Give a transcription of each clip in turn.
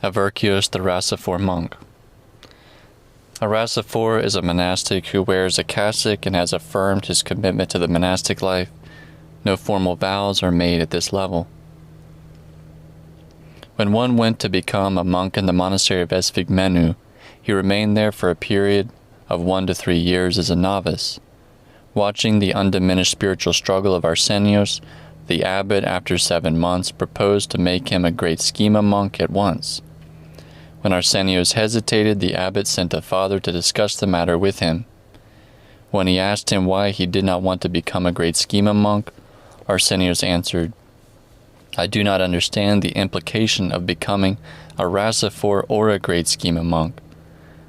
Averkios the rassophore monk. A rassophore is a monastic who wears a cassock and has affirmed his commitment to the monastic life. No formal vows are made at this level. When one went to become a monk in the monastery of Hesychasterion, he remained there for a period of 1 to 3 years as a novice. Watching the undiminished spiritual struggle of Arenos, the abbot, after 7 months, proposed to make him a great schema monk at once. When Arenos hesitated, the abbot sent a father to discuss the matter with him. When he asked him why he did not want to become a great schema monk, Arenos answered, "I do not understand the implication of becoming a rassophore or a great schema monk.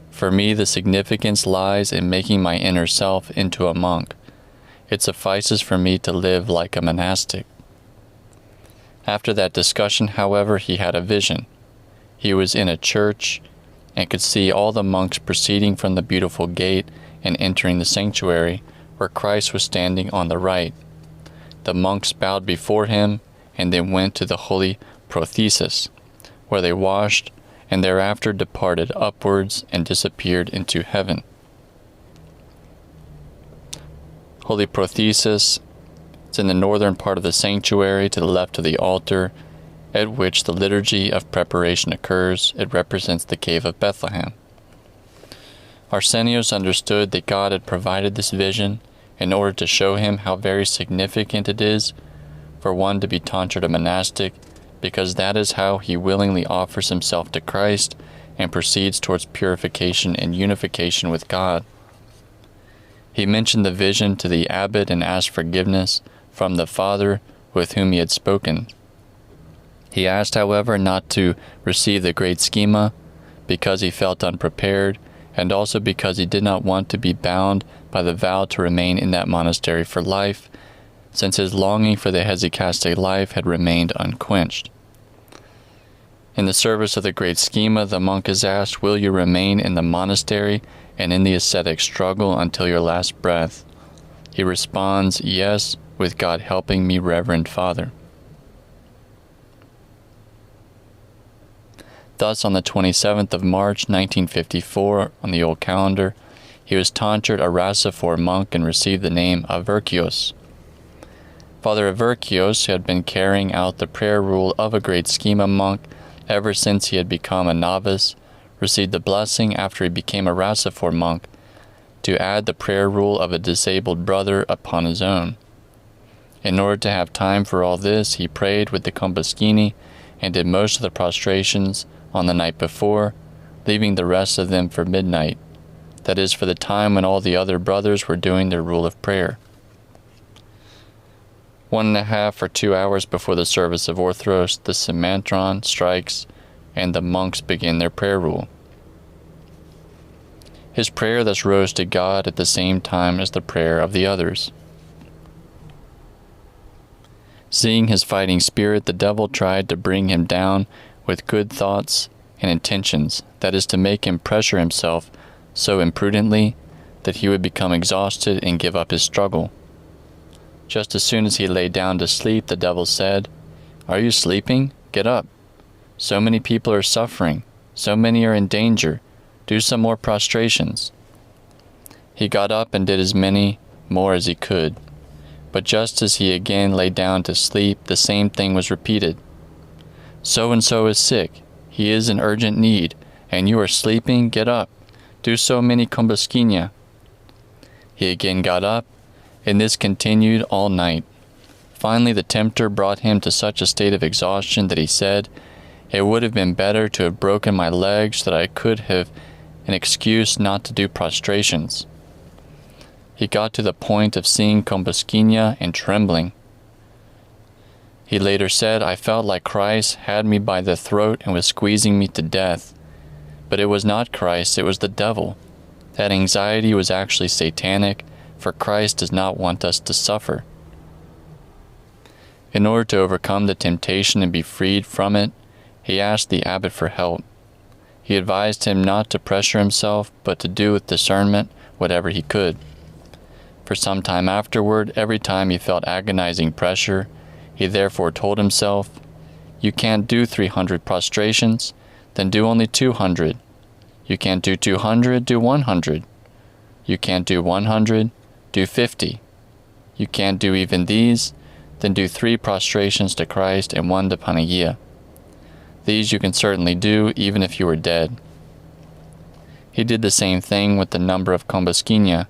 For me, the significance lies in making my inner self into a monk. It suffices for me to live like a monastic." After that discussion, however, he had a vision. He was in a church and could see all the monks proceeding from the beautiful gate and entering the sanctuary, where Christ was standing on the right. The monks bowed before him and then went to the holy PAISIOS, where they washed and thereafter departed upwards and disappeared into heaven. Holy PAISIOS is in the northern part of the sanctuary to the left of the altar, at which the liturgy of preparation occurs. It represents the cave of Bethlehem. Arenos understood that God had provided this vision in order to show him how very significant it is for one to be tonsured a monastic, because that is how he willingly offers himself to Christ and proceeds towards purification and unification with God. He mentioned the vision to the abbot and asked forgiveness from the father with whom he had spoken. He asked, however, not to receive the great schema because he felt unprepared, and also because he did not want to be bound by the vow to remain in that monastery for life, since his longing for the Hesychasterion life had remained unquenched. In the service of the great schema, the monk is asked, "Will you remain in the monastery and in the ascetic struggle until your last breath?" He responds, "Yes, with God helping me, Reverend Father." Thus, on the 27th of March, 1954, on the old calendar, he was tonsured a rassophore monk and received the name Averkios. Father Averkios, who had been carrying out the prayer rule of a great schema monk ever since he had become a novice, received the blessing after he became a rassophore monk to add the prayer rule of a disabled brother upon his own. In order to have time for all this, he prayed with the Comboschini and did most of the prostrations on the night before, leaving the rest of them for midnight, that is, for the time when all the other brothers were doing their rule of prayer. 1.5 or 2 hours before the service of Orthros, the Simantron strikes, and the monks begin their prayer rule. His prayer thus rose to God at the same time as the prayer of the others. Seeing his fighting spirit, the devil tried to bring him down with good thoughts and intentions, that is, to make him pressure himself so imprudently that he would become exhausted and give up his struggle. Just as soon as he lay down to sleep, the devil said, "Are you sleeping? Get up. So many people are suffering. So many are in danger. Do some more prostrations." He got up and did as many more as he could. But just as he again lay down to sleep, the same thing was repeated. "So-and-so is sick. He is in urgent need. And you are sleeping? Get up. Do so many Comboschini." He again got up, and this continued all night. Finally, the tempter brought him to such a state of exhaustion that he said, "It would have been better to have broken my legs so that I could have an excuse not to do prostrations." He got to the point of seeing Comboschini and trembling. He later said, "I felt like Christ had me by the throat and was squeezing me to death. But it was not Christ, it was the devil. That anxiety was actually satanic, for Christ does not want us to suffer." In order to overcome the temptation and be freed from it, he asked the abbot for help. He advised him not to pressure himself, but to do with discernment whatever he could. For some time afterward, every time he felt agonizing pressure, he therefore told himself, "You can't do 300 prostrations. Then do only 200. You can't do 200, do 100. You can't do 100, do 50. You can't do even these, then do 3 prostrations to Christ and 1 to Panagia. These you can certainly do even if you were dead. He did the same thing with the number of Comboskinia,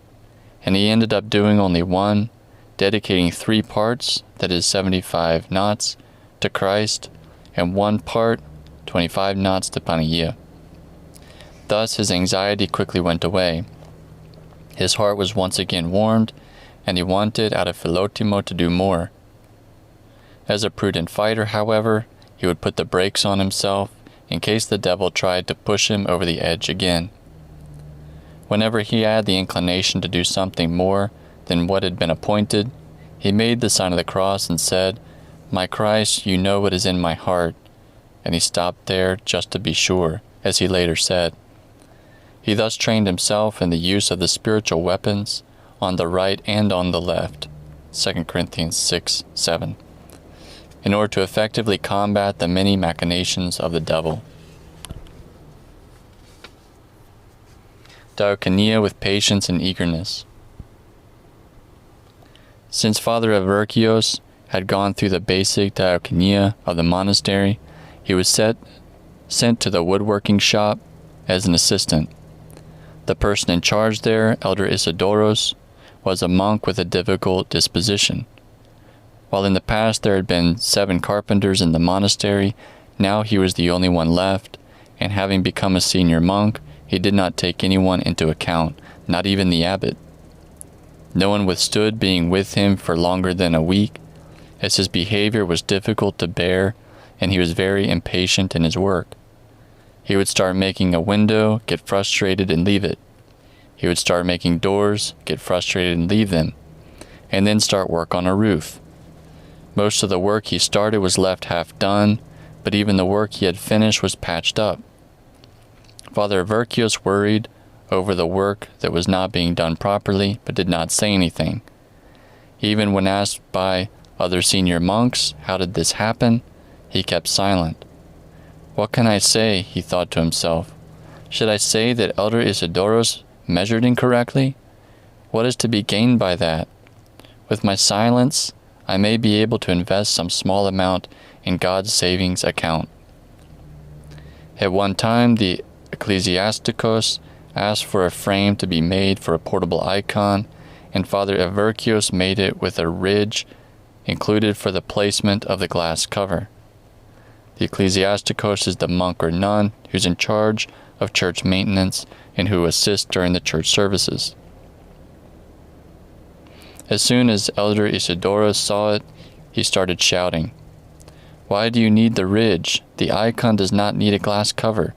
and he ended up doing only 1, dedicating 3 parts, that is 75 knots, to Christ, and 1 part, 25 knots, to Panagia. Thus his anxiety quickly went away. His heart was once again warmed, and he wanted out of Philotheou to do more. As a prudent fighter, however, he would put the brakes on himself in case the devil tried to push him over the edge again. Whenever he had the inclination to do something more than what had been appointed, he made the sign of the cross and said, "My Christ, you know what is in my heart," and he stopped there just to be sure, as he later said. He thus trained himself in the use of the spiritual weapons on the right and on the left, 2 Corinthians 6:7, in order to effectively combat the many machinations of the devil. Diaconia with patience and eagerness. Since Father Averkios had gone through the basic diaconia of the monastery, he was sent to the woodworking shop as an assistant. The person in charge there, Elder Isidoros, was a monk with a difficult disposition. While in the past there had been 7 carpenters in the monastery, now he was the only one left, and having become a senior monk, he did not take anyone into account, not even the abbot. No one withstood being with him for longer than a week, as his behavior was difficult to bear, and he was very impatient in his work. He would start making a window, get frustrated, and leave it. He would start making doors, get frustrated, and leave them, and then start work on a roof. Most of the work he started was left half done, but even the work he had finished was patched up. Father Averkios worried over the work that was not being done properly, but did not say anything. Even when asked by other senior monks, how did this happen, he kept silent. What can I say, he thought to himself. Should I say that Elder Isidoros measured incorrectly? What is to be gained by that? With my silence, I may be able to invest some small amount in God's savings account. At one time, the Ecclesiasticos asked for a frame to be made for a portable icon, and Father Averkios made it with a ridge included for the placement of the glass cover. The Ecclesiasticos is the monk or nun who's in charge of church maintenance and who assists during the church services. As soon as Elder Isidoros saw it, he started shouting, "Why do you need the ridge? The icon does not need a glass cover."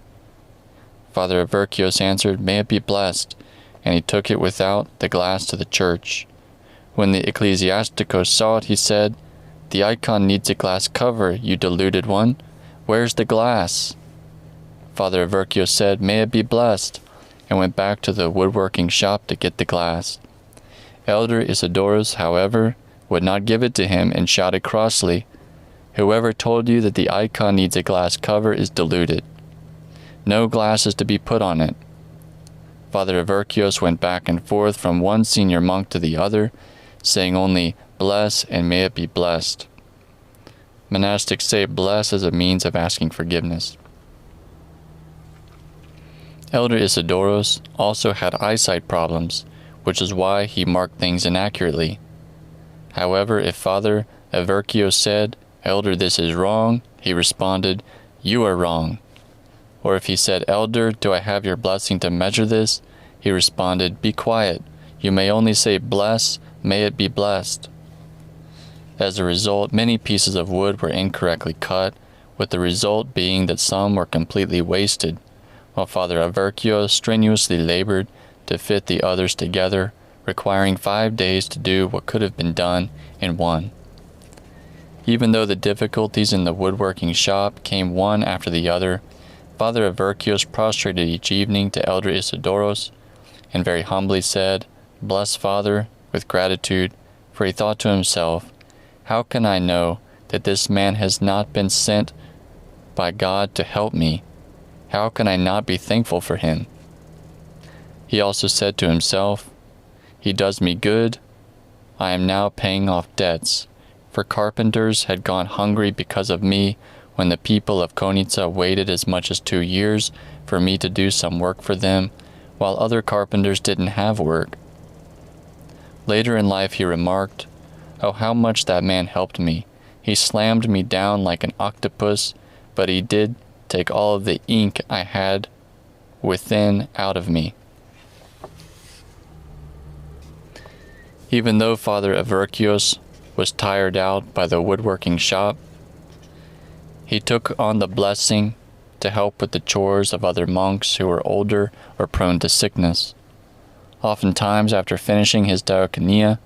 Father Averkios answered, "May it be blessed," and he took it without the glass to the church. When the Ecclesiasticos saw it, he said, "The icon needs a glass cover, you deluded one. Where's the glass?" Father Averkios said, "May it be blessed," and went back to the woodworking shop to get the glass. Elder Isidoros, however, would not give it to him and shouted crossly, "Whoever told you that the icon needs a glass cover is deluded. No glass is to be put on it." Father Averkios went back and forth from one senior monk to the other, saying only, "Bless and may it be blessed." Monastics say bless as a means of asking forgiveness. Elder Isidoros also had eyesight problems, which is why he marked things inaccurately. However, if Father Averkios said, "Elder, this is wrong," he responded, "You are wrong." Or if he said, "Elder, do I have your blessing to measure this?" he responded, "Be quiet. You may only say, 'Bless, may it be blessed.'" As a result, many pieces of wood were incorrectly cut, with the result being that some were completely wasted, while Father Averkios strenuously labored to fit the others together, requiring 5 days to do what could have been done in 1. Even though the difficulties in the woodworking shop came one after the other, Father Averkios prostrated each evening to Elder Isidoros, and very humbly said, "Bless Father," with gratitude, for he thought to himself, "How can I know that this man has not been sent by God to help me? How can I not be thankful for him? He also said to himself, "He does me good. I am now paying off debts, for carpenters had gone hungry because of me when the people of Konitsa waited as much as 2 years for me to do some work for them, while other carpenters didn't have work." Later in life he remarked, "Oh, how much that man helped me. He slammed me down like an octopus, but he did take all of the ink I had within out of me." Even though Father Averkios was tired out by the woodworking shop, he took on the blessing to help with the chores of other monks who were older or prone to sickness. Oftentimes, after finishing his diaconia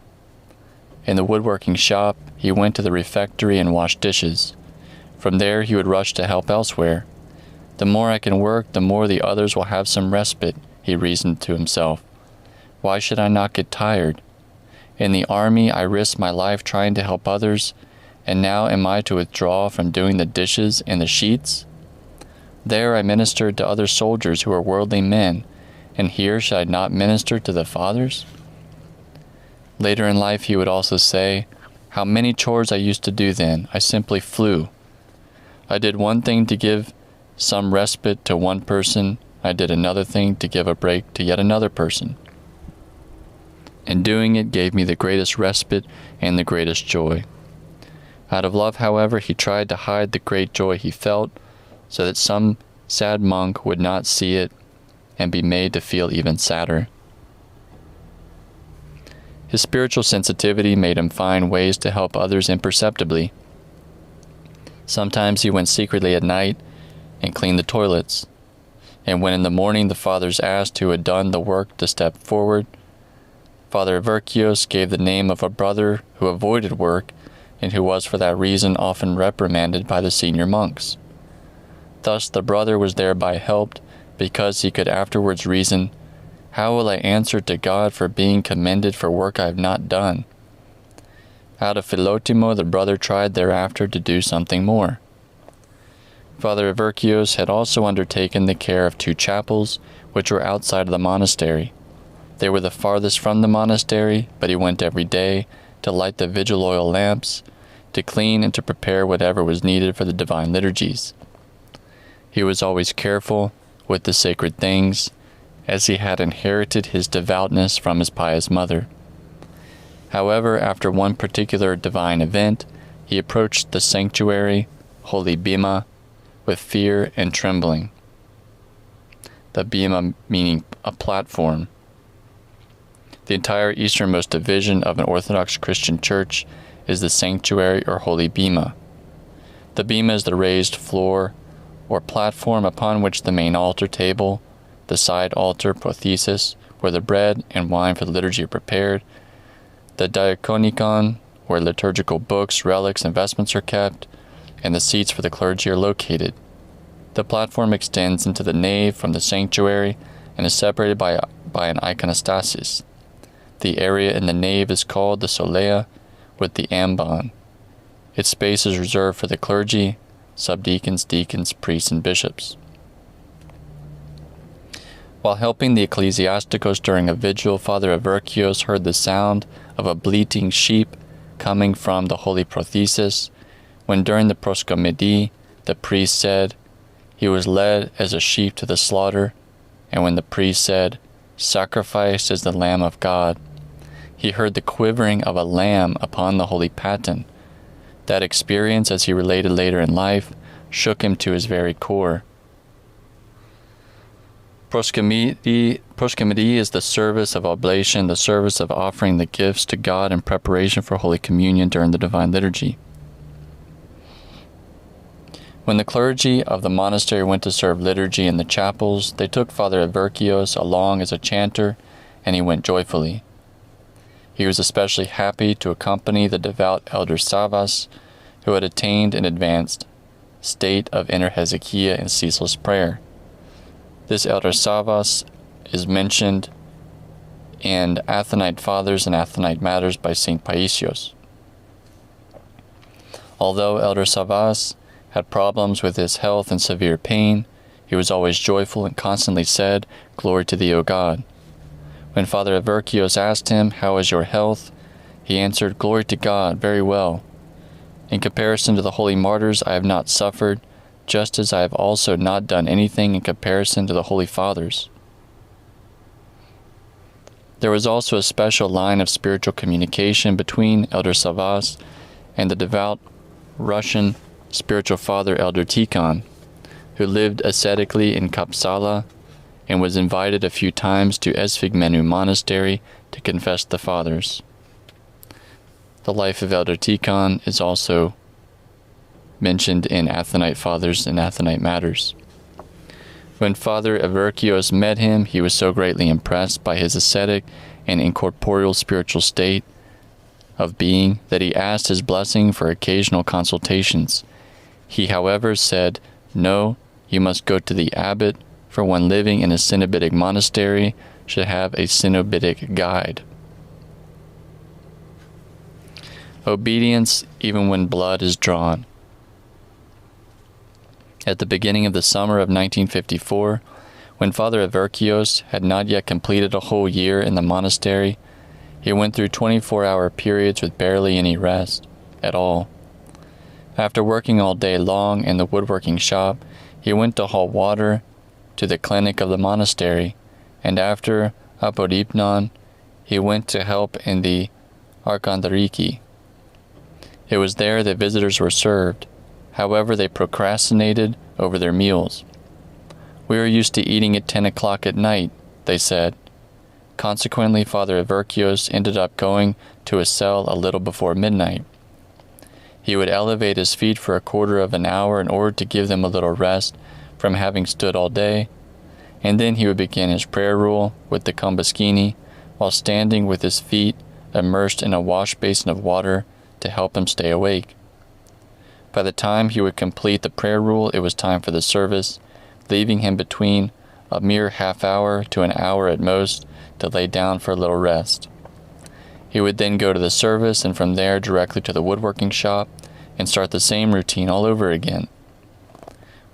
in the woodworking shop, he went to the refectory and washed dishes. From there, he would rush to help elsewhere. "The more I can work, the more the others will have some respite," he reasoned to himself. "Why should I not get tired? In the army, I risked my life trying to help others, and now am I to withdraw from doing the dishes and the sheets? There I ministered to other soldiers who were worldly men, and here should I not minister to the fathers?" Later in life he would also say, "How many chores I used to do then! I simply flew. I did one thing to give some respite to one person, I did another thing to give a break to yet another person. And doing it gave me the greatest respite and the greatest joy." Out of love, however, he tried to hide the great joy he felt, so that some sad monk would not see it and be made to feel even sadder. His spiritual sensitivity made him find ways to help others imperceptibly. Sometimes he went secretly at night and cleaned the toilets, and when in the morning the fathers asked who had done the work to step forward, Father Averkios gave the name of a brother who avoided work and who was for that reason often reprimanded by the senior monks. Thus the brother was thereby helped, because he could afterwards reason, "How will I answer to God for being commended for work I have not done?" Out of Philotheou, the brother tried thereafter to do something more. Father Averkios had also undertaken the care of 2 chapels, which were outside of the monastery. They were the farthest from the monastery, but he went every day to light the vigil oil lamps, to clean and to prepare whatever was needed for the divine liturgies. He was always careful with the sacred things, as he had inherited his devoutness from his pious mother. However, after one particular divine event, he approached the sanctuary, holy bima, with fear and trembling. The bima meaning a platform. The entire easternmost division of an Orthodox Christian church is the sanctuary or holy bima. The bima is the raised floor or platform upon which the main altar table, the side altar prothesis, where the bread and wine for the liturgy are prepared, the diaconicon, where liturgical books, relics, and vestments are kept, and the seats for the clergy are located. The platform extends into the nave from the sanctuary and is separated by an iconostasis. The area in the nave is called the solea with the ambon. Its space is reserved for the clergy, subdeacons, deacons, priests, and bishops. While helping the ecclesiasticos during a vigil, Father Averkios heard the sound of a bleating sheep coming from the holy prothesis, when during the proskomedie the priest said, "He was led as a sheep to the slaughter," and when the priest said, "Sacrificed is the Lamb of God," he heard the quivering of a lamb upon the holy paten. That experience, as he related later in life, shook him to his very core. Proskomedie is the service of oblation, the service of offering the gifts to God in preparation for Holy Communion during the Divine Liturgy. When the clergy of the monastery went to serve liturgy in the chapels, they took Father Averkios along as a chanter, and he went joyfully. He was especially happy to accompany the devout elder Savas, who had attained an advanced state of inner hesychia and ceaseless prayer. This elder Savas is mentioned in Athonite Fathers and Athonite Matters by St. PAISIOS. Although elder Savas had problems with his health and severe pain, He was always joyful and constantly said, "Glory to thee, O God." When Father Averkios asked him, "How is your health?" he answered, "Glory to God, very well. In comparison to the holy martyrs, I have not suffered, just as I have also not done anything in comparison to the holy fathers." There was also a special line of spiritual communication between Elder Savas and the devout Russian spiritual father Elder Tikhon, who lived ascetically in Kapsala and was invited a few times to Esphigmenu Monastery to confess the fathers. The life of Elder Tikhon is also mentioned in Athonite Fathers and Athonite Matters. When Father Averkios met him, he was so greatly impressed by his ascetic and incorporeal spiritual state of being that he asked his blessing for occasional consultations. He, however, said, "No, you must go to the abbot, for one living in a Cenobitic monastery should have a Cenobitic guide." Obedience even when blood is drawn. At the beginning of the summer of 1954, when Father Averkios had not yet completed a whole year in the monastery, he went through 24-hour periods with barely any rest at all. After working all day long in the woodworking shop, he went to haul water to the clinic of the monastery, and after apodipnon, he went to help in the arkandariki. It was there that visitors were served. However, they procrastinated over their meals. "We are used to eating at 10 o'clock at night," they said. Consequently, Father Averkios ended up going to his cell a little before midnight. He would elevate his feet for a quarter of an hour in order to give them a little rest from having stood all day, and then he would begin his prayer rule with the Kombaskini while standing with his feet immersed in a wash basin of water to help him stay awake. By the time he would complete the prayer rule, it was time for the service, leaving him between a mere half hour to an hour at most to lay down for a little rest. He would then go to the service and from there directly to the woodworking shop and start the same routine all over again.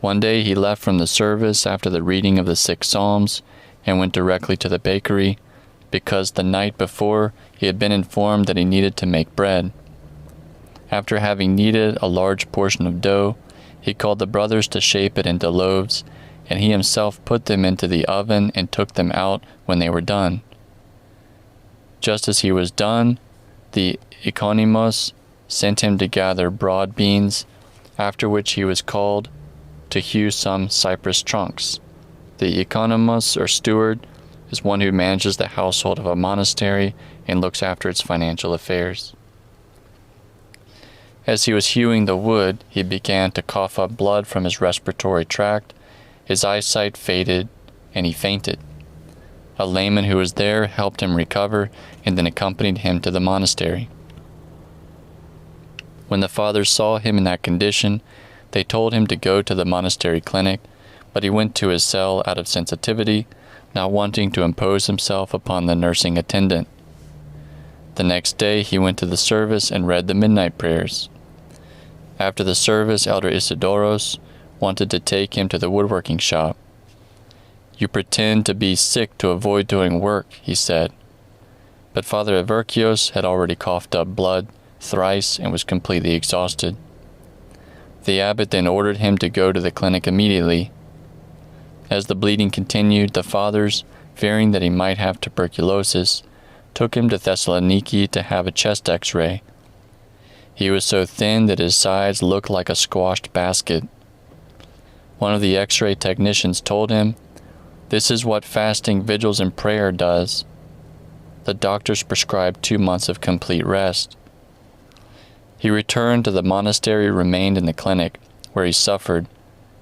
One day he left from the service after the reading of the 6 Psalms and went directly to the bakery because the night before he had been informed that he needed to make bread. After having kneaded a large portion of dough, he called the brothers to shape it into loaves, and he himself put them into the oven and took them out when they were done. Just as he was done, the Economos sent him to gather broad beans, after which he was called to hew some cypress trunks. The Economos, or steward, is one who manages the household of a monastery and looks after its financial affairs. As he was hewing the wood, he began to cough up blood from his respiratory tract. His eyesight faded, and he fainted. A layman who was there helped him recover and then accompanied him to the monastery. When the fathers saw him in that condition, they told him to go to the monastery clinic, but he went to his cell out of sensitivity, not wanting to impose himself upon the nursing attendant. The next day he went to the service and read the midnight prayers. After the service, Elder Isidoros wanted to take him to the woodworking shop. "You pretend to be sick to avoid doing work," he said. But Father Averkios had already coughed up blood thrice and was completely exhausted. The abbot then ordered him to go to the clinic immediately. As the bleeding continued, the fathers, fearing that he might have tuberculosis, took him to Thessaloniki to have a chest x-ray. He was so thin that his sides looked like a squashed basket. One of the x-ray technicians told him, "This is what fasting, vigils, and prayer does." The doctors prescribed 2 months of complete rest. He returned to the monastery, remained in the clinic, where he suffered,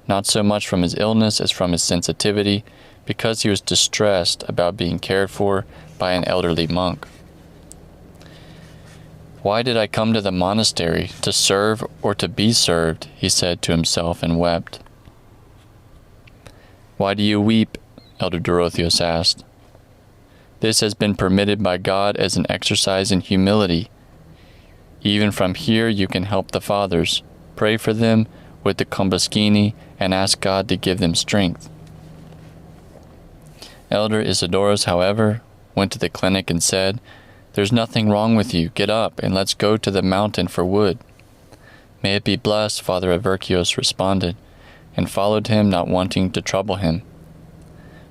not so much from his illness as from his sensitivity, because he was distressed about being cared for by an elderly monk. "Why did I come to the monastery, to serve or to be served?" he said to himself and wept. "Why do you weep?" Elder Dorotheos asked. "This has been permitted by God as an exercise in humility. Even from here you can help the fathers, pray for them with the Kombaskini, and ask God to give them strength. Elder Isidoros, however, went to the clinic and said, "There's nothing wrong with you. Get up and let's go to the mountain for wood." "May it be blessed," Father Averkios responded, and followed him, not wanting to trouble him.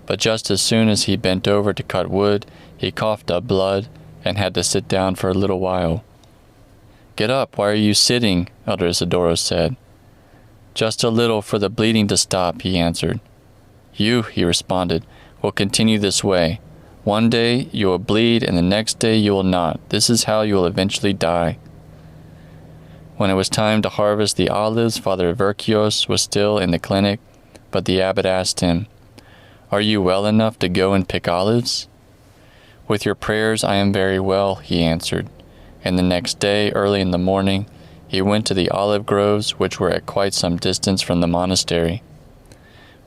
But just as soon as he bent over to cut wood, he coughed up blood and had to sit down for a little while. "Get up, why are you sitting?" Elder Isidoros said. "Just a little for the bleeding to stop," he answered. "You," he responded, "will continue this way. One day you will bleed and the next day you will not. This is how you will eventually die." When it was time to harvest the olives, Father Averkios was still in the clinic, but the abbot asked him, "Are you well enough to go and pick olives?" "With your prayers I am very well," he answered, and the next day, early in the morning, he went to the olive groves, which were at quite some distance from the monastery.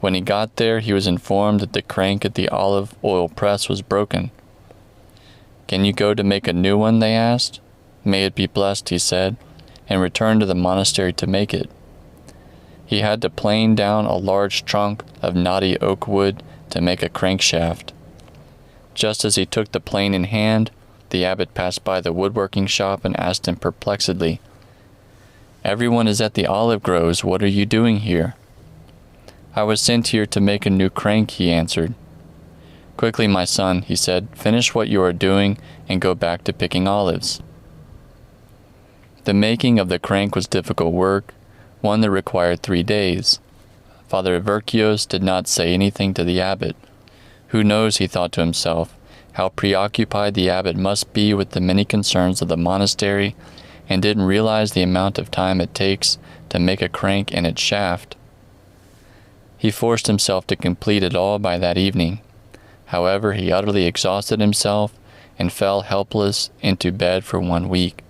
When he got there, he was informed that the crank at the olive oil press was broken. "Can you go to make a new one?" they asked. "May it be blessed," he said, and returned to the monastery to make it. He had to plane down a large trunk of knotty oak wood to make a crankshaft. Just as he took the plane in hand, the abbot passed by the woodworking shop and asked him perplexedly, "Everyone is at the olive groves. What are you doing here?" "I was sent here to make a new crank," he answered. "Quickly, my son," he said, "finish what you are doing and go back to picking olives." The making of the crank was difficult work, one that required 3 days. Father Averkios did not say anything to the abbot. Who knows, he thought to himself, how preoccupied the abbot must be with the many concerns of the monastery, and didn't realize the amount of time it takes to make a crank and its shaft. He forced himself to complete it all by that evening. However, he utterly exhausted himself and fell helpless into bed for 1 week.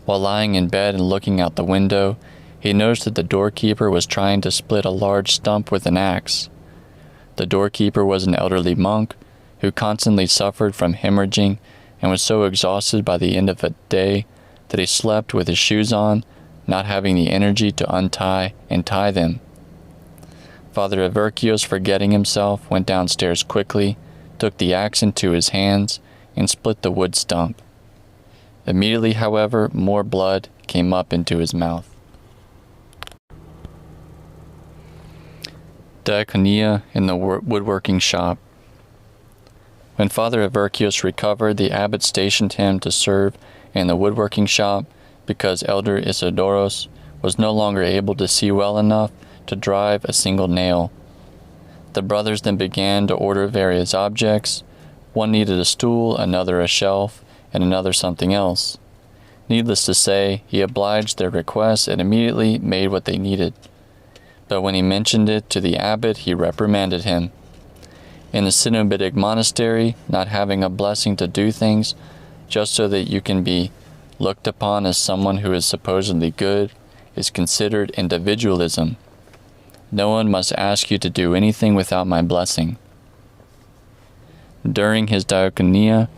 While lying in bed and looking out the window, he noticed that the doorkeeper was trying to split a large stump with an axe. The doorkeeper was an elderly monk who constantly suffered from hemorrhaging and was so exhausted by the end of the day that he slept with his shoes on, not having the energy to untie and tie them. Father Averkios, forgetting himself, went downstairs quickly, took the axe into his hands, and split the wood stump. Immediately, however, more blood came up into his mouth. Diaconia in the woodworking shop. When Father Averkios recovered, the abbot stationed him to serve in the woodworking shop because Elder Isidoros was no longer able to see well enough to drive a single nail. The brothers then began to order various objects. One needed a stool, another a shelf, and another something else. Needless to say, he obliged their requests and immediately made what they needed. But when he mentioned it to the abbot, he reprimanded him. In the Cenobitic monastery, not having a blessing to do things just so that you can be looked upon as someone who is supposedly good is considered individualism. No one must ask you to do anything without my blessing. During his diaconia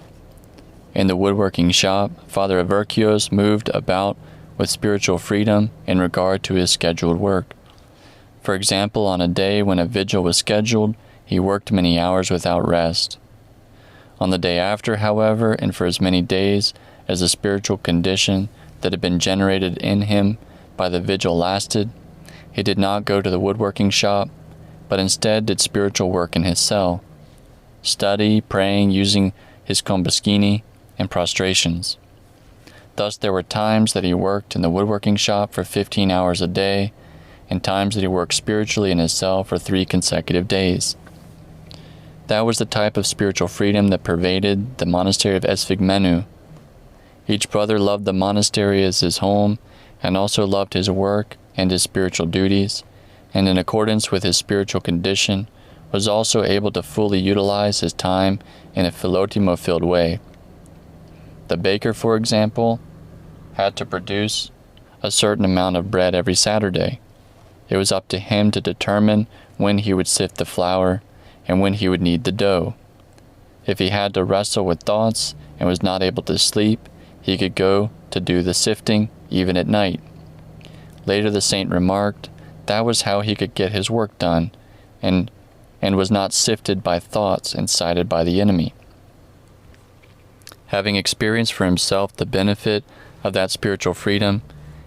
in the woodworking shop, Father Averkios moved about with spiritual freedom in regard to his scheduled work. For example, on a day when a vigil was scheduled, he worked many hours without rest. On the day after, however, and for as many days as the spiritual condition that had been generated in him by the vigil lasted, he did not go to the woodworking shop, but instead did spiritual work in his cell, study, praying, using his combuskini, and prostrations. Thus there were times that he worked in the woodworking shop for 15 hours a day, and times that he worked spiritually in his cell for 3 consecutive days. That was the type of spiritual freedom that pervaded the monastery of Esphigmenou. Each brother loved the monastery as his home, and also loved his work and his spiritual duties, and in accordance with his spiritual condition, was also able to fully utilize his time in a Philotheou-filled way. The baker, for example, had to produce a certain amount of bread every Saturday. It was up to him to determine when he would sift the flour and when he would knead the dough. If he had to wrestle with thoughts and was not able to sleep, he could go to do the sifting even at night. Later the saint remarked That was how he could get his work done, and was not sifted by thoughts incited by the enemy. Having experienced for himself the benefit of that spiritual freedom,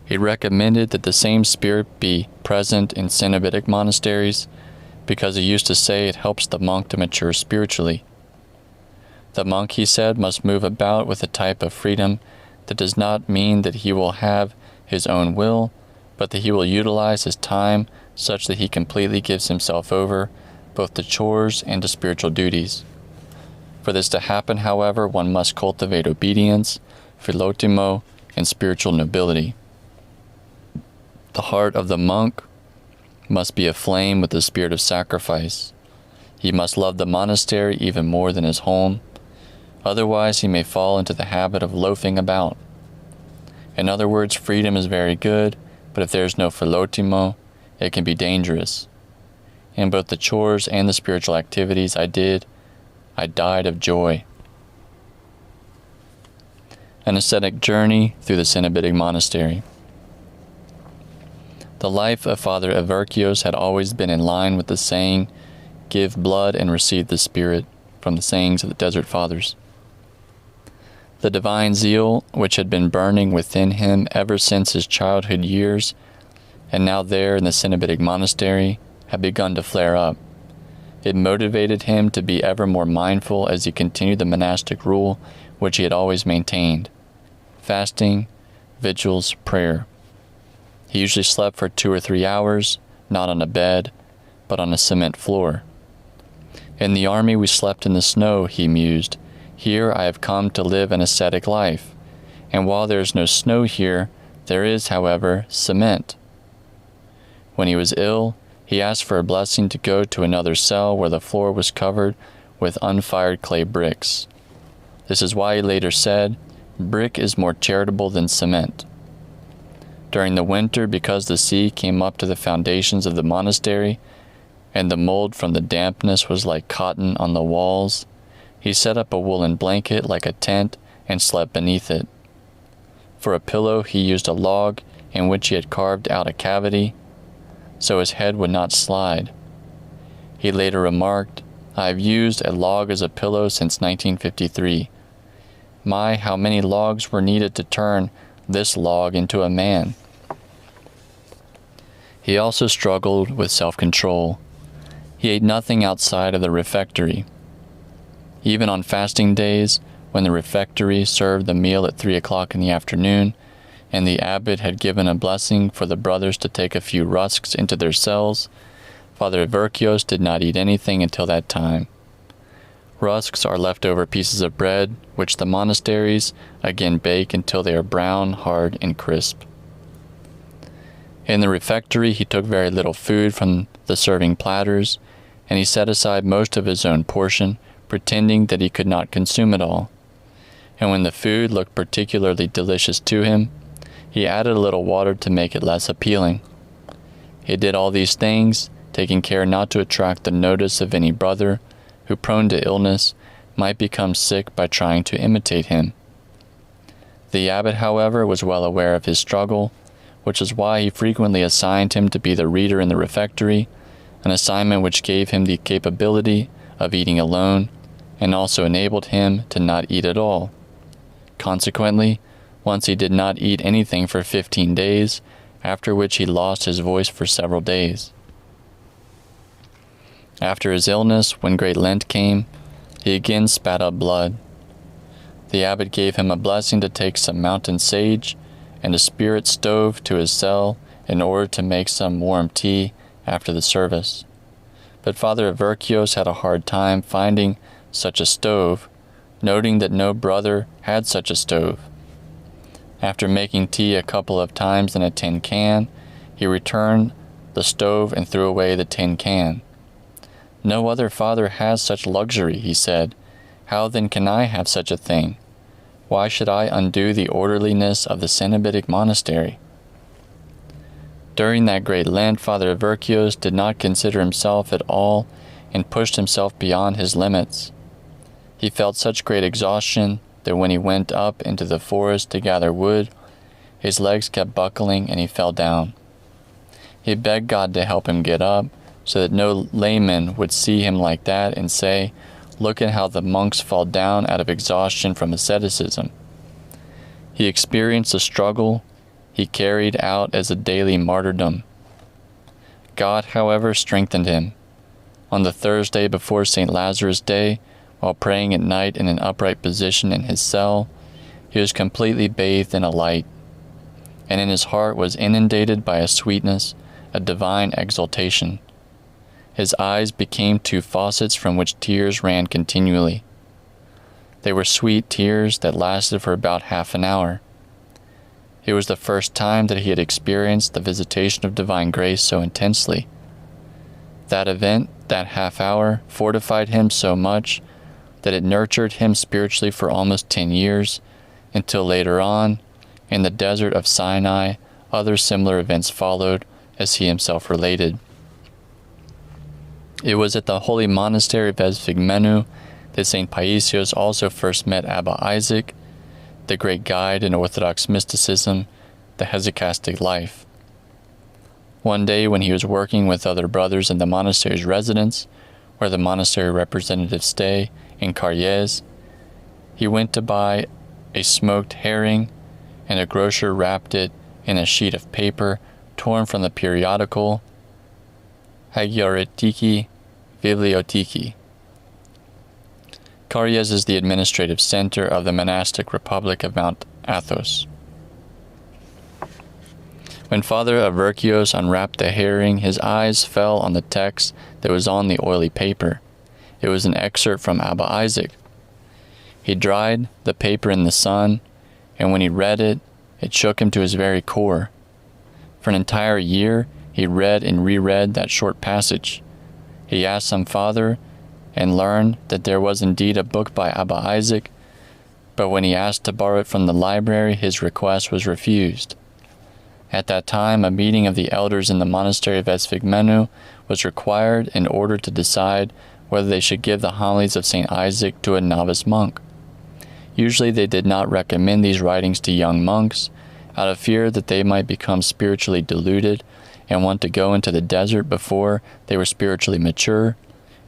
he recommended that the same spirit be present in Cenobitic monasteries, because he used to say it helps the monk to mature spiritually. The monk, he said, must move about with a type of freedom that does not mean that he will have his own will, but that he will utilize his time such that he completely gives himself over both to chores and to spiritual duties. For this to happen, however, one must cultivate obedience, Philotheou, and spiritual nobility. The heart of the monk must be aflame with the spirit of sacrifice. He must love the monastery even more than his home. Otherwise, he may fall into the habit of loafing about. In other words, freedom is very good, but if there is no Philotheou, it can be dangerous. In both the chores and the spiritual activities I died of joy. An ascetic journey through the Cenobitic monastery. The life of Father Averkios had always been in line with the saying, "Give blood and receive the Spirit," from the sayings of the Desert Fathers. The divine zeal, which had been burning within him ever since his childhood years, and now there in the Cenobitic monastery, had begun to flare up. It motivated him to be ever more mindful as he continued the monastic rule which he had always maintained: fasting, vigils, prayer. He usually slept for 2 or 3 hours, not on a bed, but on a cement floor. In the army we slept in the snow, he mused. Here I have come to live an ascetic life, and while there is no snow here, there is, however, cement. When he was ill, he asked for a blessing to go to another cell where the floor was covered with unfired clay bricks. This is why he later said, "Brick is more charitable than cement." During the winter, because the sea came up to the foundations of the monastery, and the mold from the dampness was like cotton on the walls, he set up a woolen blanket like a tent and slept beneath it. For a pillow he used a log in which he had carved out a cavity, so his head would not slide. He later remarked, "I have used a log as a pillow since 1953. My, how many logs were needed to turn this log into a man." He also struggled with self-control. He ate nothing outside of the refectory. Even on fasting days, when the refectory served the meal at 3 o'clock in the afternoon, and the abbot had given a blessing for the brothers to take a few rusks into their cells, Father Averkios did not eat anything until that time. Rusks are leftover pieces of bread, which the monasteries again bake until they are brown, hard, and crisp. In the refectory he took very little food from the serving platters, and he set aside most of his own portion, pretending that he could not consume it all. And when the food looked particularly delicious to him, he added a little water to make it less appealing. He did all these things, taking care not to attract the notice of any brother who, prone to illness, might become sick by trying to imitate him. The abbot, however, was well aware of his struggle, which is why he frequently assigned him to be the reader in the refectory, an assignment which gave him the capability of eating alone, and also enabled him to not eat at all. Consequently, once he did not eat anything for 15 days, after which he lost his voice for several days. After his illness, when Great Lent came, he again spat up blood. The abbot gave him a blessing to take some mountain sage and a spirit stove to his cell in order to make some warm tea after the service. But Father Averkios had a hard time finding such a stove, noting that no brother had such a stove. After making tea a couple of times in a tin can, he returned the stove and threw away the tin can. "No other father has such luxury," he said. "How then can I have such a thing? Why should I undo the orderliness of the Cenobitic monastery?" During that great Lent, Father Averkios did not consider himself at all and pushed himself beyond his limits. He felt such great exhaustion that when he went up into the forest to gather wood, his legs kept buckling and he fell down. He begged God to help him get up, so that no layman would see him like that and say, "Look at how the monks fall down out of exhaustion from asceticism." He experienced a struggle he carried out as a daily martyrdom. God, however, strengthened him. On the Thursday before St. Lazarus' Day, while praying at night in an upright position in his cell, he was completely bathed in a light, and in his heart was inundated by a sweetness, a divine exaltation. His eyes became two faucets from which tears ran continually. They were sweet tears that lasted for about half an hour. It was the first time that he had experienced the visitation of divine grace so intensely. That event, that half hour, fortified him so much that it nurtured him spiritually for almost 10 years, until later on, in the desert of Sinai, other similar events followed, as he himself related. It was at the holy monastery of Esphigmenou that St. PAISIOS also first met Abba Isaac, the great guide in Orthodox mysticism, the hesychastic life. One day when he was working with other brothers in the monastery's residence, where the monastery representatives stay, in Carrières, he went to buy a smoked herring, and a grocer wrapped it in a sheet of paper torn from the periodical Hagioretiki Bibliotiki. Carrières is the administrative center of the monastic republic of Mount Athos. When Father Averkios unwrapped the herring, his eyes fell on the text that was on the oily paper. It was an excerpt from Abba Isaac. He dried the paper in the sun, and when he read it, it shook him to his very core. For an entire year, he read and reread that short passage. He asked some father and learned that there was indeed a book by Abba Isaac, but when he asked to borrow it from the library, his request was refused. At that time, a meeting of the elders in the monastery of Esphigmenou was required in order to decide whether they should give the homilies of St. Isaac to a novice monk. Usually they did not recommend these writings to young monks, out of fear that they might become spiritually deluded and want to go into the desert before they were spiritually mature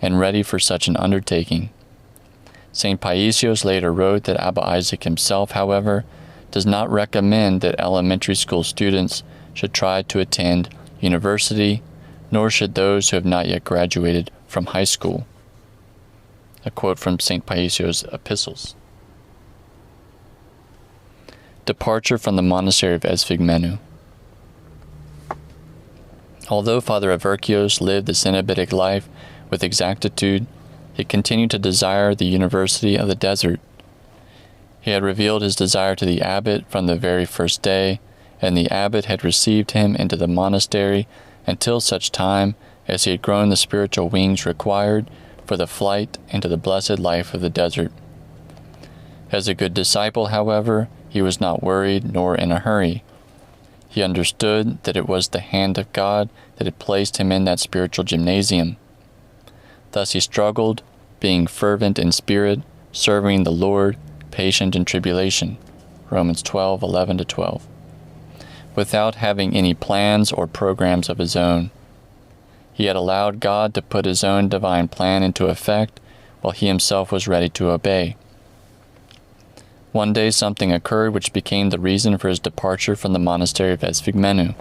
and ready for such an undertaking. St. PAISIOS later wrote that Abba Isaac himself, however, does not recommend that elementary school students should try to attend university, nor should those who have not yet graduated from high school. A quote from St. PAISIOS' epistles. Departure from the monastery of Esphigmenou. Although Father Averkios lived the Cenobitic life with exactitude, he continued to desire the university of the desert. He had revealed his desire to the abbot from the very first day, and the abbot had received him into the monastery until such time as he had grown the spiritual wings required for the flight into the blessed life of the desert. As a good disciple, however, he was not worried nor in a hurry. He understood that it was the hand of God that had placed him in that spiritual gymnasium. Thus he struggled, being fervent in spirit, serving the Lord, patient in tribulation. Romans 12:11-12. Without having any plans or programs of his own. He had allowed God to put his own divine plan into effect while he himself was ready to obey. One day something occurred which became the reason for his departure from the monastery of Esphigmenou.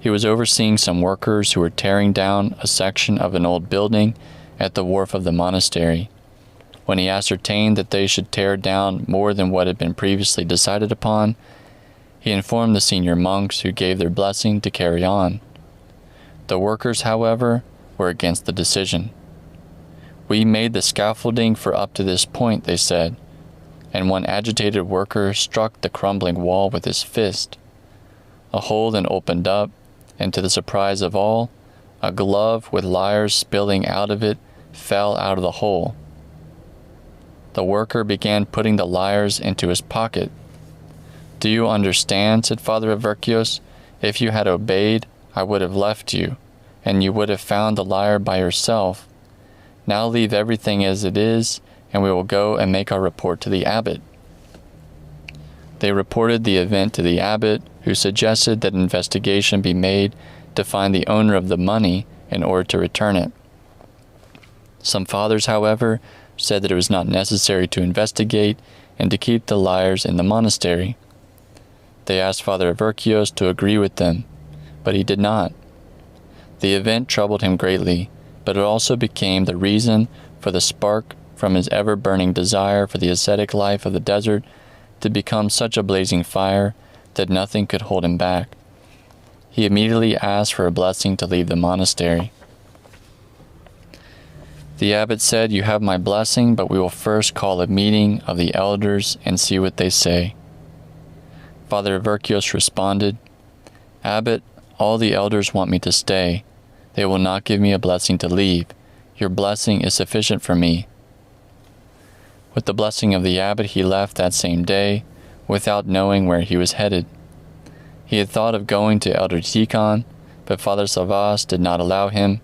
He was overseeing some workers who were tearing down a section of an old building at the wharf of the monastery. When he ascertained that they should tear down more than what had been previously decided upon, he informed the senior monks, who gave their blessing to carry on. The workers, however, were against the decision. "We made the scaffolding for up to this point," they said, and one agitated worker struck the crumbling wall with his fist. A hole then opened up, and to the surprise of all, a glove with lyres spilling out of it fell out of the hole. The worker began putting the lyres into his pocket. "Do you understand?" said Father Averkios. "If you had obeyed, I would have left you, and you would have found the lyre by yourself. Now leave everything as it is, and we will go and make our report to the abbot." They reported the event to the abbot, who suggested that an investigation be made to find the owner of the money in order to return it. Some fathers, however, said that it was not necessary to investigate and to keep the liars in the monastery. They asked Father Averkios to agree with them, but he did not. The event troubled him greatly, but it also became the reason for the spark from his ever-burning desire for the ascetic life of the desert to become such a blazing fire that nothing could hold him back. He immediately asked for a blessing to leave the monastery. The abbot said, "You have my blessing, but we will first call a meeting of the elders and see what they say." Father Averkios responded, "Abbot, all the elders want me to stay. They will not give me a blessing to leave. Your blessing is sufficient for me." With the blessing of the abbot, he left that same day, without knowing where he was headed. He had thought of going to Elder Tikhon, but Father Savas did not allow him,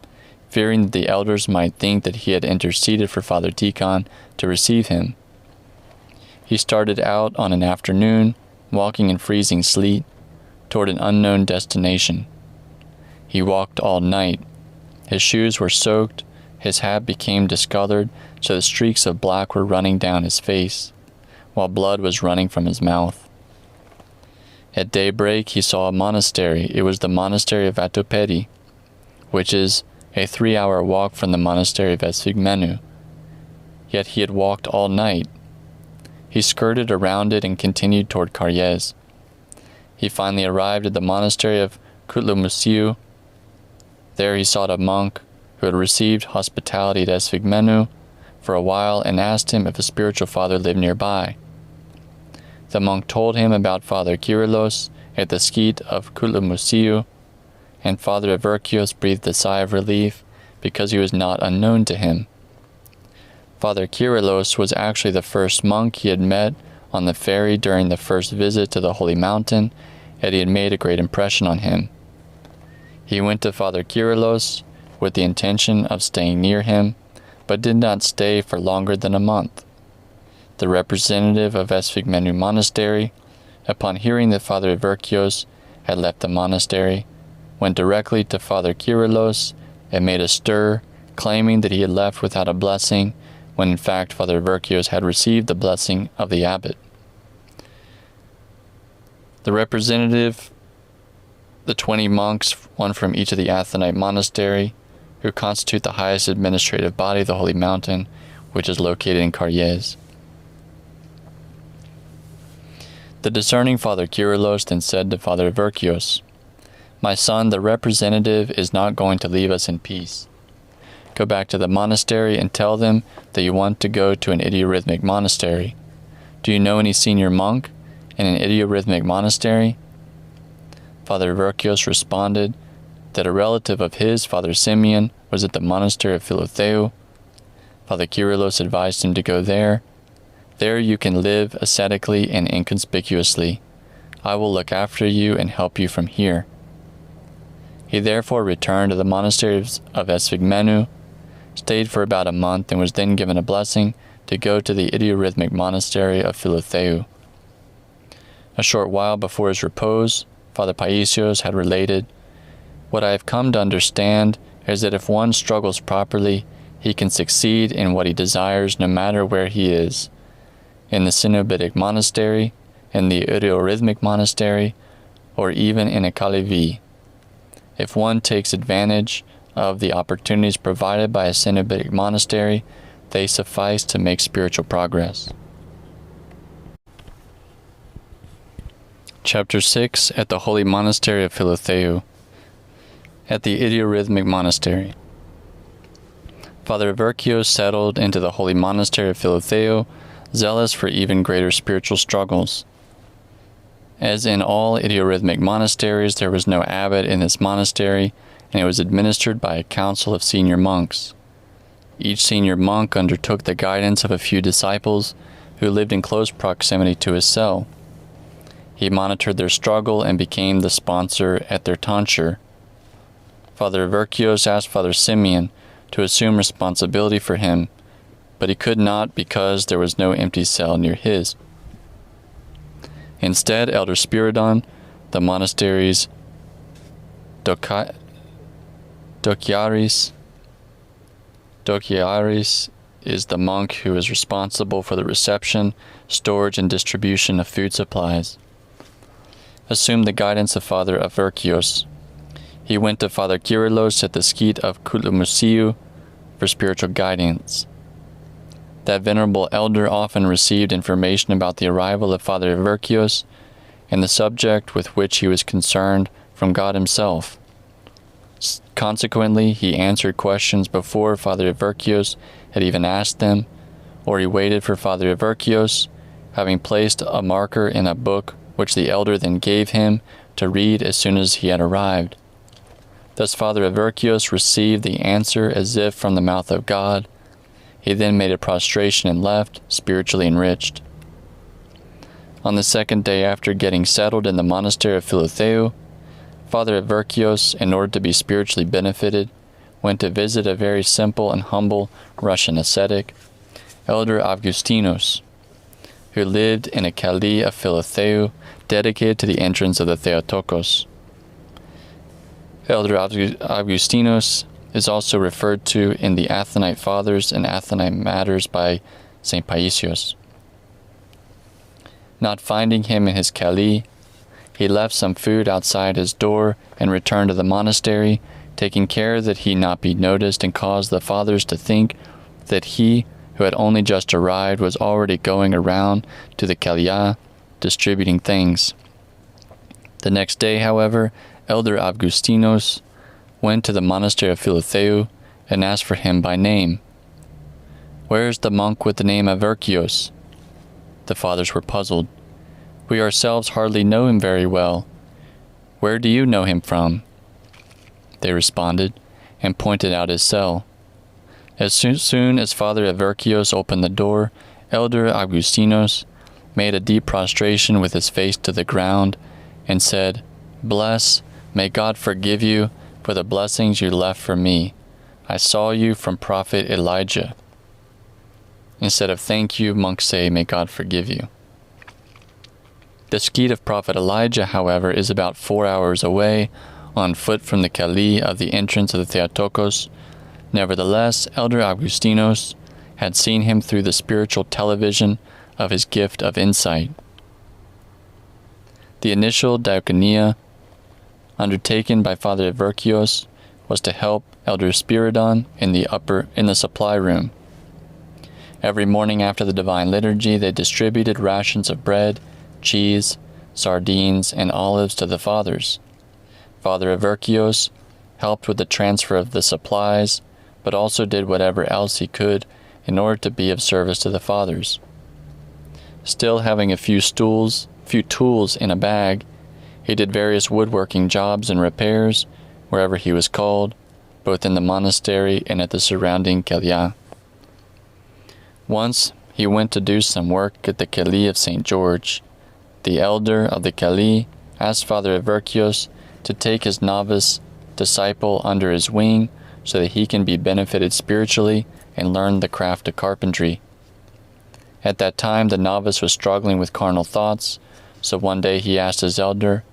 fearing that the elders might think that he had interceded for Father Tikhon to receive him. He started out on an afternoon, walking in freezing sleet, toward an unknown destination. He walked all night. His shoes were soaked, his hat became discolored, so the streaks of black were running down his face, while blood was running from his mouth. At daybreak he saw a monastery. It was the monastery of Atopedi, which is a 3-hour walk from the monastery of Esphigmenou. Yet he had walked all night. He skirted around it and continued toward Karyes. He finally arrived at the monastery of Kutlomusiu. There he sought a monk who had received hospitality at Esphigmenou for a while and asked him if a spiritual father lived nearby. The monk told him about Father Kyrillos at the skete of Kutlomusiu, and Father Averkios breathed a sigh of relief because he was not unknown to him. Father Kyrillos was actually the first monk he had met on the ferry during the first visit to the Holy Mountain, and he had made a great impression on him. He went to Father Kyrillos with the intention of staying near him, but did not stay for longer than a month. The representative of Esphigmenou Monastery, upon hearing that Father Averkios had left the monastery, went directly to Father Kyrillos and made a stir, claiming that he had left without a blessing, when in fact Father Averkios had received the blessing of the abbot. The representative, the 20 monks, one from each of the Athonite monastery, who constitute the highest administrative body of the Holy Mountain, which is located in Karyes. The discerning Father Kyrillos then said to Father Averkios, "My son, the representative is not going to leave us in peace. Go back to the monastery and tell them that you want to go to an idiorhythmic monastery. Do you know any senior monk in an idiorhythmic monastery?" Father Averkios responded that a relative of his, Father Simeon, was at the monastery of Philotheou. Father Kyrillos advised him to go there. "There you can live ascetically and inconspicuously. I will look after you and help you from here." He therefore returned to the monastery of Esphigmenou, stayed for about a month, and was then given a blessing to go to the idiorhythmic monastery of Philotheou. A short while before his repose, Father PAISIOS had related, "What I have come to understand is that if one struggles properly, he can succeed in what he desires no matter where he is, in the Cenobitic monastery, in the idiorhythmic monastery, or even in a Kalevi. If one takes advantage of the opportunities provided by a Cenobitic monastery, they suffice to make spiritual progress." Chapter 6, at the Holy Monastery of Philotheou. At the idiorhythmic monastery. Father Averkios settled into the Holy Monastery of Philotheou, zealous for even greater spiritual struggles. As in all idiorhythmic monasteries, there was no abbot in this monastery, and it was administered by a council of senior monks. Each senior monk undertook the guidance of a few disciples who lived in close proximity to his cell. He monitored their struggle and became the sponsor at their tonsure. Father Averkios asked Father Simeon to assume responsibility for him, but he could not because there was no empty cell near his. Instead, Elder Spiridon, the monastery's Dokiaris is the monk who is responsible for the reception, storage, and distribution of food supplies, assumed the guidance of Father Averkios. He went to Father Kyrillos at the skeet of Kouloumoussiou for spiritual guidance. That venerable elder often received information about the arrival of Father Averkios and the subject with which he was concerned from God himself. Consequently, he answered questions before Father Averkios had even asked them, or he waited for Father Averkios, having placed a marker in a book which the elder then gave him to read as soon as he had arrived. Thus Father Averkios received the answer as if from the mouth of God. He then made a prostration and left, spiritually enriched. On the second day after getting settled in the monastery of Philotheou, Father Averkios, in order to be spiritually benefited, went to visit a very simple and humble Russian ascetic, Elder Augustinos, who lived in a Kali of Philotheou dedicated to the entrance of the Theotokos. Elder Augustinos is also referred to in the Athonite Fathers and Athonite Matters by St. PAISIOS. Not finding him in his Kali, he left some food outside his door and returned to the monastery, taking care that he not be noticed and cause the fathers to think that he, who had only just arrived, was already going around to the Kalia, distributing things. The next day, however, Elder Augustinos went to the monastery of Philotheou and asked for him by name. "Where is the monk with the name Averkios?" The fathers were puzzled. "We ourselves hardly know him very well. Where do you know him from?" They responded, and pointed out his cell. As soon as Father Averkios opened the door, Elder Augustinos made a deep prostration with his face to the ground, and said, May God forgive you for the blessings you left for me. I saw you from Prophet Elijah." Instead of "thank you," monks say, "may God forgive you." The skeet of Prophet Elijah, however, is about 4 hours away, on foot from the Kali of the entrance of the Theotokos. Nevertheless, Elder Augustinos had seen him through the spiritual television of his gift of insight. The initial diaconia undertaken by Father Averkios was to help Elder Spiridon in the supply room. Every morning after the Divine Liturgy, they distributed rations of bread, cheese, sardines, and olives to the fathers. Father Averkios helped with the transfer of the supplies, but also did whatever else he could in order to be of service to the fathers. Still having a few tools in a bag, he did various woodworking jobs and repairs wherever he was called, both in the monastery and at the surrounding Kelia. Once he went to do some work at the Kali of St. George. The elder of the Kali asked Father Averkios to take his novice disciple under his wing so that he can be benefited spiritually and learn the craft of carpentry. At that time, the novice was struggling with carnal thoughts, so one day he asked his elder,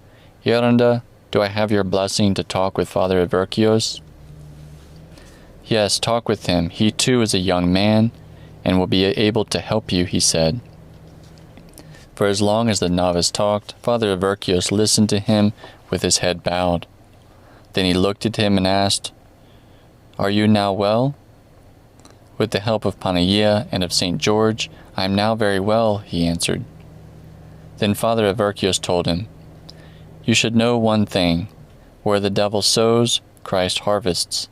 "Yerunda, do I have your blessing to talk with Father Averkios?" "Yes, talk with him. He too is a young man and will be able to help you," he said. For as long as the novice talked, Father Averkios listened to him with his head bowed. Then he looked at him and asked, "Are you now well?" "With the help of Panagia and of St. George, I am now very well," he answered. Then Father Averkios told him, "You should know one thing. Where the devil sows, Christ harvests.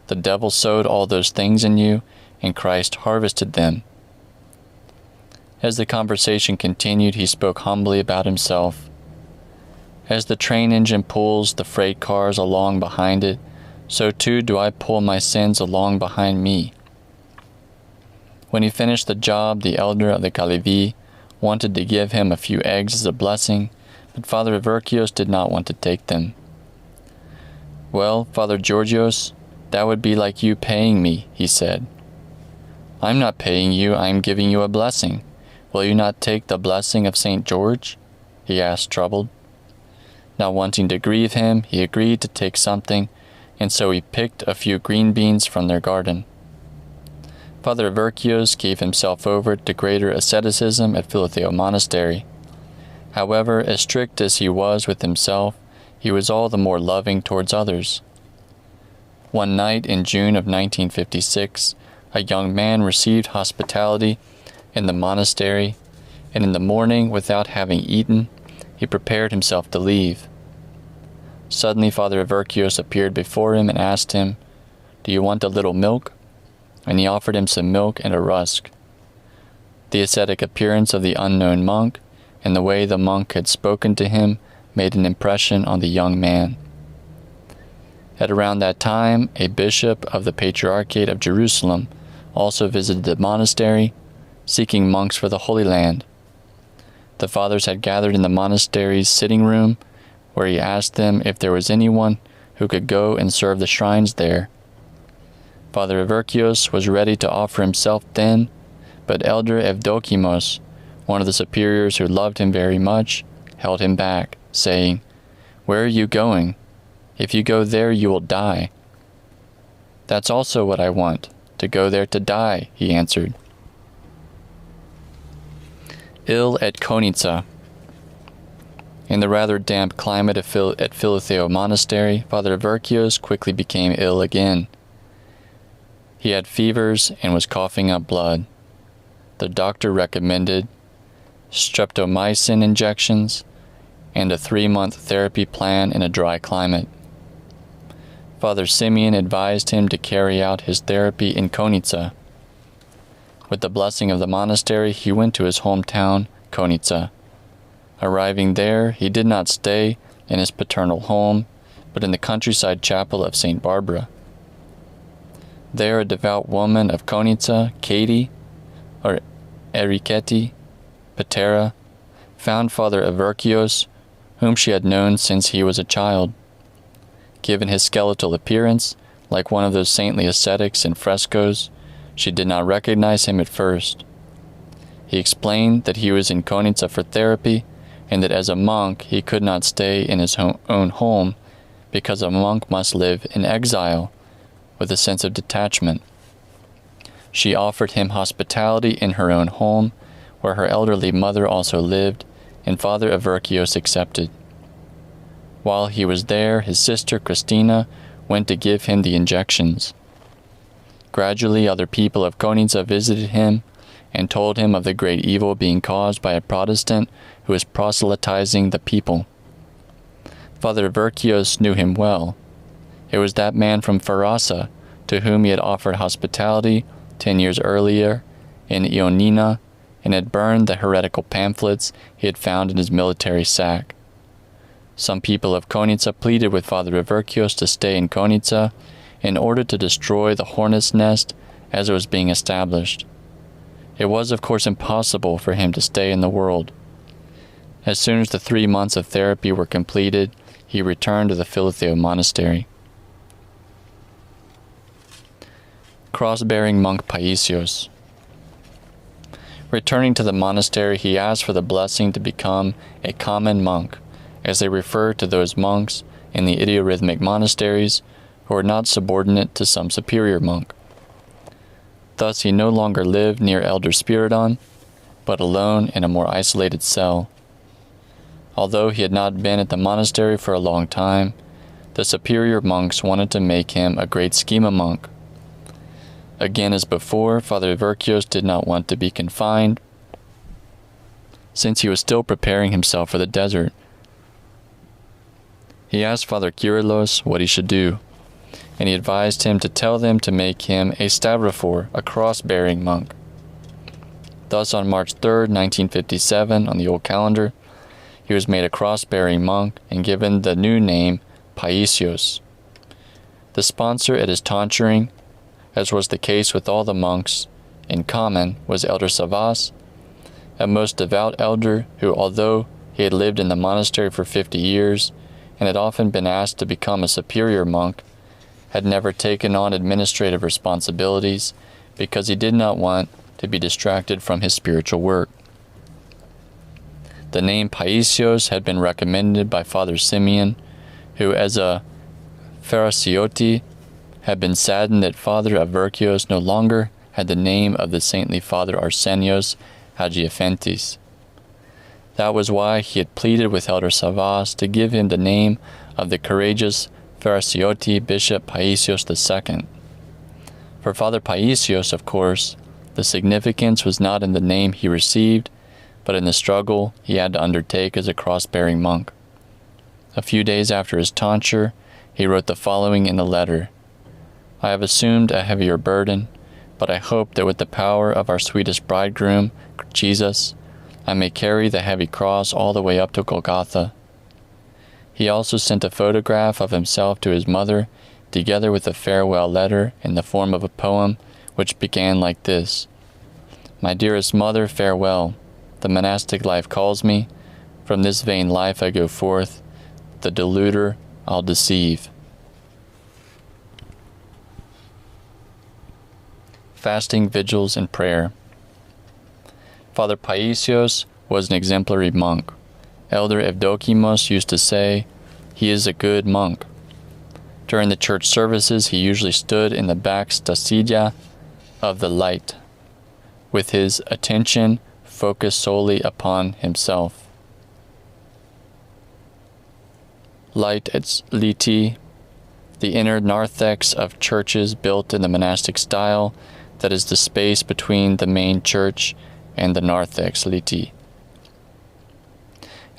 The devil sowed all those things in you, and Christ harvested them." As the conversation continued, he spoke humbly about himself. "As the train engine pulls the freight cars along behind it, so too do I pull my sins along behind me." When he finished the job, the elder of the Kalevi wanted to give him a few eggs as a blessing, but Father Averkios did not want to take them. "Well, Father Georgios, that would be like you paying me," he said. "I am not paying you, I am giving you a blessing. Will you not take the blessing of St. George?" he asked, troubled. Not wanting to grieve him, he agreed to take something, and so he picked a few green beans from their garden. Father Averkios gave himself over to greater asceticism at Philotheou monastery. However, as strict as he was with himself, he was all the more loving towards others. One night in June of 1956, a young man received hospitality in the monastery, and in the morning, without having eaten, he prepared himself to leave. Suddenly Father Averkios appeared before him and asked him, "Do you want a little milk?" And he offered him some milk and a rusk. The ascetic appearance of the unknown monk and the way the monk had spoken to him made an impression on the young man. At around that time, a bishop of the Patriarchate of Jerusalem also visited the monastery, seeking monks for the Holy Land. The fathers had gathered in the monastery's sitting room, where he asked them if there was anyone who could go and serve the shrines there. Father Averkios was ready to offer himself then, but Elder Evdokimos, one of the superiors who loved him very much, held him back, saying, "Where are you going? If you go there, you will die." "That's also what I want, to go there to die," he answered. Ill at Konitsa. In the rather damp climate at Philotheou monastery, Father Averkios quickly became ill again. He had fevers and was coughing up blood. The doctor recommended streptomycin injections and a 3-month therapy plan in a dry climate. Father Simeon advised him to carry out his therapy in Konitsa. With the blessing of the monastery, he went to his hometown, Konitsa. Arriving there, he did not stay in his paternal home, but in the countryside chapel of St. Barbara. There, a devout woman of Konitsa, Katie, or Eriketi, Patera, found Father Averkios, whom she had known since he was a child. Given his skeletal appearance, like one of those saintly ascetics in frescoes, she did not recognize him at first. He explained that he was in Konitsa for therapy, and that as a monk he could not stay in his own home, because a monk must live in exile, with a sense of detachment. She offered him hospitality in her own home, where her elderly mother also lived, and Father Averkios accepted. While he was there, his sister Christina went to give him the injections. Gradually, other people of Konitsa visited him and told him of the great evil being caused by a Protestant who was proselytizing the people. Father Averkios knew him well. It was that man from Farasa to whom he had offered hospitality 10 years earlier in Ioannina and had burned the heretical pamphlets he had found in his military sack. Some people of Konitsa pleaded with Father Averkios to stay in Konitsa in order to destroy the hornet's nest as it was being established. It was, of course, impossible for him to stay in the world. As soon as the 3 months of therapy were completed, he returned to the Philotheou monastery. Cross-bearing monk PAISIOS. Returning to the monastery, he asked for the blessing to become a common monk, as they refer to those monks in the idiorhythmic monasteries who are not subordinate to some superior monk. Thus he no longer lived near Elder Spiridon, but alone in a more isolated cell. Although he had not been at the monastery for a long time, the superior monks wanted to make him a great schema monk. Again as before, Father Averkios did not want to be confined, since he was still preparing himself for the desert. He asked Father Kyrillos what he should do, and he advised him to tell them to make him a stavrophore, a cross-bearing monk. Thus on March 3rd, 1957, on the old calendar, he was made a cross-bearing monk and given the new name PAISIOS. The sponsor at his tonsuring, as was the case with all the monks in common, was Elder Savas, a most devout elder who, although he had lived in the monastery for 50 years and had often been asked to become a superior monk, had never taken on administrative responsibilities because he did not want to be distracted from his spiritual work. The name PAISIOS had been recommended by Father Simeon, who, as a Pharisaioti, had been saddened that Father Averkios no longer had the name of the saintly Father Arsenios Hagiophantes. That was why he had pleaded with Elder Savas to give him the name of the courageous Pharisaioti Bishop PAISIOS II. For Father PAISIOS, of course, the significance was not in the name he received, but in the struggle he had to undertake as a cross-bearing monk. A few days after his tonsure, he wrote the following in a letter: "I have assumed a heavier burden, but I hope that with the power of our sweetest bridegroom, Jesus, I may carry the heavy cross all the way up to Golgotha." He also sent a photograph of himself to his mother, together with a farewell letter in the form of a poem, which began like this: "My dearest mother, farewell. The monastic life calls me. From this vain life I go forth. The deluder I'll deceive." Fasting, vigils, and prayer. Father PAISIOS was an exemplary monk. Elder Evdokimos used to say, "He is a good monk." During the church services, he usually stood in the back stasidia of the light, with his attention focused solely upon himself. Light at Liti, the inner narthex of churches built in the monastic style, that is the space between the main church and the narthex Liti.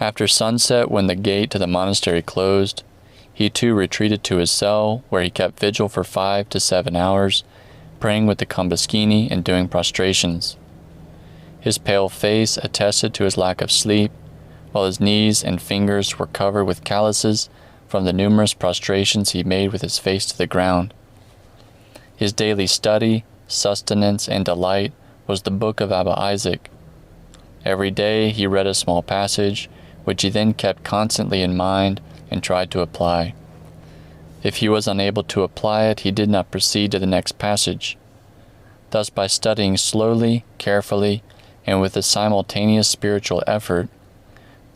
After sunset, when the gate to the monastery closed, he too retreated to his cell, where he kept vigil for 5 to 7 hours, praying with the Combuschini and doing prostrations. His pale face attested to his lack of sleep, while his knees and fingers were covered with calluses from the numerous prostrations he made with his face to the ground. His daily study, sustenance, and delight was the book of Abba Isaac. Every day he read a small passage, which he then kept constantly in mind and tried to apply. If he was unable to apply it, he did not proceed to the next passage. Thus, by studying slowly, carefully, and with a simultaneous spiritual effort,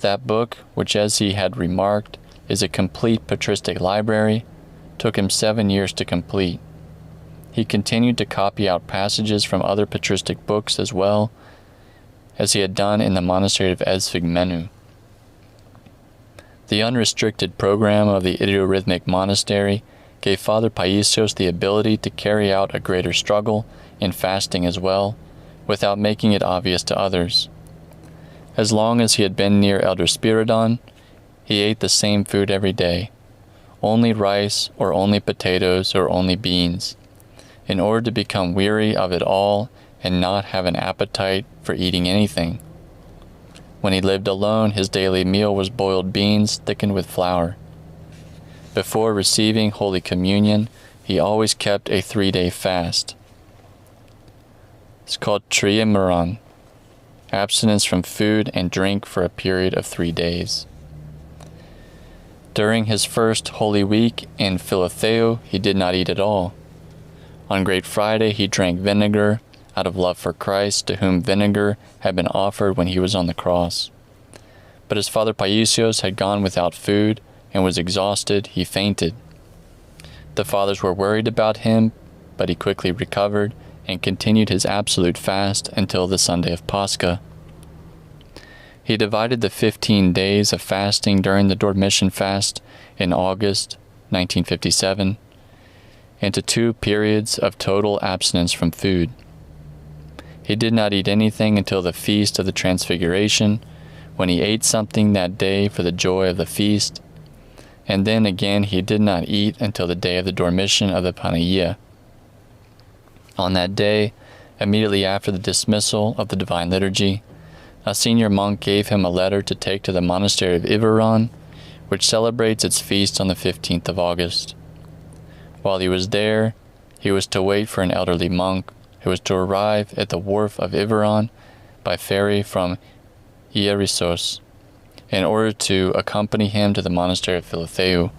that book, which, as he had remarked, is a complete patristic library, took him 7 years to complete. He continued to copy out passages from other patristic books as well, as he had done in the monastery of Esphigmenou. The unrestricted program of the Ideorhythmic monastery gave Father PAISIOS the ability to carry out a greater struggle in fasting as well, without making it obvious to others. As long as he had been near Elder Spiridon, he ate the same food every day, only rice or only potatoes or only beans, in order to become weary of it all and not have an appetite for eating anything. When he lived alone, his daily meal was boiled beans thickened with flour. Before receiving Holy Communion, he always kept a 3-day fast. It's called trimeron, abstinence from food and drink for a period of 3 days. During his first Holy Week in Philotheou, he did not eat at all. On Great Friday, he drank vinegar out of love for Christ, to whom vinegar had been offered when he was on the cross. But as Father PAISIOS had gone without food and was exhausted, he fainted. The fathers were worried about him, but he quickly recovered and continued his absolute fast until the Sunday of Pascha. He divided the 15 days of fasting during the Dormition fast in August 1957 into 2 periods of total abstinence from food. He did not eat anything until the feast of the Transfiguration, when he ate something that day for the joy of the feast, and then again he did not eat until the day of the Dormition of the Panagia. On that day, immediately after the dismissal of the Divine Liturgy, a senior monk gave him a letter to take to the monastery of Iveron, which celebrates its feast on the 15th of August. While he was there, he was to wait for an elderly monk who was to arrive at the wharf of Iveron by ferry from Arenos, in order to accompany him to the monastery of Philotheou.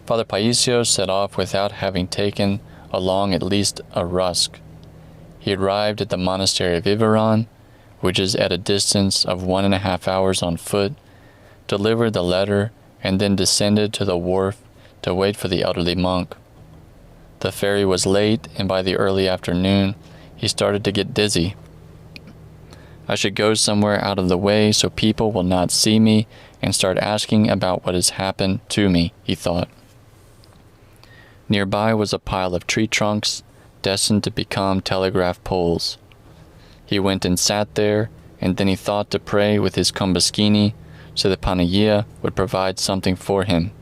Father PAISIOS set off without having taken along at least a rusk. He arrived at the monastery of Iveron, which is at a distance of 1.5 hours on foot, delivered the letter, and then descended to the wharf to wait for the elderly monk. The ferry was late, and by the early afternoon, he started to get dizzy. I should go somewhere out of the way so people will not see me and start asking about what has happened to me, he thought. Nearby was a pile of tree trunks, destined to become telegraph poles. He went and sat there, and then he thought to pray with his kombuskini so that Panagia would provide something for him.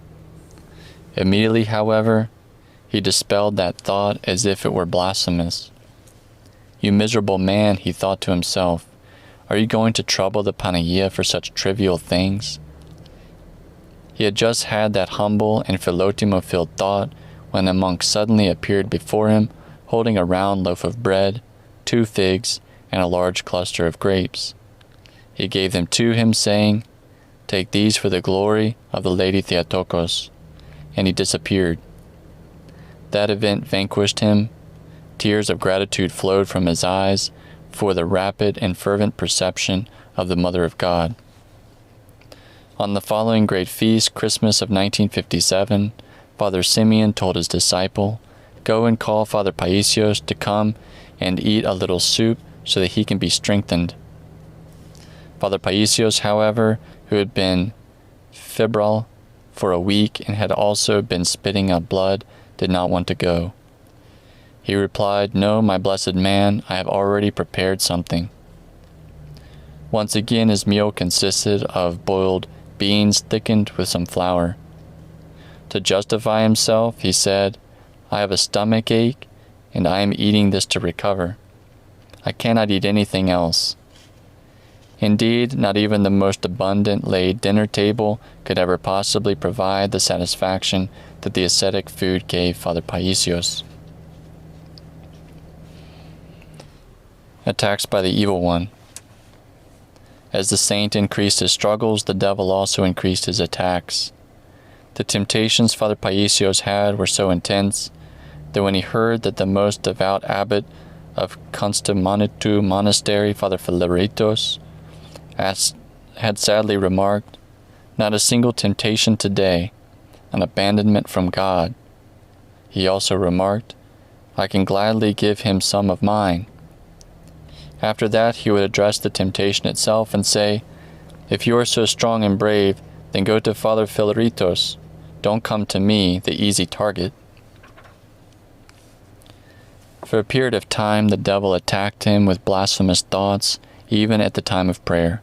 Immediately, however, he dispelled that thought as if it were blasphemous. "You miserable man," he thought to himself, "are you going to trouble the Panagia for such trivial things?" He had just had that humble and Philotheou-filled thought when a monk suddenly appeared before him, holding a round loaf of bread, 2 figs, and a large cluster of grapes. He gave them to him, saying, "Take these for the glory of the Lady Theotokos," and he disappeared. That event vanquished him. Tears of gratitude flowed from his eyes for the rapid and fervent perception of the Mother of God. On the following great feast, Christmas of 1957, Father Simeon told his disciple, "Go and call Father PAISIOS to come and eat a little soup so that he can be strengthened." Father PAISIOS, however, who had been febrile for a week and had also been spitting up blood, did not want to go. He replied, "No, my blessed man, I have already prepared something." Once again his meal consisted of boiled beans thickened with some flour. To justify himself, he said, "I have a stomach ache, and I am eating this to recover. I cannot eat anything else." Indeed, not even the most abundant laid dinner table could ever possibly provide the satisfaction that the ascetic food gave Father PAISIOS. Attacks by the evil one. As the saint increased his struggles, the devil also increased his attacks. The temptations Father PAISIOS had were so intense that when he heard that the most devout abbot of Constantinople monastery, Father Philotheou, had sadly remarked, "Not a single temptation today, an abandonment from God," he also remarked, "I can gladly give him some of mine." After that, he would address the temptation itself and say, "If you are so strong and brave, then go to Father Philotheou. Don't come to me, the easy target." For a period of time, the devil attacked him with blasphemous thoughts, even at the time of prayer.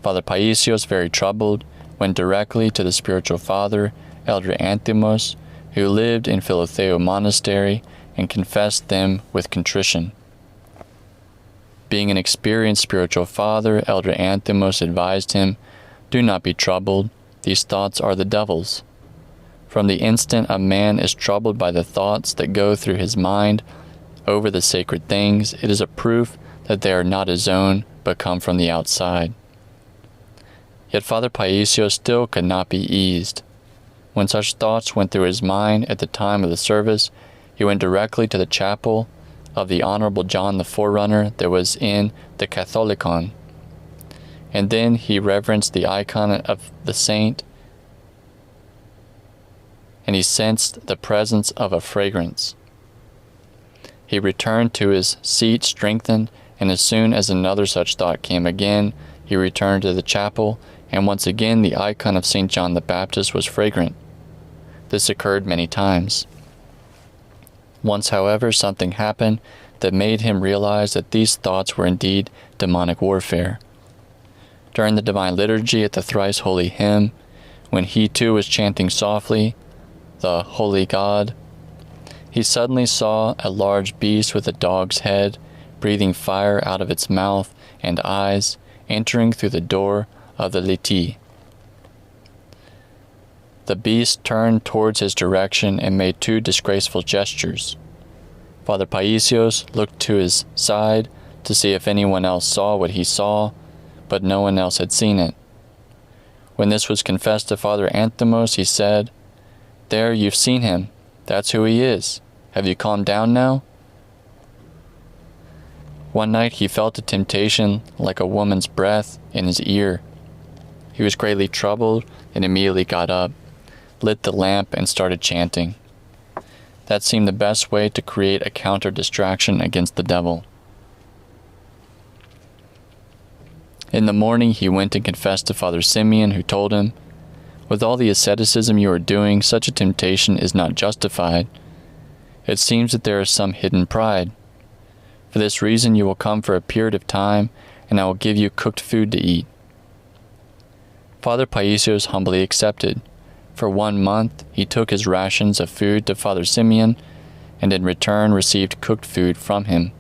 Father PAISIOS, very troubled, went directly to the spiritual father, Elder Anthimos, who lived in Philotheou monastery, and confessed them with contrition. Being an experienced spiritual father, Elder Anthimos advised him, "Do not be troubled, these thoughts are the devil's. From the instant a man is troubled by the thoughts that go through his mind over the sacred things, it is a proof that they are not his own, but come from the outside." Yet Father PAISIOS still could not be eased. When such thoughts went through his mind at the time of the service, he went directly to the chapel of the Honorable John the Forerunner that was in the Catholicon, and then he reverenced the icon of the saint, and he sensed the presence of a fragrance. He returned to his seat strengthened, and as soon as another such thought came again, he returned to the chapel, and once again the icon of St. John the Baptist was fragrant. This occurred many times. Once, however, something happened that made him realize that these thoughts were indeed demonic warfare. During the Divine Liturgy at the thrice holy hymn, when he too was chanting softly, "The Holy God," he suddenly saw a large beast with a dog's head, breathing fire out of its mouth and eyes, entering through the door of the laity. The beast turned towards his direction and made 2 disgraceful gestures. Father PAISIOS looked to his side to see if anyone else saw what he saw, but no one else had seen it. When this was confessed to Father Anthimos, he said, "There, you've seen him. That's who he is. Have you calmed down now?" One night he felt a temptation like a woman's breath in his ear. He was greatly troubled and immediately got up, lit the lamp, and started chanting. That seemed the best way to create a counter-distraction against the devil. In the morning he went and confessed to Father Simeon, who told him, "With all the asceticism you are doing, such a temptation is not justified. It seems that there is some hidden pride. For this reason you will come for a period of time, and I will give you cooked food to eat." Father PAISIOS humbly accepted. For 1 month he took his rations of food to Father Simeon, and in return received cooked food from him.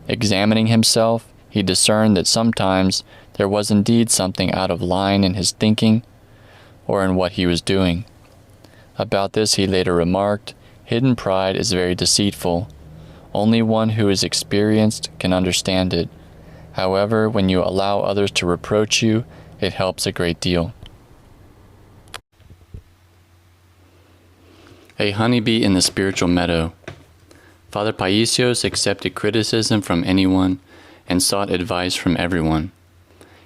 Examining himself, he discerned that sometimes there was indeed something out of line in his thinking or in what he was doing. About this he later remarked, "Hidden pride is very deceitful. Only one who is experienced can understand it. However, when you allow others to reproach you, it helps a great deal." A honeybee in the spiritual meadow. Father PAISIOS accepted criticism from anyone and sought advice from everyone.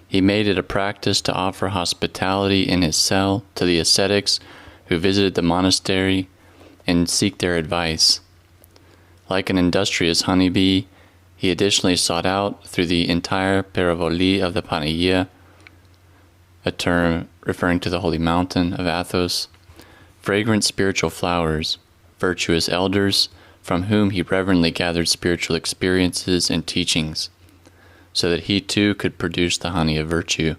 He made it a practice to offer hospitality in his cell to the ascetics who visited the monastery and seek their advice. Like an industrious honeybee, he additionally sought out through the entire paravi of the Panagia, a term referring to the holy mountain of Athos, fragrant spiritual flowers, virtuous elders, from whom he reverently gathered spiritual experiences and teachings, so that he too could produce the honey of virtue.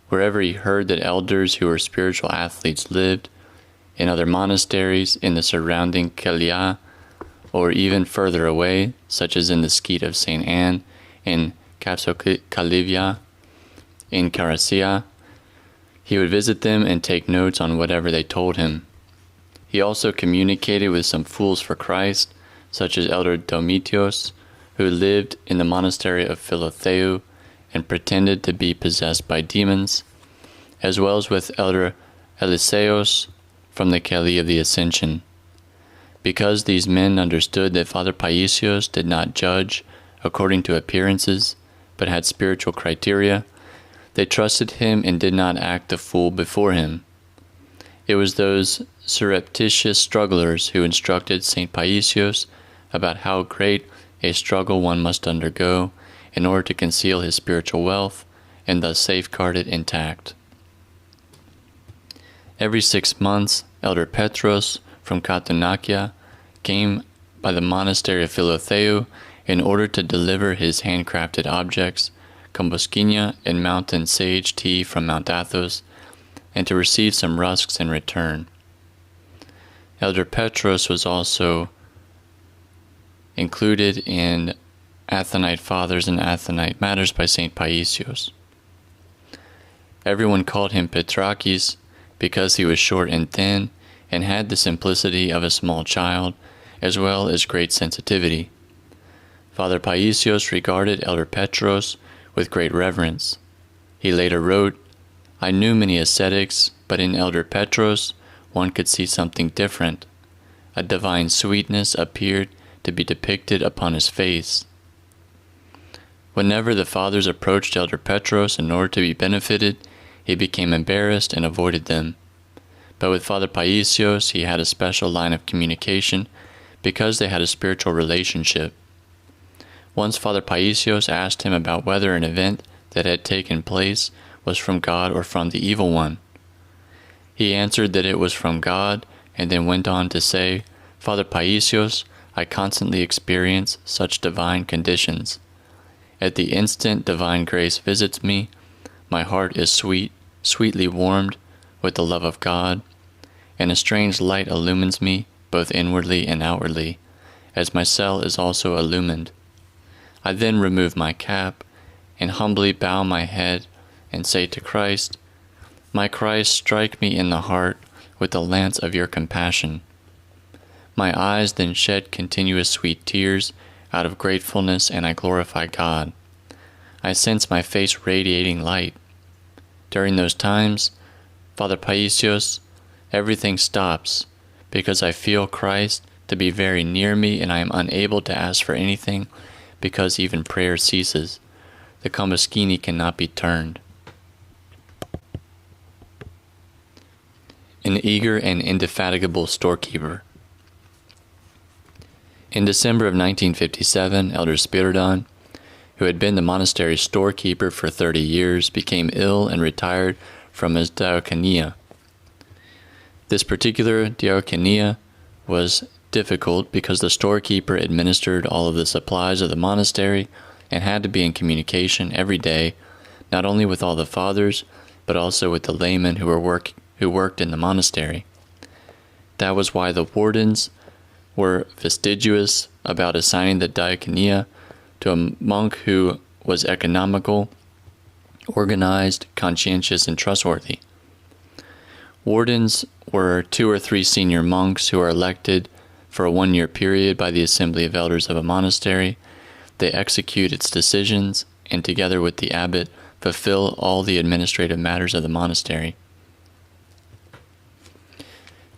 Wherever he heard that elders who were spiritual athletes lived, in other monasteries, in the surrounding Kelia, or even further away, such as in the skeet of St. Anne, in Kapsokalivia, in Karasia, he would visit them and take notes on whatever they told him. He also communicated with some fools for Christ, such as Elder Domitios, who lived in the monastery of Philotheou and pretended to be possessed by demons, as well as with Elder Eliseos from the Kelly of the Ascension. Because these men understood that Father PAISIOS did not judge according to appearances, but had spiritual criteria, they trusted him and did not act the fool before him. It was those surreptitious strugglers who instructed St. PAISIOS about how great a struggle one must undergo in order to conceal his spiritual wealth and thus safeguard it intact. Every 6 months, Elder Petros from Katonachia came by the monastery of Philotheou in order to deliver his handcrafted objects, kombuskinia and mountain sage tea from Mount Athos, and to receive some rusks in return. Elder Petros was also included in Athonite Fathers and Athonite Matters by St. PAISIOS. Everyone called him Petrakis because he was short and thin and had the simplicity of a small child, as well as great sensitivity. Father PAISIOS regarded Elder Petros with great reverence. He later wrote, "I knew many ascetics, but in Elder Petros one could see something different. A divine sweetness appeared to be depicted upon his face." Whenever the fathers approached Elder Petros in order to be benefited, he became embarrassed and avoided them. But with Father PAISIOS he had a special line of communication because they had a spiritual relationship. Once Father PAISIOS asked him about whether an event that had taken place was from God or from the evil one. He answered that it was from God, and then went on to say, "Father PAISIOS, I constantly experience such divine conditions. At the instant divine grace visits me, my heart is sweetly warmed with the love of God, and a strange light illumines me both inwardly and outwardly, as my cell is also illumined. I then remove my cap and humbly bow my head and say to Christ, 'My Christ, strike me in the heart with the lance of your compassion.' My eyes then shed continuous sweet tears out of gratefulness, and I glorify God. I sense my face radiating light. During those times, Father PAISIOS, everything stops, because I feel Christ to be very near me, and I am unable to ask for anything because even prayer ceases. The Commoschini cannot be turned. An eager and indefatigable storekeeper. In December of 1957, Elder Spiridon, who had been the monastery's storekeeper for 30 years, became ill and retired from his diaconia. This particular diaconia was difficult because the storekeeper administered all of the supplies of the monastery and had to be in communication every day, not only with all the fathers, but also with the laymen who worked in the monastery. That was why the wardens were fastidious about assigning the diaconia to a monk who was economical, organized, conscientious, and trustworthy. Wardens were 2 or 3 senior monks who are elected for a 1-year period by the assembly of elders of a monastery. They execute its decisions and, together with the abbot, fulfill all the administrative matters of the monastery.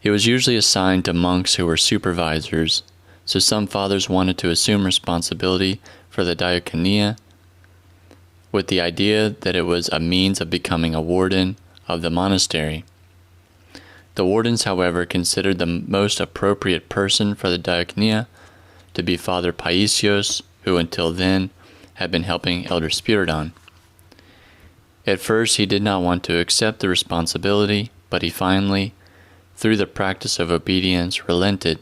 It was usually assigned to monks who were supervisors, so some fathers wanted to assume responsibility for the diaconia with the idea that it was a means of becoming a warden of the monastery. The wardens, however, considered the most appropriate person for the diaconia to be Father PAISIOS, who until then had been helping Elder Spiridon. At first he did not want to accept the responsibility, but he finally, through the practice of obedience, relented.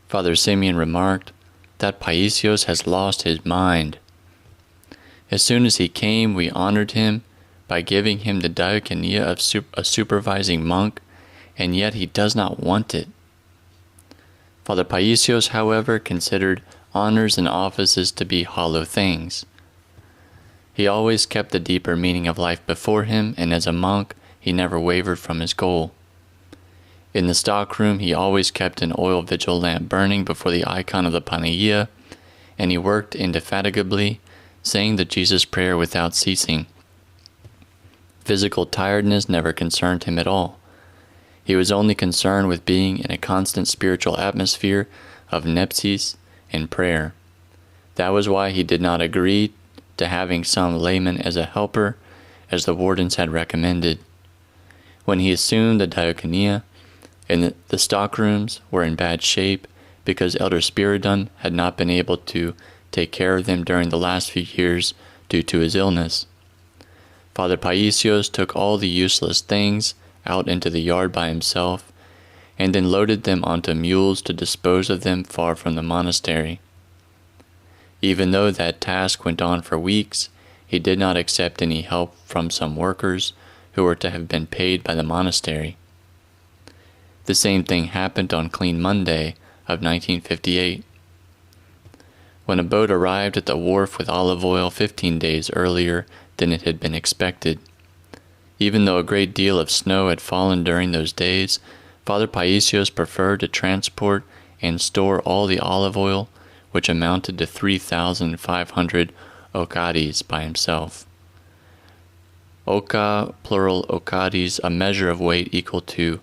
Father Simeon remarked, "That PAISIOS has lost his mind." As soon as he came, we honored him by giving him the diaconia of a supervising monk, and yet he does not want it. Father PAISIOS, however, considered honors and offices to be hollow things. He always kept the deeper meaning of life before him, and as a monk, he never wavered from his goal. In the stockroom, he always kept an oil vigil lamp burning before the icon of the Panagia, and he worked indefatigably, saying the Jesus prayer without ceasing. Physical tiredness never concerned him at all. He was only concerned with being in a constant spiritual atmosphere of nepsis and prayer. That was why he did not agree to having some layman as a helper, as the wardens had recommended. When he assumed the diaconia, and the stockrooms were in bad shape because Elder Spiridon had not been able to take care of them during the last few years due to his illness. Father PAISIOS took all the useless things out into the yard by himself, and then loaded them onto mules to dispose of them far from the monastery. Even though that task went on for weeks, he did not accept any help from some workers who were to have been paid by the monastery. The same thing happened on Clean Monday of 1958. When a boat arrived at the wharf with olive oil 15 days earlier than it had been expected. Even though a great deal of snow had fallen during those days, Father PAISIOS preferred to transport and store all the olive oil, which amounted to 3,500 okades, by himself. Oka, plural okades, a measure of weight equal to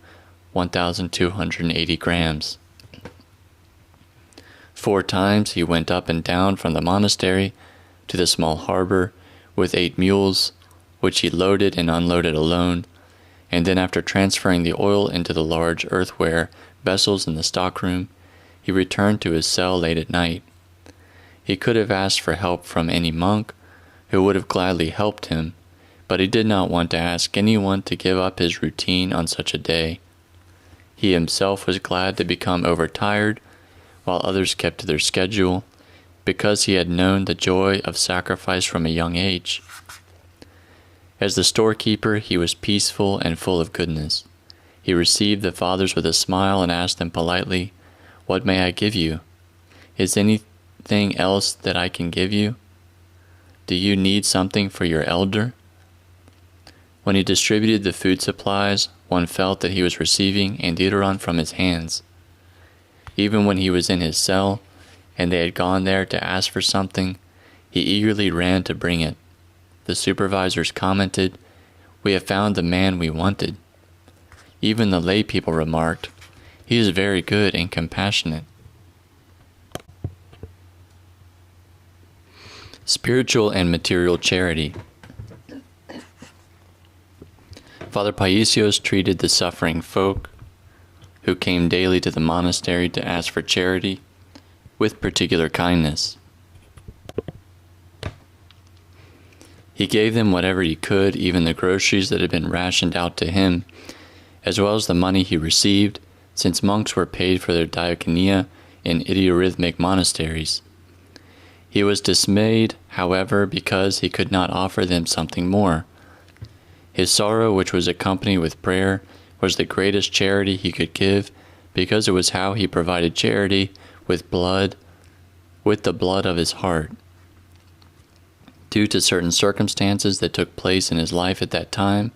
1,280 grams. 4 times he went up and down from the monastery to the small harbor with 8 mules, which he loaded and unloaded alone, and then after transferring the oil into the large earthenware vessels in the stockroom, he returned to his cell late at night. He could have asked for help from any monk, who would have gladly helped him, but he did not want to ask anyone to give up his routine on such a day. He himself was glad to become overtired, while others kept to their schedule, because he had known the joy of sacrifice from a young age. As the storekeeper, he was peaceful and full of goodness. He received the fathers with a smile and asked them politely, "What may I give you? Is anything else that I can give you? Do you need something for your elder?" When he distributed the food supplies, one felt that he was receiving Anderon from his hands. Even when he was in his cell, and they had gone there to ask for something, he eagerly ran to bring it. The supervisors commented, "We have found the man we wanted." Even the lay people remarked, "He is very good and compassionate." Spiritual and material charity. Father PAISIOS treated the suffering folk who came daily to the monastery to ask for charity with particular kindness. He gave them whatever he could, even the groceries that had been rationed out to him, as well as the money he received, since monks were paid for their diaconia in idiorhythmic monasteries. He was dismayed, however, because he could not offer them something more. His sorrow, which was accompanied with prayer, was the greatest charity he could give, because it was how he provided charity with the blood of his heart. Due to certain circumstances that took place in his life at that time,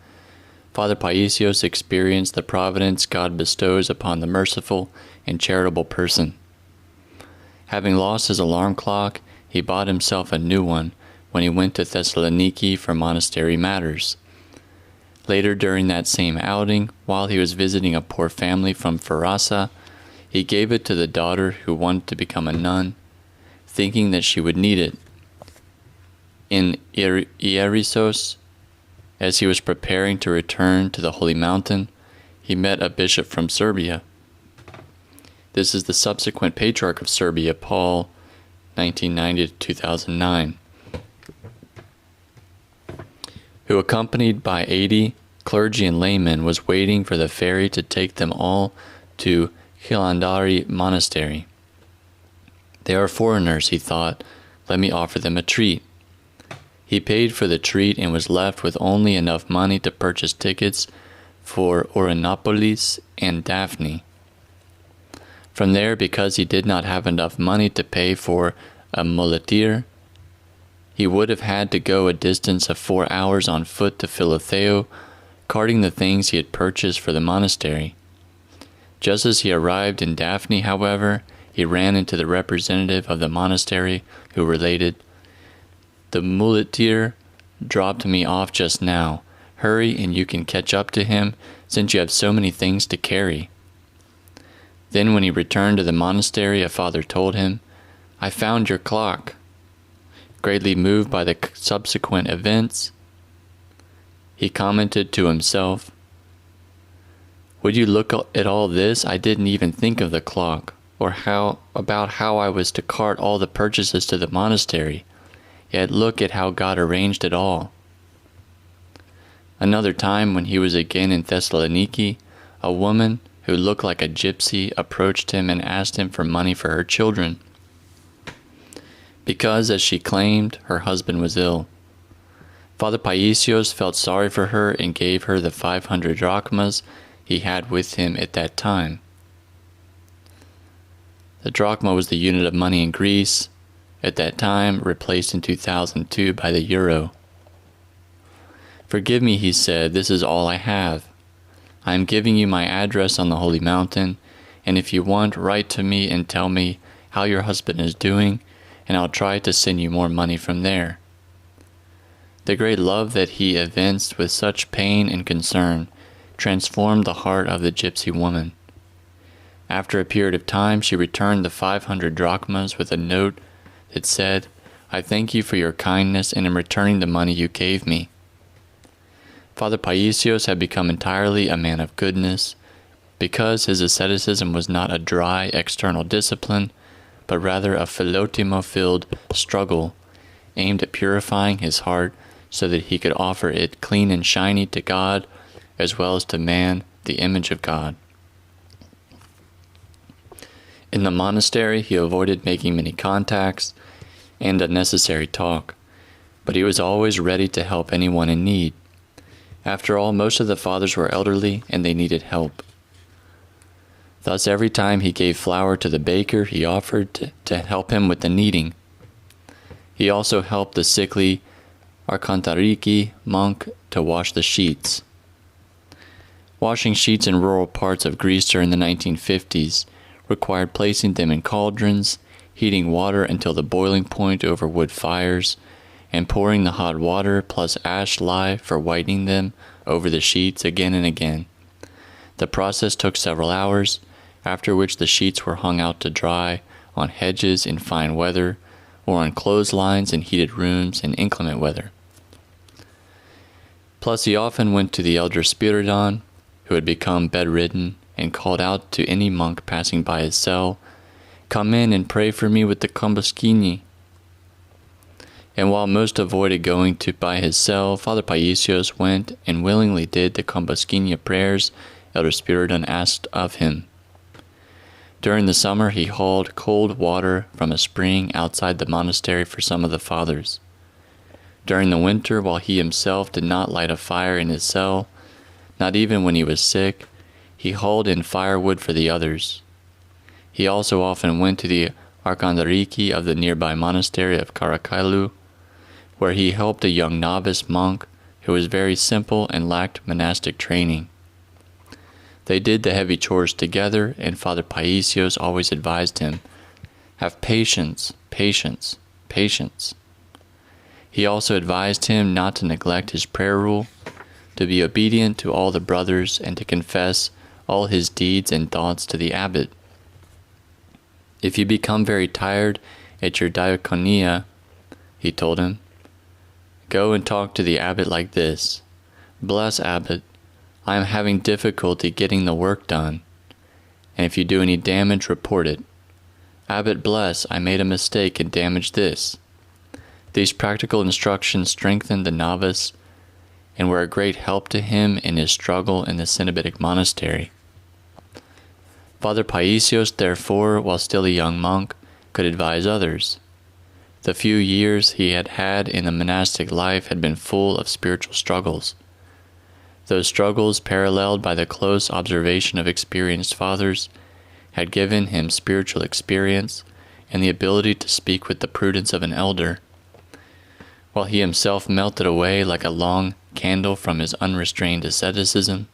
Father PAISIOS experienced the providence God bestows upon the merciful and charitable person. Having lost his alarm clock, he bought himself a new one when he went to Thessaloniki for monastery matters. Later during that same outing, while he was visiting a poor family from Farasa, he gave it to the daughter who wanted to become a nun, thinking that she would need it. In Arenos, as he was preparing to return to the Holy Mountain, he met a bishop from Serbia. This is the subsequent Patriarch of Serbia, Paul, 1990 to 2009, who, accompanied by 80 clergy and laymen, was waiting for the ferry to take them all to Voluntary monastery. They are foreigners, he thought. Let me offer them a treat. He paid for the treat and was left with only enough money to purchase tickets for Orinopolis and Daphne. From there, because he did not have enough money to pay for a muleteer, he would have had to go a distance of 4 hours on foot to Philotheou, carting the things he had purchased for the monastery. Just as he arrived in Daphne, however, he ran into the representative of the monastery, who related, "The muleteer dropped me off just now. Hurry and you can catch up to him, since you have so many things to carry." Then when he returned to the monastery, a father told him, "I found your clock." Greatly moved by the subsequent events, he commented to himself, "Would you look at all this? I didn't even think of the clock, or about how I was to cart all the purchases to the monastery. Yet look at how God arranged it all." Another time, when he was again in Thessaloniki, a woman who looked like a gypsy approached him and asked him for money for her children, because, as she claimed, her husband was ill. Father PAISIOS felt sorry for her and gave her the 500 drachmas he had with him at that time. The drachma was the unit of money in Greece, at that time replaced in 2002 by the euro. "Forgive me," he said, "this is all I have. I am giving you my address on the Holy Mountain, and if you want, write to me and tell me how your husband is doing, and I'll try to send you more money from there." The great love that he evinced with such pain and concern transformed the heart of the gypsy woman. After a period of time, she returned the 500 drachmas with a note that said, "I thank you for your kindness and am returning the money you gave me." Father PAISIOS had become entirely a man of goodness, because his asceticism was not a dry external discipline, but rather a Philotheou-filled struggle aimed at purifying his heart so that he could offer it clean and shiny to God, as well as to man, the image of God. In the monastery, he avoided making many contacts and unnecessary talk, but he was always ready to help anyone in need. After all, most of the fathers were elderly and they needed help. Thus, every time he gave flour to the baker, he offered to help him with the kneading. He also helped the sickly Arkantariki monk to wash the sheets. Washing sheets in rural parts of Greece during the 1950s required placing them in cauldrons, heating water until the boiling point over wood fires, and pouring the hot water plus ash lye for whitening them over the sheets again and again. The process took several hours, after which the sheets were hung out to dry on hedges in fine weather, or on clotheslines in heated rooms in inclement weather. Plus, he often went to the elder Spiridon, who had become bedridden, and called out to any monk passing by his cell, "Come in and pray for me with the Combuskini." And while most avoided going to by his cell, Father PAISIOS went and willingly did the Combuskini prayers elder Spiridon asked of him. During the summer, he hauled cold water from a spring outside the monastery for some of the fathers. During the winter, while he himself did not light a fire in his cell, not even when he was sick, he hauled in firewood for the others. He also often went to the archandariki of the nearby monastery of Karakailu, where he helped a young novice monk who was very simple and lacked monastic training. They did the heavy chores together, and Father PAISIOS always advised him, "Have patience, patience, patience." He also advised him not to neglect his prayer rule, to be obedient to all the brothers, and to confess all his deeds and thoughts to the abbot. "If you become very tired at your diaconia," he told him, "go and talk to the abbot like this: 'Bless, abbot, I am having difficulty getting the work done, and if you do any damage, report it. Abbot, bless, I made a mistake and damaged this.'" These practical instructions strengthened the novice and were a great help to him in his struggle in the Cenobitic monastery. Father PAISIOS, therefore, while still a young monk, could advise others. The few years he had had in the monastic life had been full of spiritual struggles. Those struggles, paralleled by the close observation of experienced fathers, had given him spiritual experience and the ability to speak with the prudence of an elder. While he himself melted away like a long candle from his unrestrained asceticism,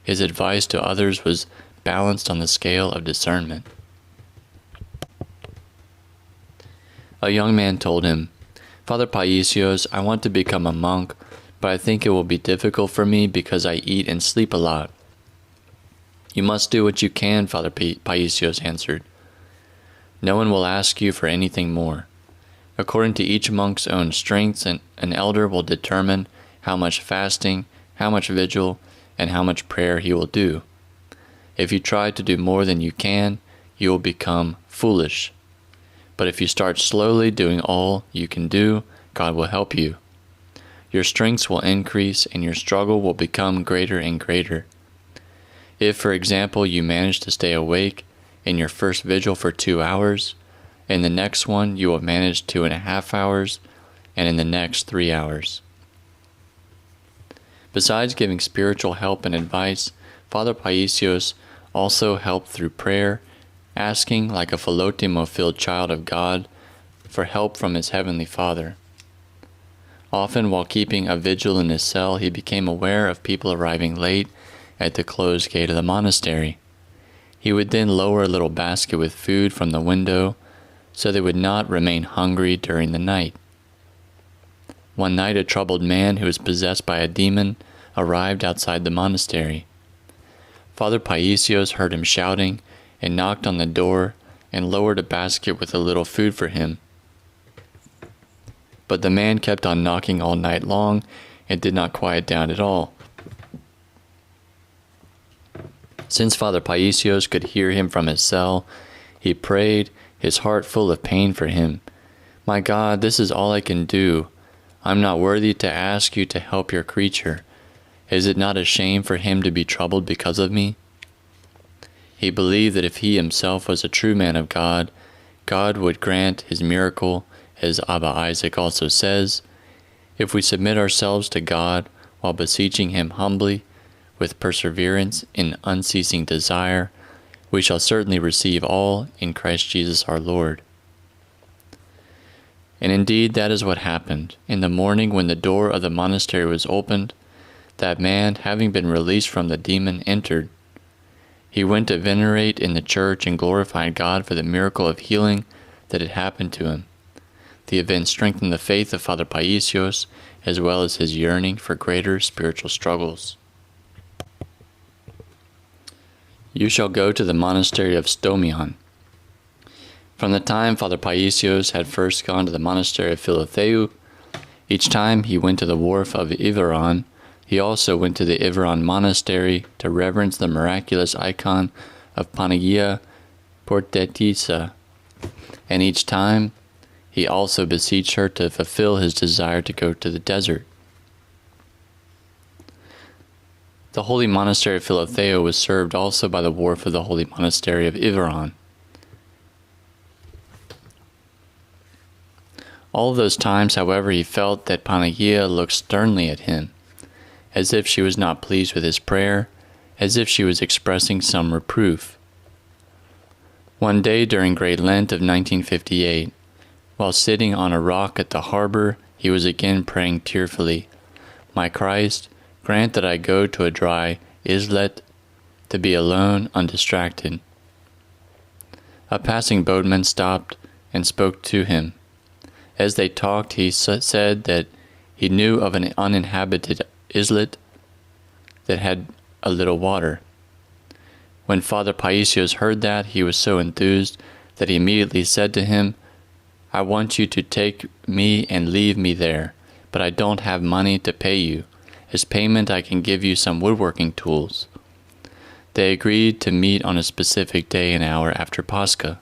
his advice to others was balanced on the scale of discernment. A young man told him, "Father PAISIOS, I want to become a monk, but I think it will be difficult for me because I eat and sleep a lot." "You must do what you can," Father PAISIOS answered. "No one will ask you for anything more. According to each monk's own strengths, an elder will determine how much fasting, how much vigil, and how much prayer he will do. If you try to do more than you can, you will become foolish. But if you start slowly doing all you can do, God will help you. Your strengths will increase and your struggle will become greater and greater. If, for example, you manage to stay awake in your first vigil for 2 hours, in the next one you will manage 2.5 hours, and in the next 3 hours. Besides giving spiritual help and advice, Father PAISIOS also helped through prayer, asking, like a Philotheou-filled child of God, for help from his Heavenly Father. Often, while keeping a vigil in his cell, he became aware of people arriving late at the closed gate of the monastery. He would then lower a little basket with food from the window, so they would not remain hungry during the night. One night, a troubled man who was possessed by a demon arrived outside the monastery. Father PAISIOS heard him shouting and knocked on the door and lowered a basket with a little food for him. But the man kept on knocking all night long and did not quiet down at all. Since Father PAISIOS could hear him from his cell, he prayed, his heart full of pain for him. "My God, this is all I can do. I'm not worthy to ask you to help your creature. Is it not a shame for him to be troubled because of me?" He believed that if he himself was a true man of God, God would grant his miracle, as Abba Isaac also says, if we submit ourselves to God while beseeching him humbly, with perseverance in unceasing desire, we shall certainly receive all in Christ Jesus our Lord. And indeed that is what happened. In the morning when the door of the monastery was opened, that man, having been released from the demon, entered. He went to venerate in the church and glorified God for the miracle of healing that had happened to him. The event strengthened the faith of Father PAISIOS, as well as his yearning for greater spiritual struggles. You shall go to the monastery of Stomion. From the time Father PAISIOS had first gone to the monastery of Philotheou, each time he went to the wharf of Iveron, he also went to the Iveron monastery to reverence the miraculous icon of Panagia Portetissa, and each time he also beseeched her to fulfill his desire to go to the desert. The holy monastery of Philotheou was served also by the wharf of the holy monastery of Iveron. All of those times, however, he felt that Panagia looked sternly at him, as if she was not pleased with his prayer, as if she was expressing some reproof. One day during Great Lent of 1958, while sitting on a rock at the harbor, he was again praying tearfully, "My Christ, grant that I go to a dry islet, to be alone, undistracted." A passing boatman stopped and spoke to him. As they talked, he said that he knew of an uninhabited islet that had a little water. When Father PAISIOS heard that, he was so enthused that he immediately said to him, "I want you to take me and leave me there, but I don't have money to pay you. As payment, I can give you some woodworking tools." They agreed to meet on a specific day and hour after Pascha.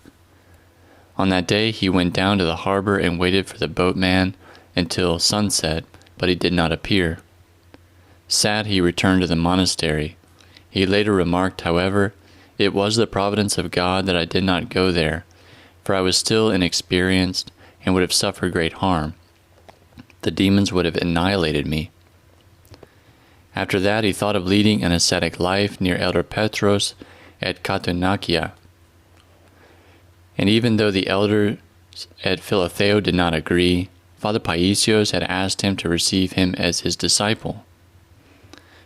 On that day, he went down to the harbor and waited for the boatman until sunset, but he did not appear. Sad, he returned to the monastery. He later remarked, however, "It was the providence of God that I did not go there, for I was still inexperienced and would have suffered great harm. The demons would have annihilated me." After that, he thought of leading an ascetic life near Elder Petros at Katonakia. And even though the elders at Philotheou did not agree, Father PAISIOS had asked him to receive him as his disciple.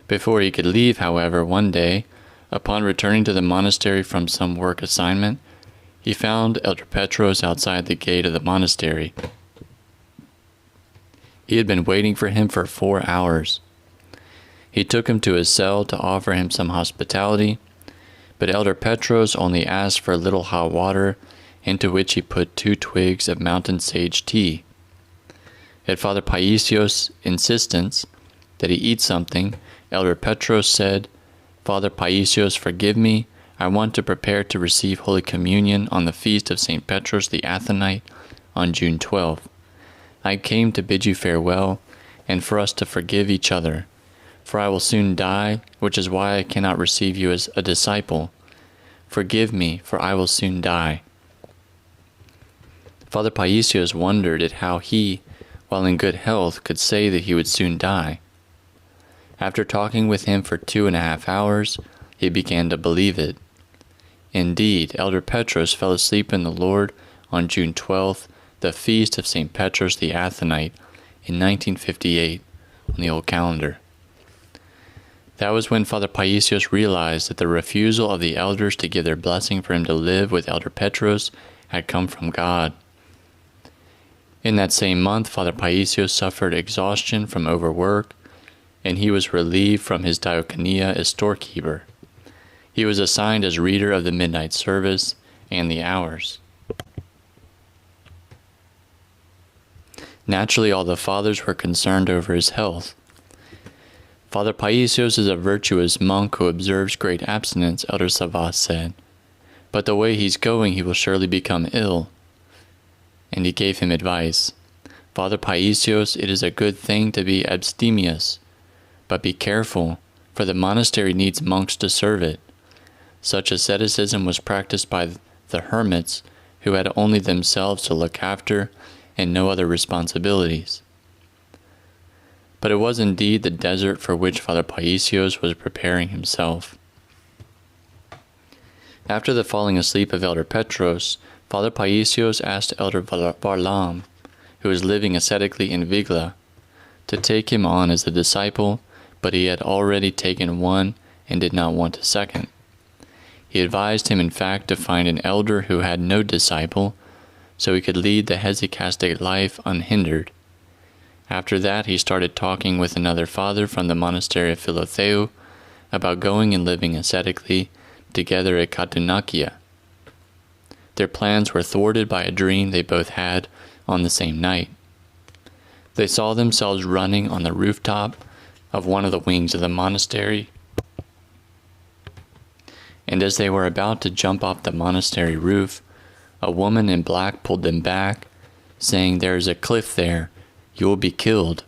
Before he could leave, however, one day, upon returning to the monastery from some work assignment, he found Elder Petros outside the gate of the monastery. He had been waiting for him for 4 hours. He took him to his cell to offer him some hospitality, but Elder Petros only asked for a little hot water, into which he put 2 twigs of mountain sage tea. At Father PAISIOS' insistence that he eat something, Elder Petros said, "Father PAISIOS, forgive me. I want to prepare to receive Holy Communion on the feast of St. Petros the Athonite on June 12th. I came to bid you farewell, and for us to forgive each other, for I will soon die, which is why I cannot receive you as a disciple. Forgive me, for I will soon die." Father PAISIOS wondered at how he, while in good health, could say that he would soon die. After talking with him for 2.5 hours, he began to believe it. Indeed, Elder Petros fell asleep in the Lord on June 12th, the feast of St. Petros the Athonite, in 1958, on the old calendar. That was when Father PAISIOS realized that the refusal of the elders to give their blessing for him to live with Elder Petros had come from God. In that same month, Father PAISIOS suffered exhaustion from overwork, and he was relieved from his diaconia as storekeeper. He was assigned as reader of the midnight service and the hours. Naturally, all the fathers were concerned over his health. "Father PAISIOS is a virtuous monk who observes great abstinence," Elder Savas said. "But the way he's going, he will surely become ill." And he gave him advice. "Father PAISIOS, it is a good thing to be abstemious, but be careful, for the monastery needs monks to serve it." Such asceticism was practiced by the hermits, who had only themselves to look after and no other responsibilities. But it was indeed the desert for which Father PAISIOS was preparing himself. After the falling asleep of Elder Petros, Father PAISIOS asked Elder Varlam, who was living ascetically in Vigla, to take him on as a disciple, but he had already taken one and did not want a second. He advised him, in fact, to find an elder who had no disciple, so he could lead the hesychastic life unhindered. After that, he started talking with another father from the monastery of Philotheou about going and living ascetically together at Katonakia. Their plans were thwarted by a dream they both had on the same night. They saw themselves running on the rooftop of one of the wings of the monastery, and as they were about to jump off the monastery roof, a woman in black pulled them back, saying, "There is a cliff there, you will be killed."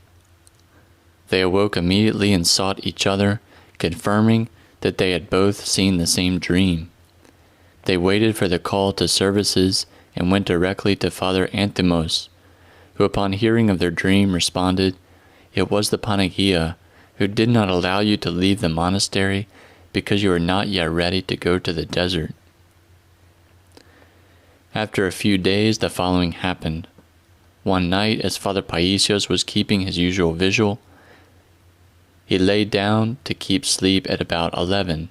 They awoke immediately and sought each other, confirming that they had both seen the same dream. They waited for the call to services and went directly to Father Anthimos, who upon hearing of their dream responded, "It was the Panagia who did not allow you to leave the monastery because you are not yet ready to go to the desert." After a few days, the following happened. One night, as Father PAISIOS was keeping his usual vigil, he lay down to keep sleep at about 11.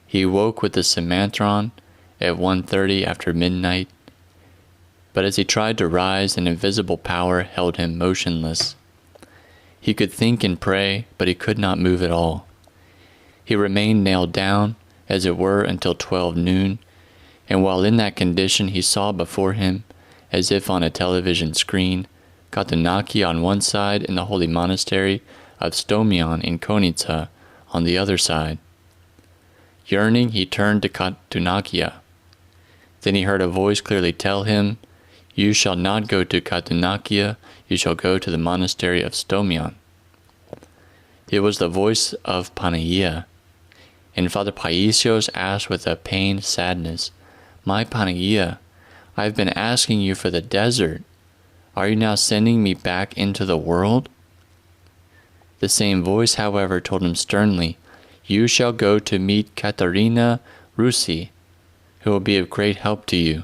He woke with the Simantron at 1:30 after midnight, but as he tried to rise, an invisible power held him motionless. He could think and pray, but he could not move at all. He remained nailed down, as it were, until 12 noon, and while in that condition he saw before him, as if on a television screen, Katunaki on one side and the holy monastery of Stomion in Konitsa on the other side. Yearning, he turned to Katunakia. Then he heard a voice clearly tell him, "You shall not go to Katunakia, you shall go to the monastery of Stomion." It was the voice of Panagia, and Father PAISIOS asked with a pained sadness, "My Panagia, I have been asking you for the desert. Are you now sending me back into the world?" The same voice, however, told him sternly, "You shall go to meet Katerina Russi, who will be of great help to you."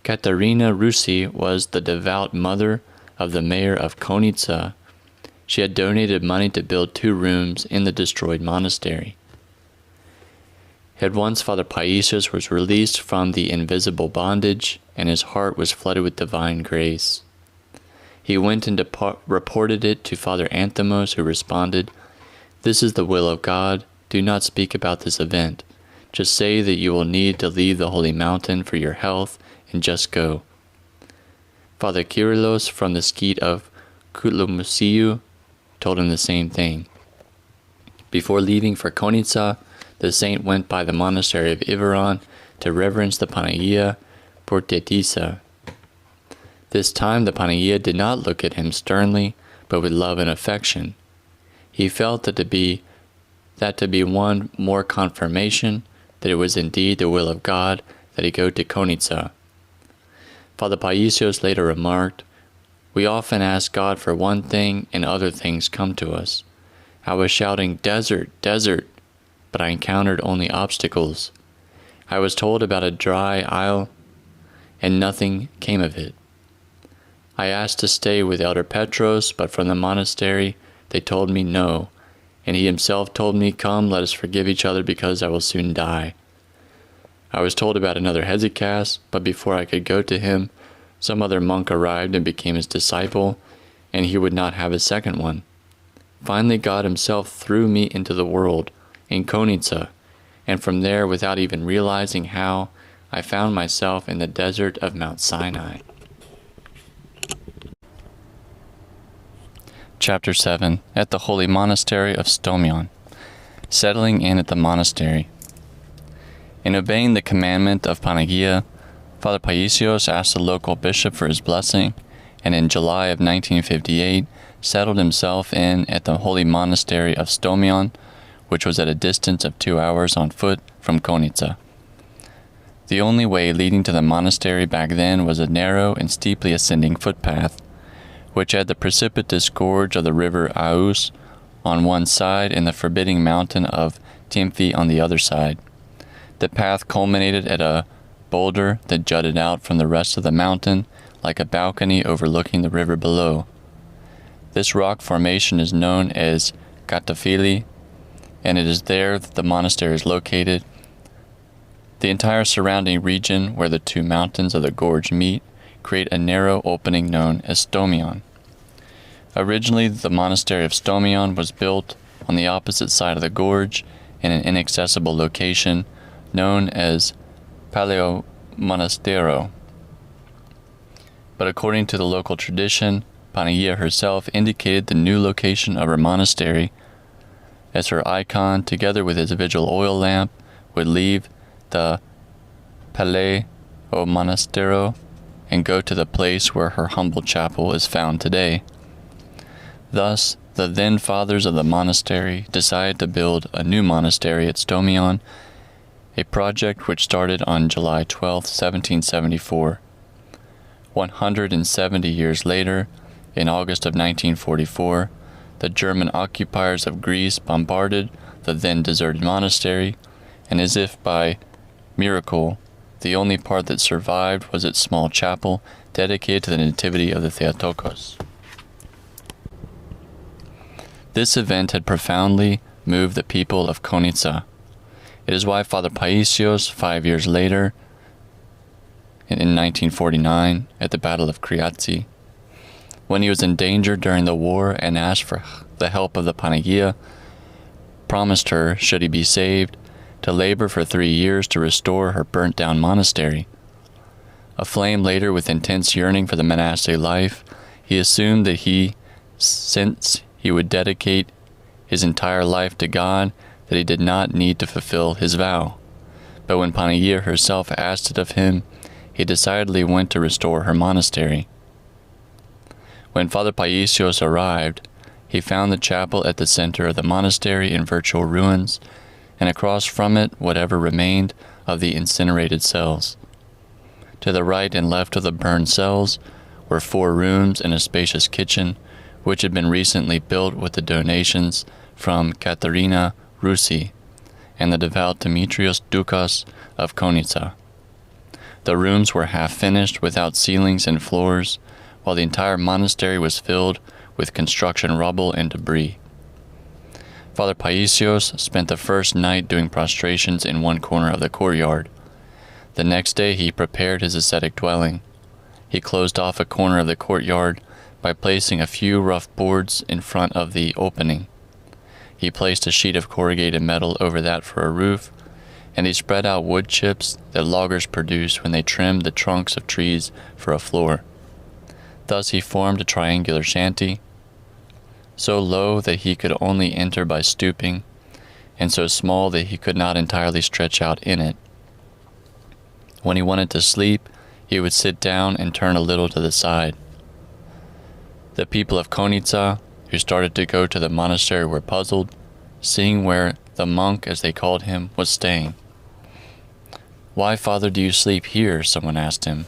Katerina Russi was the devout mother of the mayor of Konitsa. She had donated money to build 2 rooms in the destroyed monastery. At once Father PAISIOS was released from the invisible bondage, and his heart was flooded with divine grace. He went and reported it to Father Anthimos, who responded, "This is the will of God. Do not speak about this event. Just say that you will need to leave the holy mountain for your health, and just go." Father Kyrillos from the skeet of Kutlomusiu told him the same thing. Before leaving for Konitsa, the saint went by the monastery of Iveron to reverence the Panagia Portetisa. This time the Panagia did not look at him sternly, but with love and affection. He felt that to be one more confirmation that it was indeed the will of God that he go to Konitsa. Father PAISIOS later remarked, "We often ask God for one thing and other things come to us. I was shouting, 'Desert, desert,' but I encountered only obstacles. I was told about a dry isle, and nothing came of it. I asked to stay with Elder Petros, but from the monastery they told me no, and he himself told me, 'Come, let us forgive each other because I will soon die.' I was told about another Hesychas, but before I could go to him, some other monk arrived and became his disciple, and he would not have a second one. Finally God himself threw me into the world, in Konitsa, and from there, without even realizing how, I found myself in the desert of Mount Sinai." Chapter 7. At the Holy Monastery of Stomion. Settling in at the monastery. In obeying the commandment of Panagia, Father PAISIOS asked the local bishop for his blessing, and in July of 1958 settled himself in at the Holy Monastery of Stomion, which was at a distance of 2 hours on foot from Konitsa. The only way leading to the monastery back then was a narrow and steeply ascending footpath, which had the precipitous gorge of the river Aus on one side and the forbidding mountain of Timphi on the other side. The path culminated at a boulder that jutted out from the rest of the mountain like a balcony overlooking the river below. This rock formation is known as Katafili, and it is there that the monastery is located. The entire surrounding region where the 2 mountains of the gorge meet create a narrow opening known as Stomion. Originally, the monastery of Stomion was built on the opposite side of the gorge in an inaccessible location known as monastero. But according to the local tradition, Panagia herself indicated the new location of her monastery, as her icon, together with its vigil oil lamp, would leave the Palais o Monastero and go to the place where her humble chapel is found today. Thus, the then fathers of the monastery decided to build a new monastery at Stomion, a project which started on July 12, 1774. 170 years later, in August of 1944, the German occupiers of Greece bombarded the then deserted monastery, and as if by miracle, the only part that survived was its small chapel dedicated to the Nativity of the Theotokos. This event had profoundly moved the people of Konitsa. It is why Father PAISIOS, 5 years later, in 1949, at the Battle of Kriatsi, when he was in danger during the war and asked for the help of the Panagia, promised her, should he be saved, to labor for 3 years to restore her burnt-down monastery. Aflame later with intense yearning for the monastic life, he assumed that since he would dedicate his entire life to God, that he did not need to fulfill his vow. But when Panagia herself asked it of him, he decidedly went to restore her monastery. When Father PAISIOS arrived, he found the chapel at the center of the monastery in virtual ruins, and across from it whatever remained of the incinerated cells. To the right and left of the burned cells were 4 rooms and a spacious kitchen, which had been recently built with the donations from Katerina Russi and the devout Demetrios Doukas of Konitsa. The rooms were half finished without ceilings and floors, while the entire monastery was filled with construction rubble and debris. Father PAISIOS spent the first night doing prostrations in one corner of the courtyard. The next day he prepared his ascetic dwelling. He closed off a corner of the courtyard by placing a few rough boards in front of the opening. He placed a sheet of corrugated metal over that for a roof, and he spread out wood chips that loggers produce when they trim the trunks of trees for a floor. Thus he formed a triangular shanty, so low that he could only enter by stooping, and so small that he could not entirely stretch out in it. When he wanted to sleep, he would sit down and turn a little to the side. The people of Konitsa, who started to go to the monastery, were puzzled, seeing where the monk, as they called him, was staying. "Why, Father, do you sleep here?" someone asked him.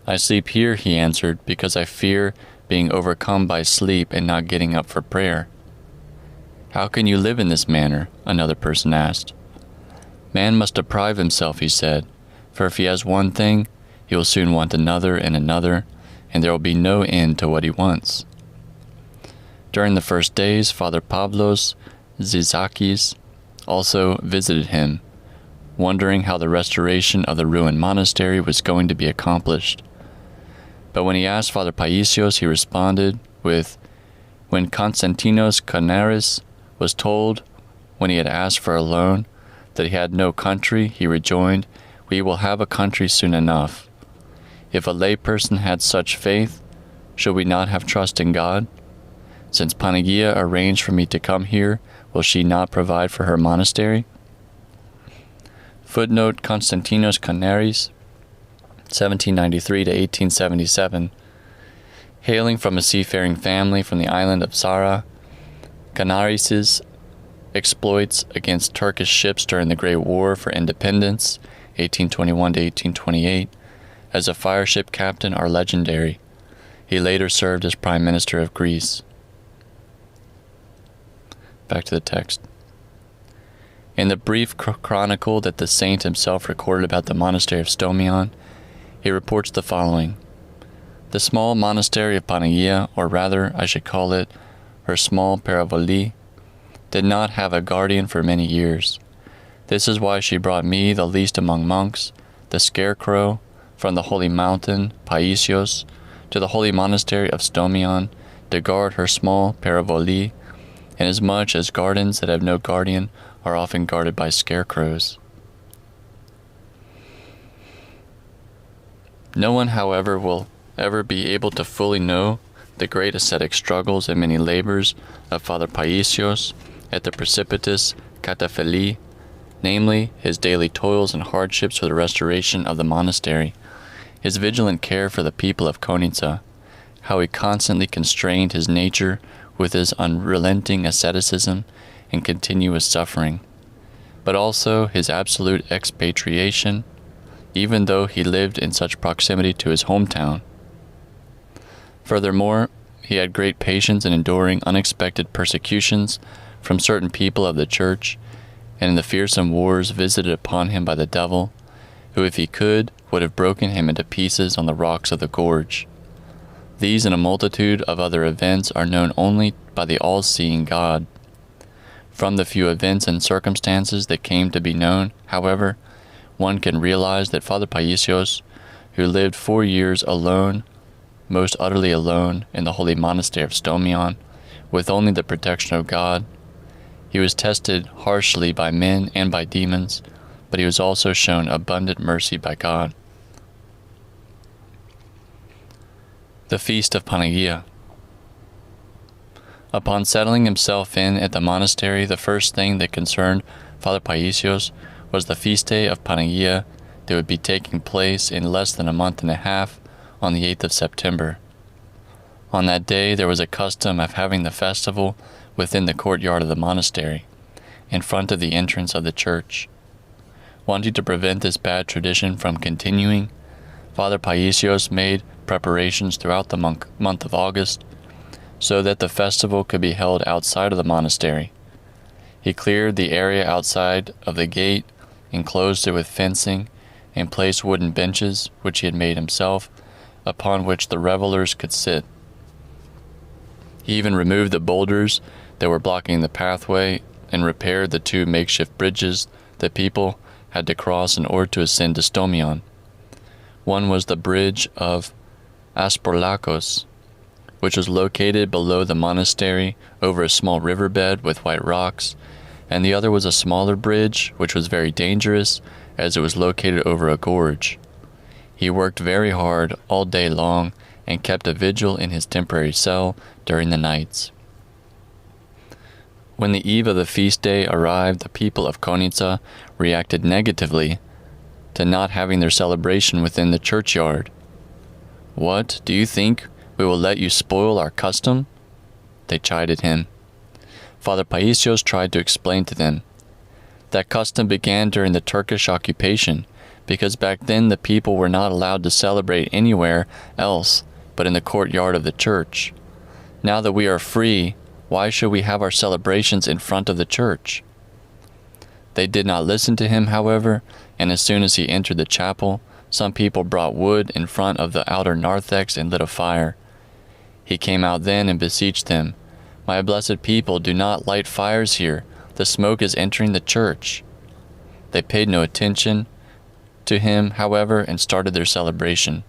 "I sleep here," he answered, "because I fear being overcome by sleep and not getting up for prayer." "How can you live in this manner?" another person asked. "Man must deprive himself," he said, "for if he has one thing, he will soon want another, and there will be no end to what he wants." During the first days, Father Pavlos Zizakis also visited him, wondering how the restoration of the ruined monastery was going to be accomplished. But when he asked Father PAISIOS, he responded with, when Konstantinos Kanaris was told, when he had asked for a loan, that he had no country, he rejoined, "We will have a country soon enough. If a layperson had such faith, should we not have trust in God? Since Panagia arranged for me to come here, will she not provide for her monastery?" Footnote: Konstantinos Kanaris, 1793 to 1877. Hailing from a seafaring family from the island of Sara, Kanaris's exploits against Turkish ships during the Great War for Independence, 1821 to 1828, as a fireship captain are legendary. He later served as Prime Minister of Greece. Back to the text. In the brief chronicle that the saint himself recorded about the monastery of Stomion, he reports the following. The small monastery of Panagia, or rather, I should call it, her small paravoli, did not have a guardian for many years. This is why she brought me, the least among monks, the scarecrow, from the holy mountain, PAISIOS, to the holy monastery of Stomion, to guard her small paravoli, inasmuch as gardens that have no guardian are often guarded by scarecrows. No one, however, will ever be able to fully know the great ascetic struggles and many labors of Father PAISIOS at the precipitous Cataphyli, namely, his daily toils and hardships for the restoration of the monastery, his vigilant care for the people of Konica, how he constantly constrained his nature with his unrelenting asceticism and continuous suffering, but also his absolute expatriation, even though he lived in such proximity to his hometown. Furthermore, he had great patience in enduring unexpected persecutions from certain people of the Church, and in the fearsome wars visited upon him by the devil, who, if he could, would have broken him into pieces on the rocks of the gorge. These and a multitude of other events are known only by the all-seeing God. From the few events and circumstances that came to be known, however, one can realize that Father PAISIOS, who lived 4 years alone, most utterly alone, in the holy monastery of Stomion, with only the protection of God, he was tested harshly by men and by demons, but he was also shown abundant mercy by God. The Feast of Panagia. Upon settling himself in at the monastery, the first thing that concerned Father PAISIOS was the feast day of Panagia that would be taking place in less than a month and a half on the 8th of September. On that day there was a custom of having the festival within the courtyard of the monastery, in front of the entrance of the church. Wanting to prevent this bad tradition from continuing, Father PAISIOS made preparations throughout the month of August so that the festival could be held outside of the monastery. He cleared the area outside of the gate, enclosed it with fencing, and placed wooden benches, which he had made himself, upon which the revelers could sit. He even removed the boulders that were blocking the pathway and repaired the 2 makeshift bridges that people had to cross in order to ascend to Stomion. One was the bridge of Averkios, which was located below the monastery over a small riverbed with white rocks, and the other was a smaller bridge, which was very dangerous as it was located over a gorge. He worked very hard all day long and kept a vigil in his temporary cell during the nights. When the eve of the feast day arrived, the people of Konica reacted negatively to not having their celebration within the churchyard. "What, do you think we will let you spoil our custom?" they chided him. Father PAISIOS tried to explain to them. That custom began during the Turkish occupation, because back then the people were not allowed to celebrate anywhere else but in the courtyard of the church. Now that we are free, why should we have our celebrations in front of the church? They did not listen to him, however, and as soon as he entered the chapel, some people brought wood in front of the outer narthex and lit a fire. He came out then and beseeched them, "My blessed people, do not light fires here. The smoke is entering the church." They paid no attention to him, however, and started their celebration.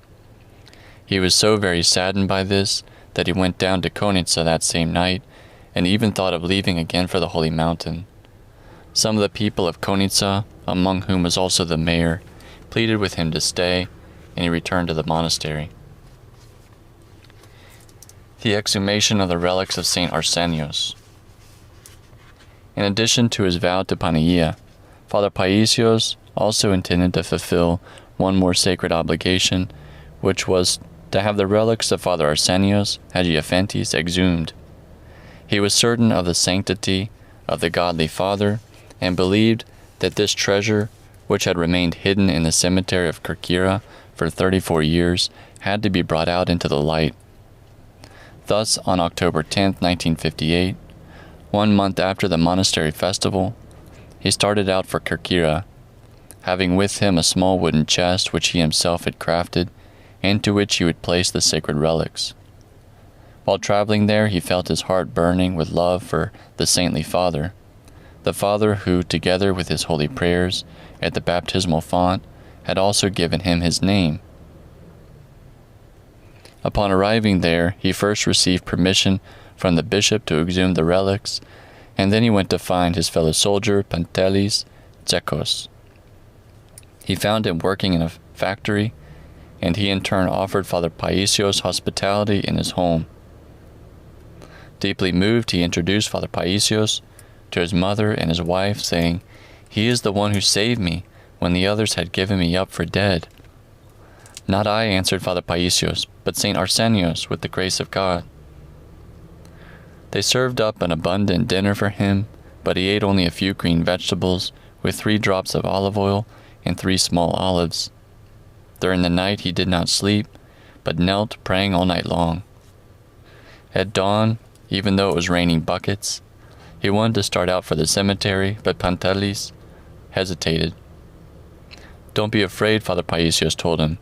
He was so very saddened by this that he went down to Konica that same night, and even thought of leaving again for the Holy Mountain. Some of the people of Konica, among whom was also the mayor, pleaded with him to stay, and he returned to the monastery. The exhumation of the relics of St. Arsenios. In addition to his vow to Panagia, Father PAISIOS also intended to fulfill one more sacred obligation, which was to have the relics of Father Arsenios Hesychasterion exhumed. He was certain of the sanctity of the godly Father, and believed that this treasure, which had remained hidden in the cemetery of Kerkyra for 34 years, had to be brought out into the light. Thus, on October 10, 1958, 1 month after the monastery festival, he started out for Kerkyra, having with him a small wooden chest which he himself had crafted, into which he would place the sacred relics. While traveling there, he felt his heart burning with love for the saintly Father, the Father who, together with his holy prayers at the baptismal font, had also given him his name. Upon arriving there, he first received permission from the bishop to exhume the relics, and then he went to find his fellow soldier, Pantelis Tsekos. He found him working in a factory, and he in turn offered Father PAISIOS hospitality in his home. Deeply moved, he introduced Father PAISIOS to his mother and his wife, saying, "He is the one who saved me when the others had given me up for dead." "Not I," answered Father PAISIOS, "but St. Arsenios, with the grace of God." They served up an abundant dinner for him, but he ate only a few green vegetables, with 3 drops of olive oil and 3 small olives. During the night he did not sleep, but knelt praying all night long. At dawn, even though it was raining buckets, he wanted to start out for the cemetery, but Pantelis hesitated. "Don't be afraid," Father PAISIOS told him.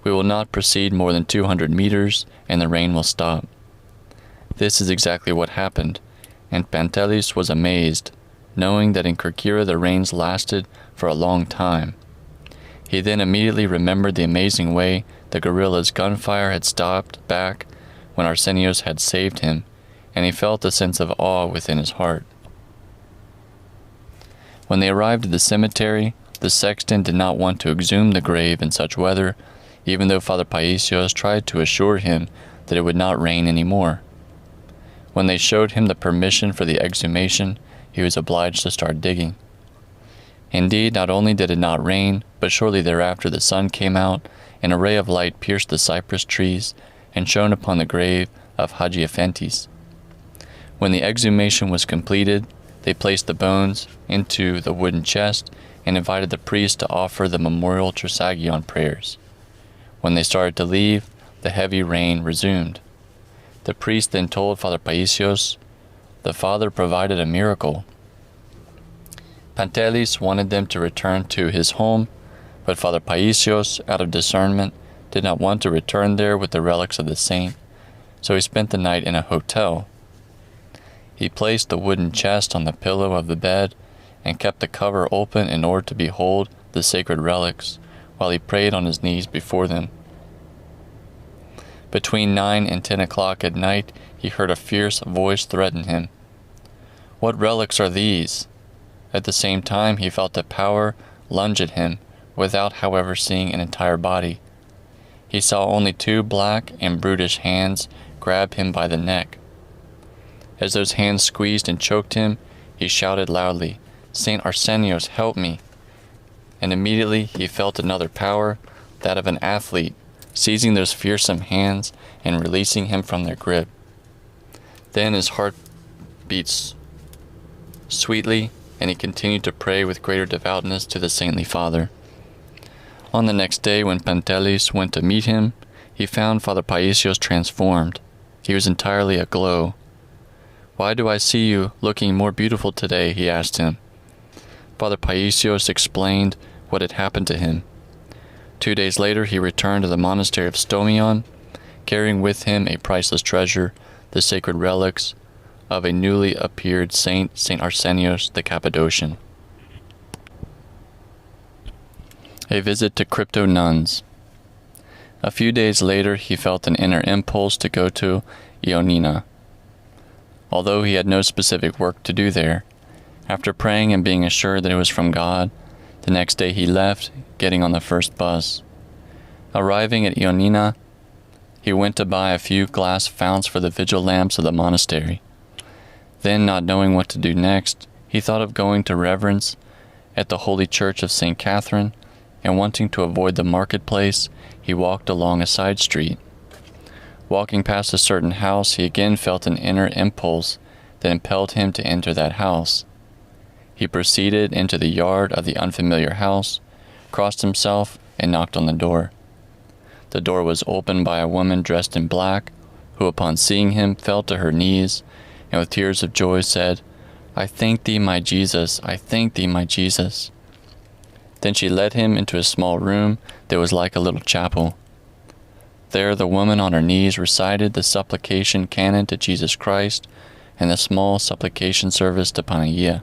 "We will not proceed more than 200 meters, and the rain will stop." This is exactly what happened, and Pantelis was amazed, knowing that in Kerkyra the rains lasted for a long time. He then immediately remembered the amazing way the guerrillas' gunfire had stopped back when Arsenios had saved him, and he felt a sense of awe within his heart. When they arrived at the cemetery, the sexton did not want to exhume the grave in such weather, even though Father PAISIOS tried to assure him that it would not rain any more. When they showed him the permission for the exhumation, he was obliged to start digging. Indeed, not only did it not rain, but shortly thereafter the sun came out, and a ray of light pierced the cypress trees and shone upon the grave of Hagiophantes. When the exhumation was completed, they placed the bones into the wooden chest and invited the priest to offer the memorial Trisagion prayers. When they started to leave, the heavy rain resumed. The priest then told Father PAISIOS, "The Father provided a miracle." Pantelis wanted them to return to his home, but Father PAISIOS, out of discernment, did not want to return there with the relics of the saint, so he spent the night in a hotel. He placed the wooden chest on the pillow of the bed and kept the cover open in order to behold the sacred relics, while he prayed on his knees before them. Between 9 and 10 o'clock at night, he heard a fierce voice threaten him. "What relics are these?" At the same time, he felt a power lunge at him, without, however, seeing an entire body. He saw only 2 black and brutish hands grab him by the neck. As those hands squeezed and choked him, he shouted loudly, "St. Arsenios, help me!" And immediately he felt another power, that of an athlete, seizing those fearsome hands and releasing him from their grip. Then his heart beats sweetly, and he continued to pray with greater devoutness to the saintly Father. On the next day, when Pantelis went to meet him, he found Father PAISIOS transformed. He was entirely aglow. "Why do I see you looking more beautiful today?" he asked him. Father PAISIOS explained what had happened to him. 2 days later, he returned to the monastery of Stomion, carrying with him a priceless treasure, the sacred relics of a newly appeared saint, St. Arsenios the Cappadocian. A visit to crypto nuns. A few days later, he felt an inner impulse to go to Ioannina, although he had no specific work to do there. After praying and being assured that it was from God, the next day he left, getting on the first bus. Arriving at Ioannina, he went to buy a few glass founts for the vigil lamps of the monastery. Then, not knowing what to do next, he thought of going to reverence at the Holy Church of St. Catherine, and wanting to avoid the marketplace, he walked along a side street. Walking past a certain house, he again felt an inner impulse that impelled him to enter that house. He proceeded into the yard of the unfamiliar house, crossed himself, and knocked on the door. The door was opened by a woman dressed in black, who upon seeing him fell to her knees, and with tears of joy said, "I thank thee, my Jesus, I thank thee, my Jesus." Then she led him into a small room that was like a little chapel. There the woman on her knees recited the supplication canon to Jesus Christ and the small supplication service to Panagia.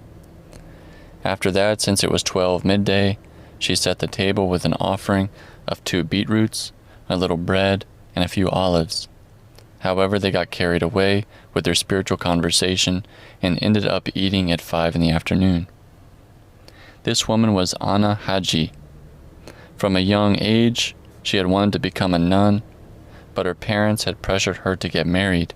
After that, since it was 12 midday, she set the table with an offering of 2 beetroots, a little bread, and a few olives. However, they got carried away with their spiritual conversation and ended up eating at 5 in the afternoon. This woman was Anna Hadji. From a young age, She had wanted to become a nun, but her parents had pressured her to get married.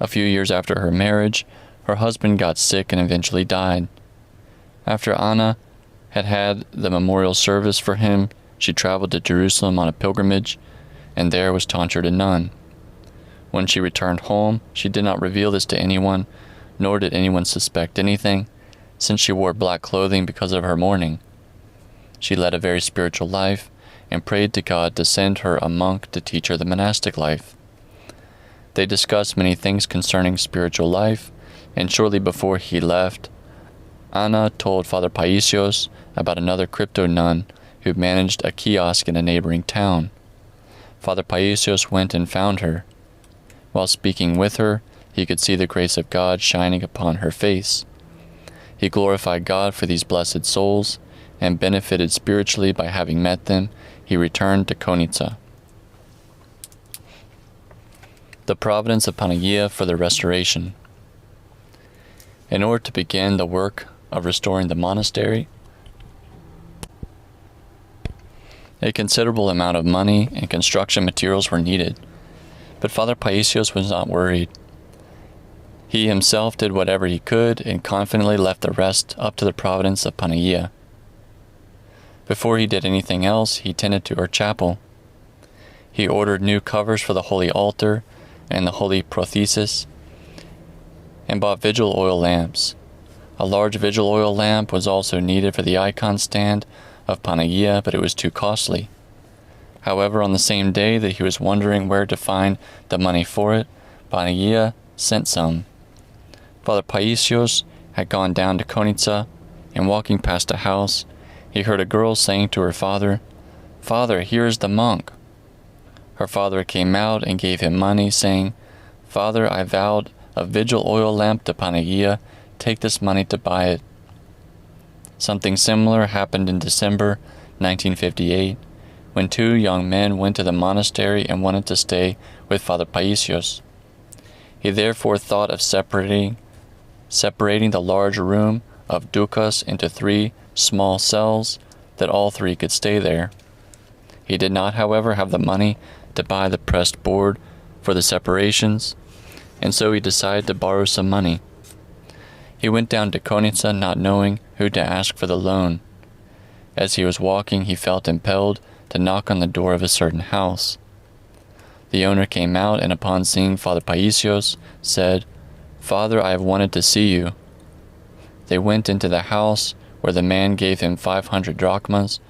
A few years after her marriage, her husband got sick and eventually died. After Anna had had the memorial service for him, she traveled to Jerusalem on a pilgrimage, and there was tonsured a nun. When she returned home, she did not reveal this to anyone, nor did anyone suspect anything, since she wore black clothing because of her mourning. She led a very spiritual life, and prayed to God to send her a monk to teach her the monastic life. They discussed many things concerning spiritual life, and shortly before he left, Anna told Father PAISIOS about another crypto nun who managed a kiosk in a neighboring town. Father PAISIOS went and found her. While speaking with her, he could see the grace of God shining upon her face. He glorified God for these blessed souls, and benefited spiritually by having met them. He returned to Konica. The Providence of Panagia for the restoration. In order to begin the work of restoring the monastery, a considerable amount of money and construction materials were needed, but Father PAISIOS was not worried. He himself did whatever he could and confidently left the rest up to the Providence of Panagia. Before he did anything else, he tended to her chapel. He ordered new covers for the holy altar and the holy prothesis, and bought vigil oil lamps. A large vigil oil lamp was also needed for the icon stand of Panagia, but it was too costly. However, on the same day that he was wondering where to find the money for it, Panagia sent some. Father PAISIOS had gone down to Konica, and walking past a house, he heard a girl saying to her father, "Father, here is the monk." Her father came out and gave him money, saying, "Father, I vowed a vigil oil lamp to Panagia. Take this money to buy it." Something similar happened in December 1958, when two young men went to the monastery and wanted to stay with Father PAISIOS. He therefore thought of separating the large room of Ducas into 3 small cells, that all 3 could stay there. He did not, however, have the money to buy the pressed board for the separations, and so he decided to borrow some money. He went down to Konica not knowing who to ask for the loan. As he was walking, he felt impelled to knock on the door of a certain house. The owner came out, and upon seeing Father PAISIOS, said, "Father, I have wanted to see you." They went into the house, where the man gave him 500 drachmas,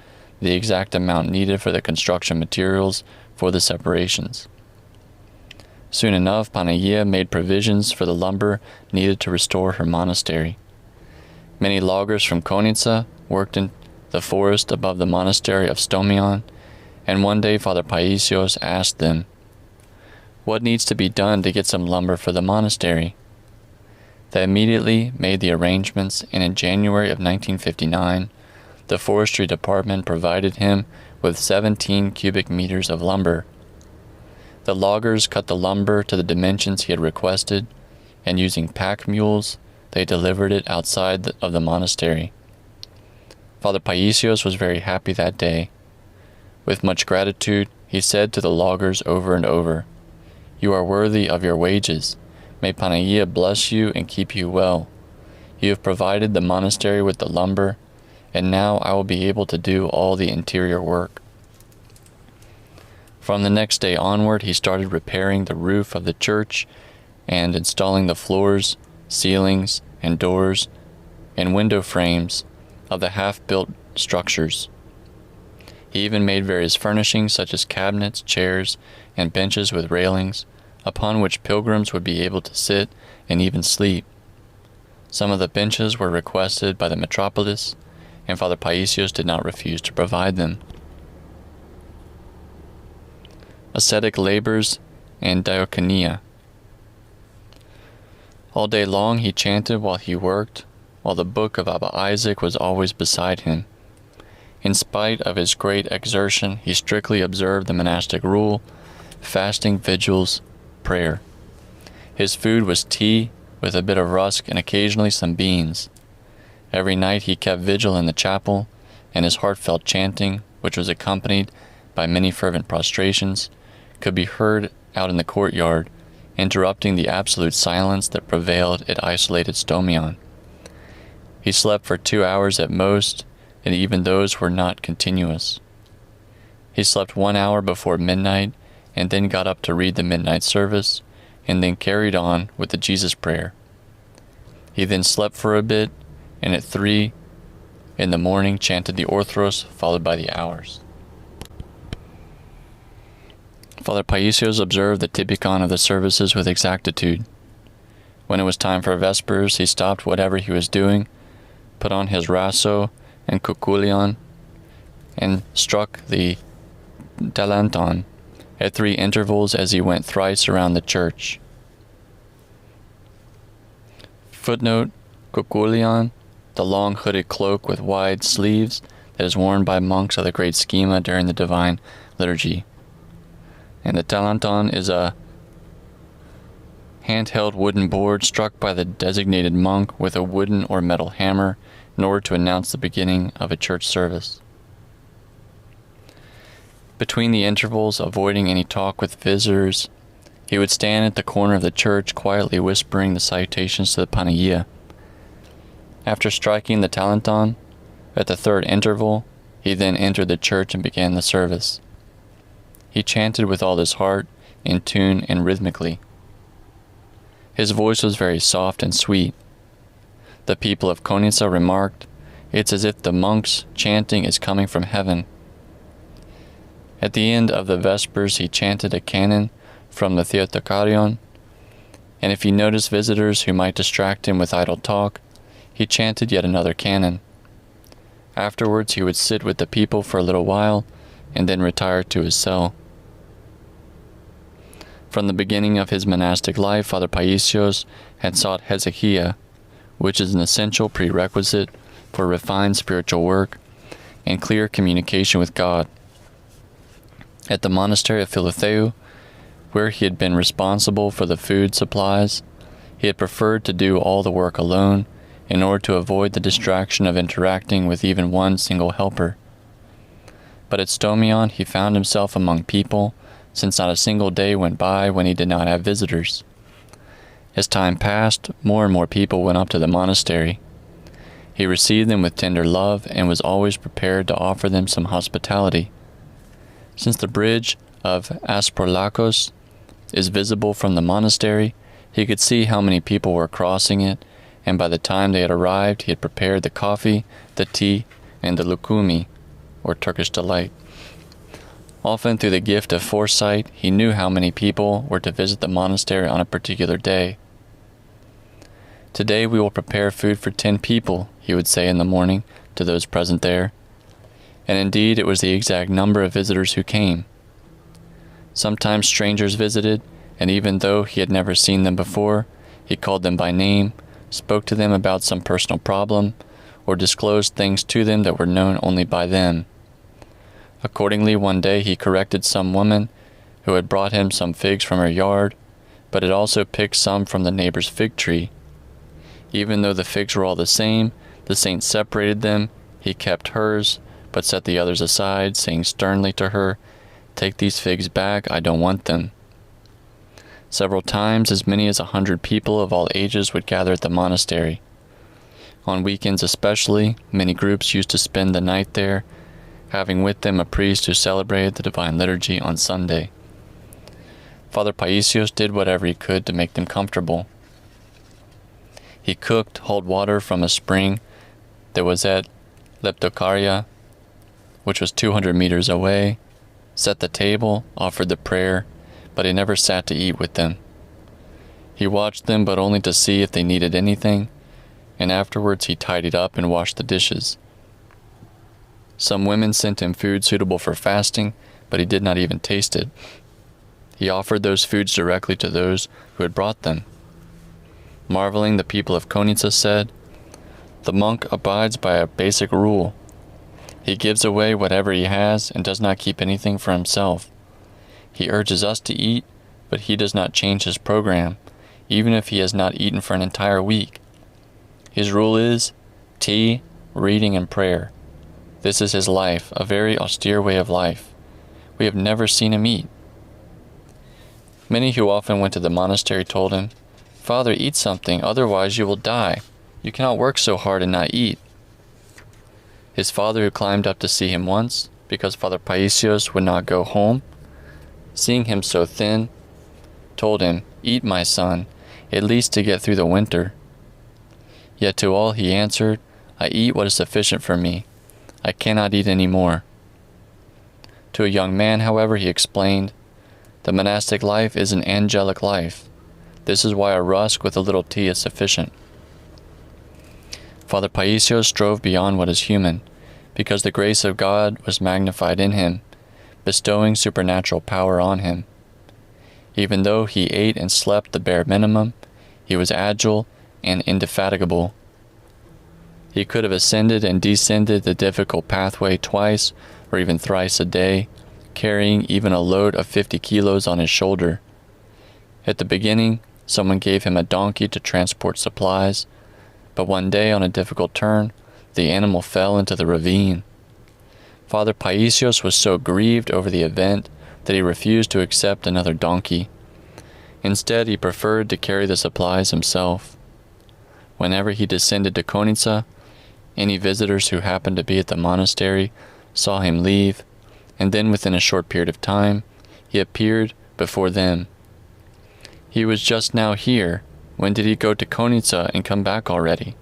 the exact amount needed for the construction materials for the separations. Soon enough, Panagia made provisions for the lumber needed to restore her monastery. Many loggers from Konica worked in the forest above the monastery of Stomion, and one day Father PAISIOS asked them, "What needs to be done to get some lumber for the monastery?" They immediately made the arrangements, and in January of 1959, the forestry department provided him with 17 cubic meters of lumber. The loggers cut the lumber to the dimensions he had requested, and using pack mules, they delivered it outside of the monastery. Father PAISIOS was very happy that day. With much gratitude, he said to the loggers over and over, "You are worthy of your wages. May Panagia bless you and keep you well. You have provided the monastery with the lumber, and now I will be able to do all the interior work." From the next day onward, he started repairing the roof of the church and installing the floors, ceilings, and doors and window frames of the half-built structures. He even made various furnishings such as cabinets, chairs, and benches with railings, upon which pilgrims would be able to sit and even sleep. Some of the benches were requested by the metropolis, and Father PAISIOS did not refuse to provide them. Ascetic labors and diaconia. All day long he chanted while he worked, while the book of Abba Isaac was always beside him. In spite of his great exertion, he strictly observed the monastic rule, fasting, vigils, prayer. His food was tea with a bit of rusk and occasionally some beans. Every night he kept vigil in the chapel, and his heartfelt chanting, which was accompanied by many fervent prostrations, could be heard out in the courtyard, interrupting the absolute silence that prevailed at isolated Stomion. He slept for 2 hours at most, and even those were not continuous. He slept 1 hour before midnight, and then got up to read the midnight service, and then carried on with the Jesus prayer. He then slept for a bit, and at 3 in the morning chanted the Orthros, followed by the hours. Father PAISIOS observed the typicon of the services with exactitude. When it was time for Vespers, he stopped whatever he was doing, put on his rasso and cuculion, and struck the talanton at 3 intervals as he went thrice around the church. Footnote: cuculion, the long hooded cloak with wide sleeves that is worn by monks of the great schema during the divine liturgy. And the talanton is a handheld wooden board struck by the designated monk with a wooden or metal hammer in order to announce the beginning of a church service. Between the intervals, avoiding any talk with visitors, he would stand at the corner of the church quietly whispering the salutations to the Panagia. After striking the talanton, at the 3rd interval, he then entered the church and began the service. He chanted with all his heart, in tune and rhythmically. His voice was very soft and sweet. The people of Konitsa remarked, "It's as if the monk's chanting is coming from heaven." At the end of the Vespers, he chanted a canon from the Hesychasterion, and if he noticed visitors who might distract him with idle talk, he chanted yet another canon. Afterwards, he would sit with the people for a little while, and then retire to his cell. From the beginning of his monastic life, Father PAISIOS had sought hesychia, which is an essential prerequisite for refined spiritual work and clear communication with God. At the monastery of Philotheou, where he had been responsible for the food supplies, he had preferred to do all the work alone in order to avoid the distraction of interacting with even one single helper. But at Stomion he found himself among people, since not a single day went by when he did not have visitors. As time passed, more and more people went up to the monastery. He received them with tender love and was always prepared to offer them some hospitality. Since the bridge of Asprolakos is visible from the monastery, he could see how many people were crossing it, and by the time they had arrived, he had prepared the coffee, the tea, and the lukumi, or Turkish delight. Often through the gift of foresight, he knew how many people were to visit the monastery on a particular day. "Today we will prepare food for 10 people, he would say in the morning to those present there. And indeed it was the exact number of visitors who came. Sometimes strangers visited, and even though he had never seen them before, he called them by name, spoke to them about some personal problem, or disclosed things to them that were known only by them. Accordingly, one day he corrected some woman who had brought him some figs from her yard, but had also picked some from the neighbor's fig tree. Even though the figs were all the same, the saint separated them, he kept hers, but set the others aside, saying sternly to her, "Take these figs back, I don't want them." Several times, as many as 100 people of all ages would gather at the monastery. On weekends especially, many groups used to spend the night there, having with them a priest who celebrated the Divine Liturgy on Sunday. Father PAISIOS did whatever he could to make them comfortable. He cooked cold water from a spring that was at Leptokaria, which was 200 meters away, set the table, offered the prayer, but he never sat to eat with them. He watched them, but only to see if they needed anything, and afterwards he tidied up and washed the dishes. Some women sent him food suitable for fasting, but he did not even taste it. He offered those foods directly to those who had brought them. Marveling, the people of Konitsa said, "The monk abides by a basic rule. He gives away whatever he has and does not keep anything for himself. He urges us to eat, but he does not change his program, even if he has not eaten for an entire week. His rule is tea, reading, and prayer. This is his life, a very austere way of life, We have never seen him eat." Many who often went to the monastery told him, "Father, eat something, otherwise you will die. You cannot work so hard and not eat." His father, who climbed up to see him once, because Father PAISIOS would not go home, seeing him so thin, told him, "Eat, my son, at least to get through the winter." Yet to all he answered, "I eat what is sufficient for me. I cannot eat any more." To a young man, however, he explained, "The monastic life is an angelic life. This is why a rusk with a little tea is sufficient." Father PAISIOS strove beyond what is human, because the grace of God was magnified in him, bestowing supernatural power on him. Even though he ate and slept the bare minimum, he was agile and indefatigable. He could have ascended and descended the difficult pathway twice or even thrice a day, carrying even a load of 50 kilos on his shoulder. At the beginning, someone gave him a donkey to transport supplies, but one day on a difficult turn, the animal fell into the ravine. Father PAISIOS was so grieved over the event that he refused to accept another donkey. Instead, he preferred to carry the supplies himself. Whenever he descended to Konica, any visitors who happened to be at the monastery saw him leave, and then within a short period of time, he appeared before them. "He was just now here. When did he go to Konica and come back already?"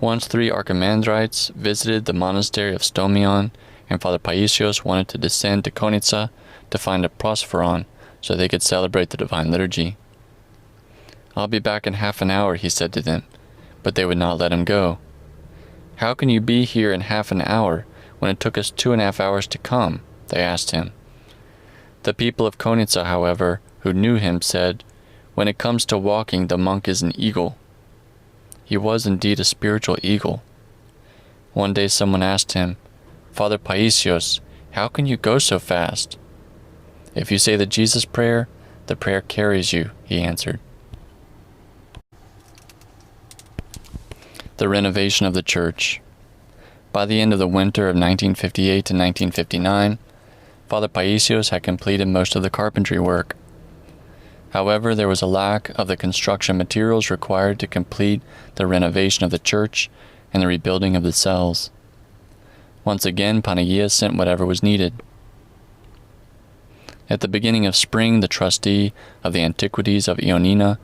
Once 3 archimandrites visited the monastery of Stomion, and Father PAISIOS wanted to descend to Konica to find a prosphoron so they could celebrate the Divine Liturgy. "I'll be back in half an hour," he said to them, but they would not let him go. "How can you be here in half an hour when it took us 2.5 hours to come?" they asked him. The people of Konica, however, who knew him, said, "When it comes to walking, the monk is an eagle." He was indeed a spiritual eagle. One day someone asked him, "Father PAISIOS, how can you go so fast?" "If you say the Jesus prayer, the prayer carries you," he answered. The renovation of the church. By the end of the winter of 1958 to 1959, Father PAISIOS had completed most of the carpentry work. However, there was a lack of the construction materials required to complete the renovation of the church and the rebuilding of the cells. Once again, Panagia sent whatever was needed. At the beginning of spring, the trustee of the antiquities of Ioannina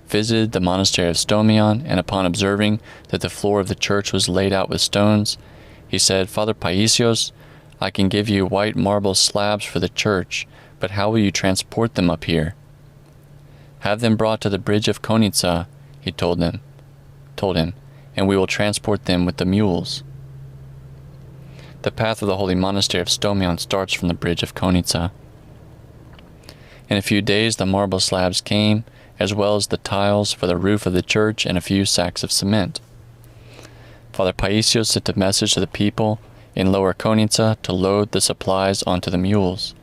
visited the monastery of Stomion, and upon observing that the floor of the church was laid out with stones, he said, "Father PAISIOS, I can give you white marble slabs for the church, but how will you transport them up here?" "Have them brought to the bridge of Konica," he told him, "and we will transport them with the mules." The path of the holy monastery of Stomion starts from the bridge of Konica. In a few days the marble slabs came, as well as the tiles for the roof of the church and a few sacks of cement. Father PAISIOS sent a message to the people in Lower Konica to load the supplies onto the mules,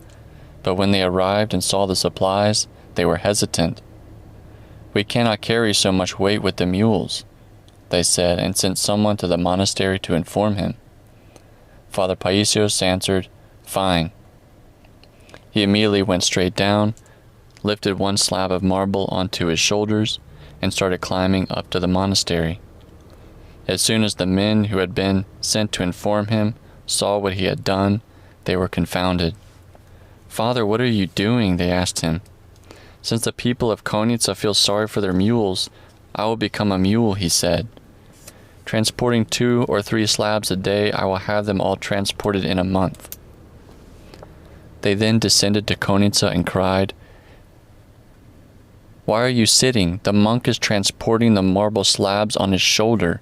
but when they arrived and saw the supplies, they were hesitant. "We cannot carry so much weight with the mules," they said, and sent someone to the monastery to inform him. Father PAISIOS answered, "Fine." He immediately went straight down, lifted one slab of marble onto his shoulders, and started climbing up to the monastery. As soon as the men who had been sent to inform him saw what he had done, they were confounded. "Father, what are you doing?" they asked him. "Since the people of Konica feel sorry for their mules, I will become a mule," he said. "Transporting 2 or 3 slabs a day, I will have them all transported in a month." They then descended to Konica and cried, "Why are you sitting? The monk is transporting the marble slabs on his shoulder."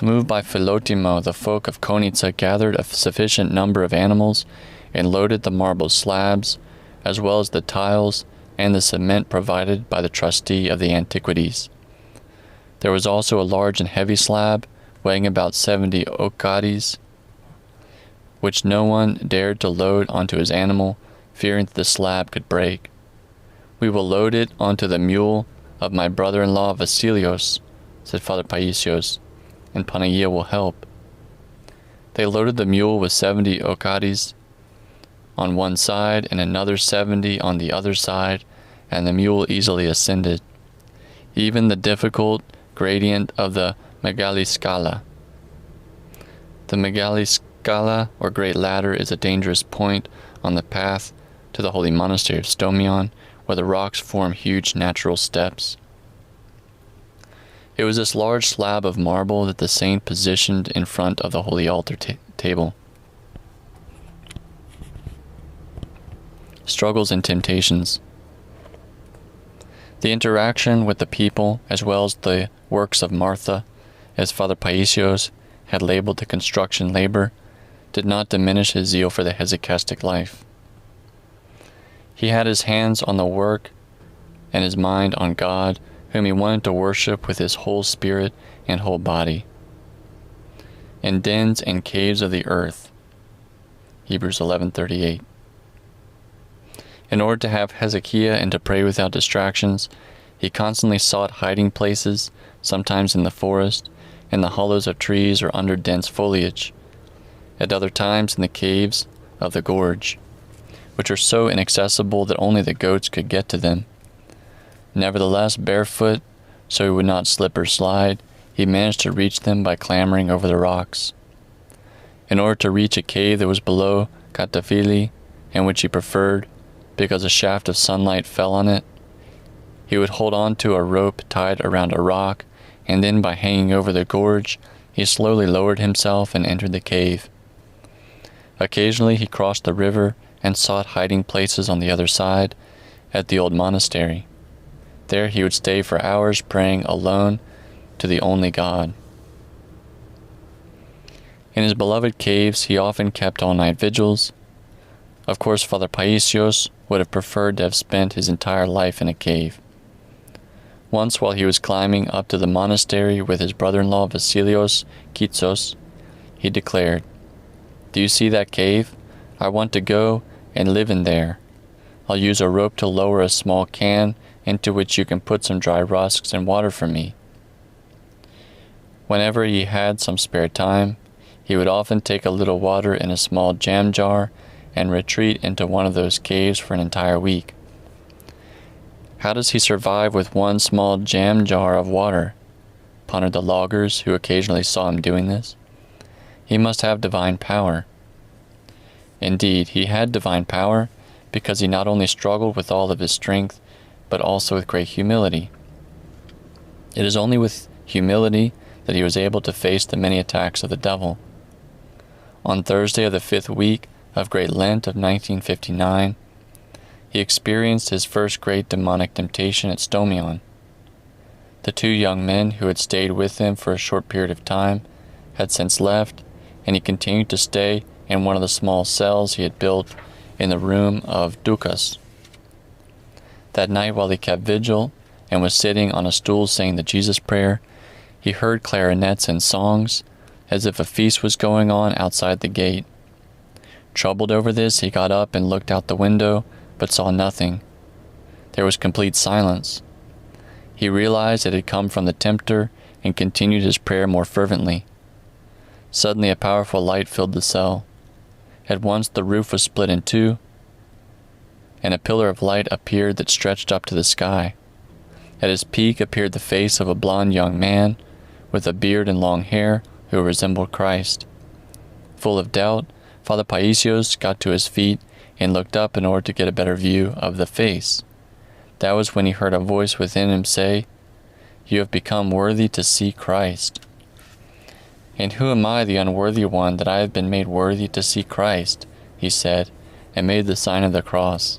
Moved by Philotheou, the folk of Konica gathered a sufficient number of animals and loaded the marble slabs, as well as the tiles and the cement provided by the trustee of the antiquities. There was also a large and heavy slab, weighing about 70 okkadis, which no one dared to load onto his animal, fearing that the slab could break. "We will load it onto the mule of my brother-in-law Vasilios," said Father PAISIOS, "and Panagia will help." They loaded the mule with 70 okades on one side and another 70 on the other side, and the mule easily ascended. Even the difficult gradient of the Megaliskala. The Megaliskala, or Great Ladder, is a dangerous point on the path to the holy monastery of Stomion, where the rocks form huge natural steps. It was this large slab of marble that the saint positioned in front of the holy altar table. Struggles and temptations. The interaction with the people, as well as the works of Martha, as Father PAISIOS had labeled the construction labor, did not diminish his zeal for the hesychastic life. He had his hands on the work and his mind on God, whom he wanted to worship with his whole spirit and whole body. In dens and caves of the earth. Hebrews 11:38. In order to have Hezekiah and to pray without distractions, he constantly sought hiding places, sometimes in the forest, in the hollows of trees or under dense foliage, at other times in the caves of the gorge, which are so inaccessible that only the goats could get to them. Nevertheless, barefoot, so he would not slip or slide, he managed to reach them by clambering over the rocks. In order to reach a cave that was below Katafili, and which he preferred, because a shaft of sunlight fell on it, he would hold on to a rope tied around a rock, and then by hanging over the gorge, he slowly lowered himself and entered the cave. Occasionally he crossed the river and sought hiding places on the other side, at the old monastery. There he would stay for hours praying alone to the only God. In his beloved caves he often kept all-night vigils. Of course, Father PAISIOS would have preferred to have spent his entire life in a cave. Once, while he was climbing up to the monastery with his brother-in-law Vasilios Kitsos, he declared, "Do you see that cave? I want to go and live in there. I'll use a rope to lower a small can into which you can put some dry rusks and water for me." Whenever he had some spare time, he would often take a little water in a small jam jar and retreat into one of those caves for an entire week. How does he survive with one small jam jar of water? Pondered the loggers who occasionally saw him doing this. He must have divine power. Indeed, he had divine power because he not only struggled with all of his strength, but also with great humility. It is only with humility that he was able to face the many attacks of the devil. On Thursday of the 5th week of Great Lent of 1959, he experienced his first great demonic temptation at Stomion. The two young men who had stayed with him for a short period of time had since left, and he continued to stay in one of the small cells he had built in the room of Dukas. That night, while he kept vigil and was sitting on a stool saying the Jesus prayer, he heard clarinets and songs, as if a feast was going on outside the gate. Troubled over this, he got up and looked out the window, but saw nothing. There was complete silence. He realized it had come from the tempter and continued his prayer more fervently. Suddenly a powerful light filled the cell. At once the roof was split in two, and a pillar of light appeared that stretched up to the sky. At his peak appeared the face of a blond young man, with a beard and long hair, who resembled Christ. Full of doubt, Father PAISIOS got to his feet and looked up in order to get a better view of the face. That was when he heard a voice within him say, "You have become worthy to see Christ." "And who am I, the unworthy one, that I have been made worthy to see Christ?" he said, and made the sign of the cross.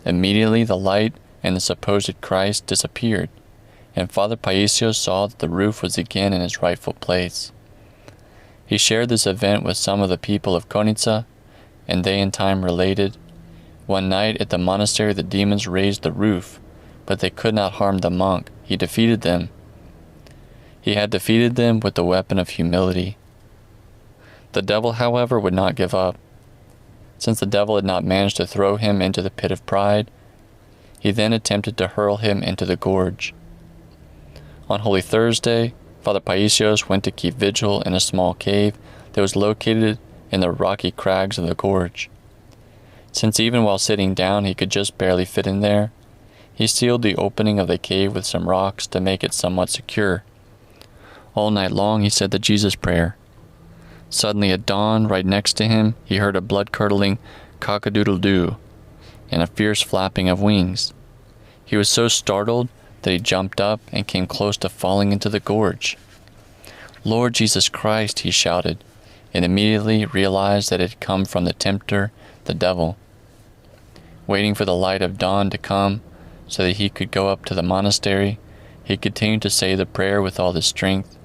Immediately the light and the supposed Christ disappeared, and Father PAISIOS saw that the roof was again in its rightful place. He shared this event with some of the people of Konitsa, and they in time related, "One night at the monastery the demons raised the roof, but they could not harm the monk. He defeated them. He had defeated them with the weapon of humility." The devil, however, would not give up. Since the devil had not managed to throw him into the pit of pride, he then attempted to hurl him into the gorge. On Holy Thursday, Father PAISIOS went to keep vigil in a small cave that was located in the rocky crags of the gorge. Since even while sitting down he could just barely fit in there, he sealed the opening of the cave with some rocks to make it somewhat secure. All night long he said the Jesus prayer. Suddenly at dawn, right next to him, he heard a blood-curdling cock-a-doodle-doo and a fierce flapping of wings. He was so startled that he jumped up and came close to falling into the gorge. "Lord Jesus Christ," he shouted, and immediately realized that it had come from the tempter, the devil. Waiting for the light of dawn to come so that he could go up to the monastery, he continued to say the prayer with all his strength,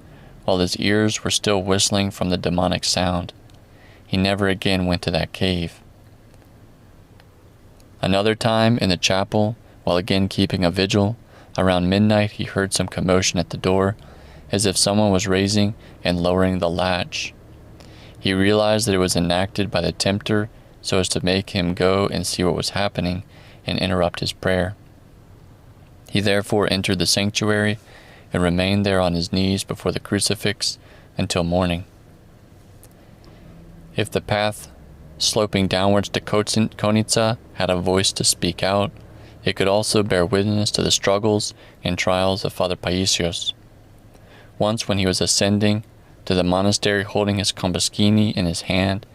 while his ears were still whistling from the demonic sound. He never again went to that cave. Another time, in the chapel, while again keeping a vigil, around midnight he heard some commotion at the door, as if someone was raising and lowering the latch. He realized that it was enacted by the tempter so as to make him go and see what was happening and interrupt his prayer. He therefore entered the sanctuary and remained there on his knees before the crucifix until morning. If the path sloping downwards to Konitsa had a voice to speak out, it could also bear witness to the struggles and trials of Father PAISIOS. Once when he was ascending to the monastery holding his kombuskini in his hand,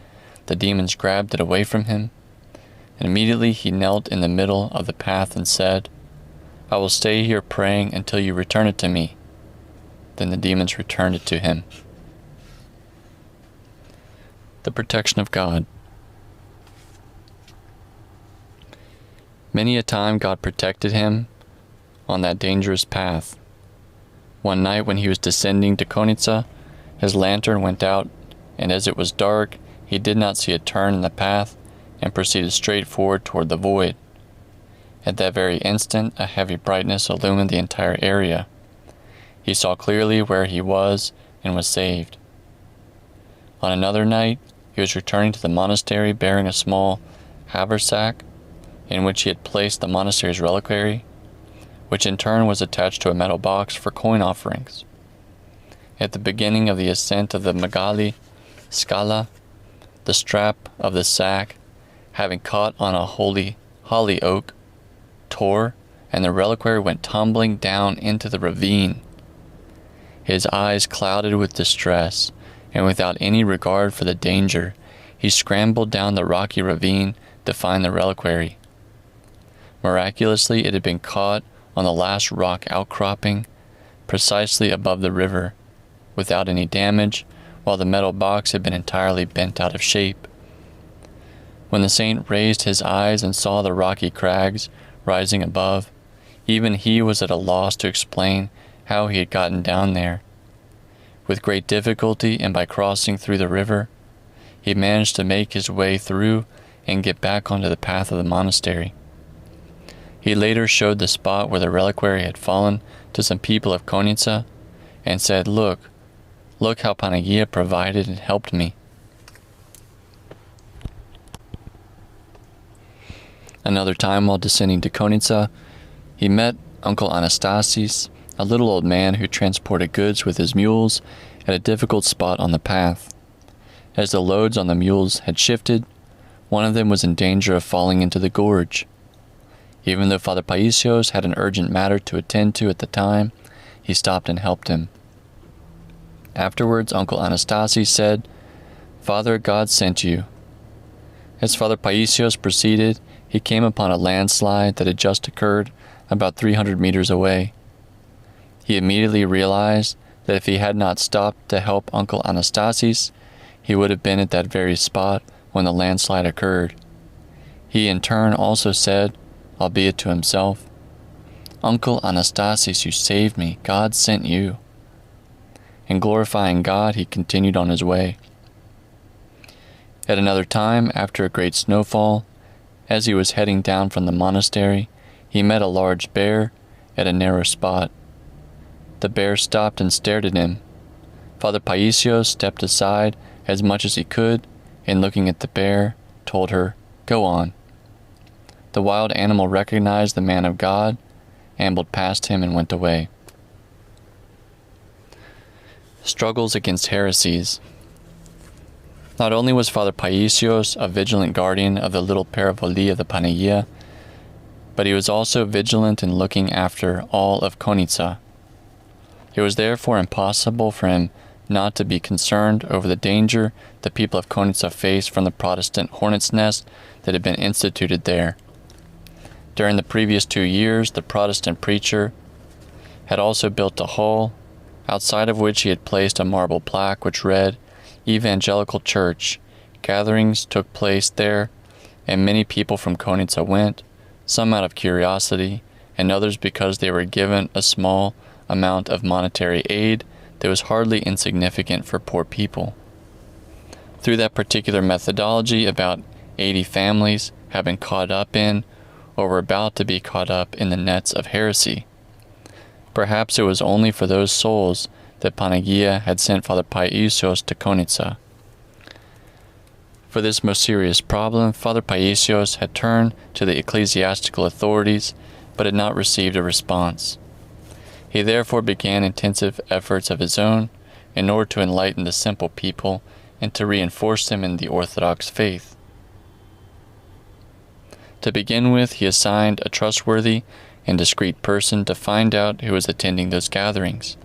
the demons grabbed it away from him, and immediately he knelt in the middle of the path and said, "I will stay here praying until you return it to me." Then the demons returned it to him. The protection of God. Many a time God protected him on that dangerous path. One night when he was descending to Konitsa, his lantern went out, and as it was dark, he did not see a turn in the path and proceeded straight forward toward the void. At that very instant, a heavy brightness illumined the entire area. He saw clearly where he was and was saved. On another night, he was returning to the monastery bearing a small haversack in which he had placed the monastery's reliquary, which in turn was attached to a metal box for coin offerings. At the beginning of the ascent of the Magali Scala, the strap of the sack, having caught on a holly oak, tore, and the reliquary went tumbling down into the ravine. His eyes clouded with distress, and without any regard for the danger, he scrambled down the rocky ravine to find the reliquary. Miraculously, it had been caught on the last rock outcropping, precisely above the river, without any damage, while the metal box had been entirely bent out of shape. When the saint raised his eyes and saw the rocky crags rising above, even he was at a loss to explain how he had gotten down there. With great difficulty and by crossing through the river, he managed to make his way through and get back onto the path of the monastery. He later showed the spot where the reliquary had fallen to some people of Konitsa and said, Look how Panagia provided and helped me." Another time while descending to Konitsa, he met Uncle Anastasis, a little old man who transported goods with his mules at a difficult spot on the path. As the loads on the mules had shifted, one of them was in danger of falling into the gorge. Even though Father PAISIOS had an urgent matter to attend to at the time, he stopped and helped him. Afterwards, Uncle Anastasis said, "Father, God sent you." As Father PAISIOS proceeded, he came upon a landslide that had just occurred about 300 meters away. He immediately realized that if he had not stopped to help Uncle Anastasis, he would have been at that very spot when the landslide occurred. He in turn also said, albeit to himself, "Uncle Anastasis, you saved me. God sent you." And glorifying God, he continued on his way. At another time, after a great snowfall, as he was heading down from the monastery, he met a large bear at a narrow spot. The bear stopped and stared at him. Father PAISIOS stepped aside as much as he could, and looking at the bear, told her, "Go on." The wild animal recognized the man of God, ambled past him, and went away. Struggles against heresies. Not only was Father PAISIOS a vigilant guardian of the little paravoli of the Panagia, but he was also vigilant in looking after all of Konica. It was therefore impossible for him not to be concerned over the danger the people of Konica faced from the Protestant hornet's nest that had been instituted there. During the previous 2 years, the Protestant preacher had also built a hall, outside of which he had placed a marble plaque which read, "Evangelical Church." Gatherings took place there, and many people from Konica went, some out of curiosity, and others because they were given a small amount of monetary aid that was hardly insignificant for poor people. Through that particular methodology, about 80 families have been caught up in, or were about to be caught up in the nets of heresy. Perhaps it was only for those souls that Panagia had sent Father PAISIOS to Konica. For this most serious problem, Father PAISIOS had turned to the ecclesiastical authorities, but had not received a response. He therefore began intensive efforts of his own in order to enlighten the simple people and to reinforce them in the Orthodox faith. To begin with, he assigned a trustworthy and discreet person to find out who was attending those gatherings.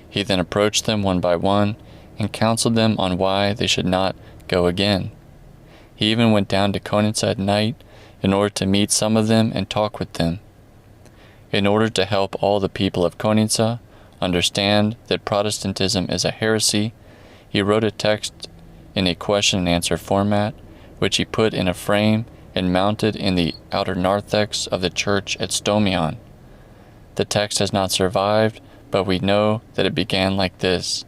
He then approached them one by one and counseled them on why they should not go again. He even went down to Konica at night in order to meet some of them and talk with them. In order to help all the people of Konica understand that Protestantism is a heresy, he wrote a text in a question and answer format, which he put in a frame and mounted in the outer narthex of the church at Stomion. The text has not survived, but we know that it began like this: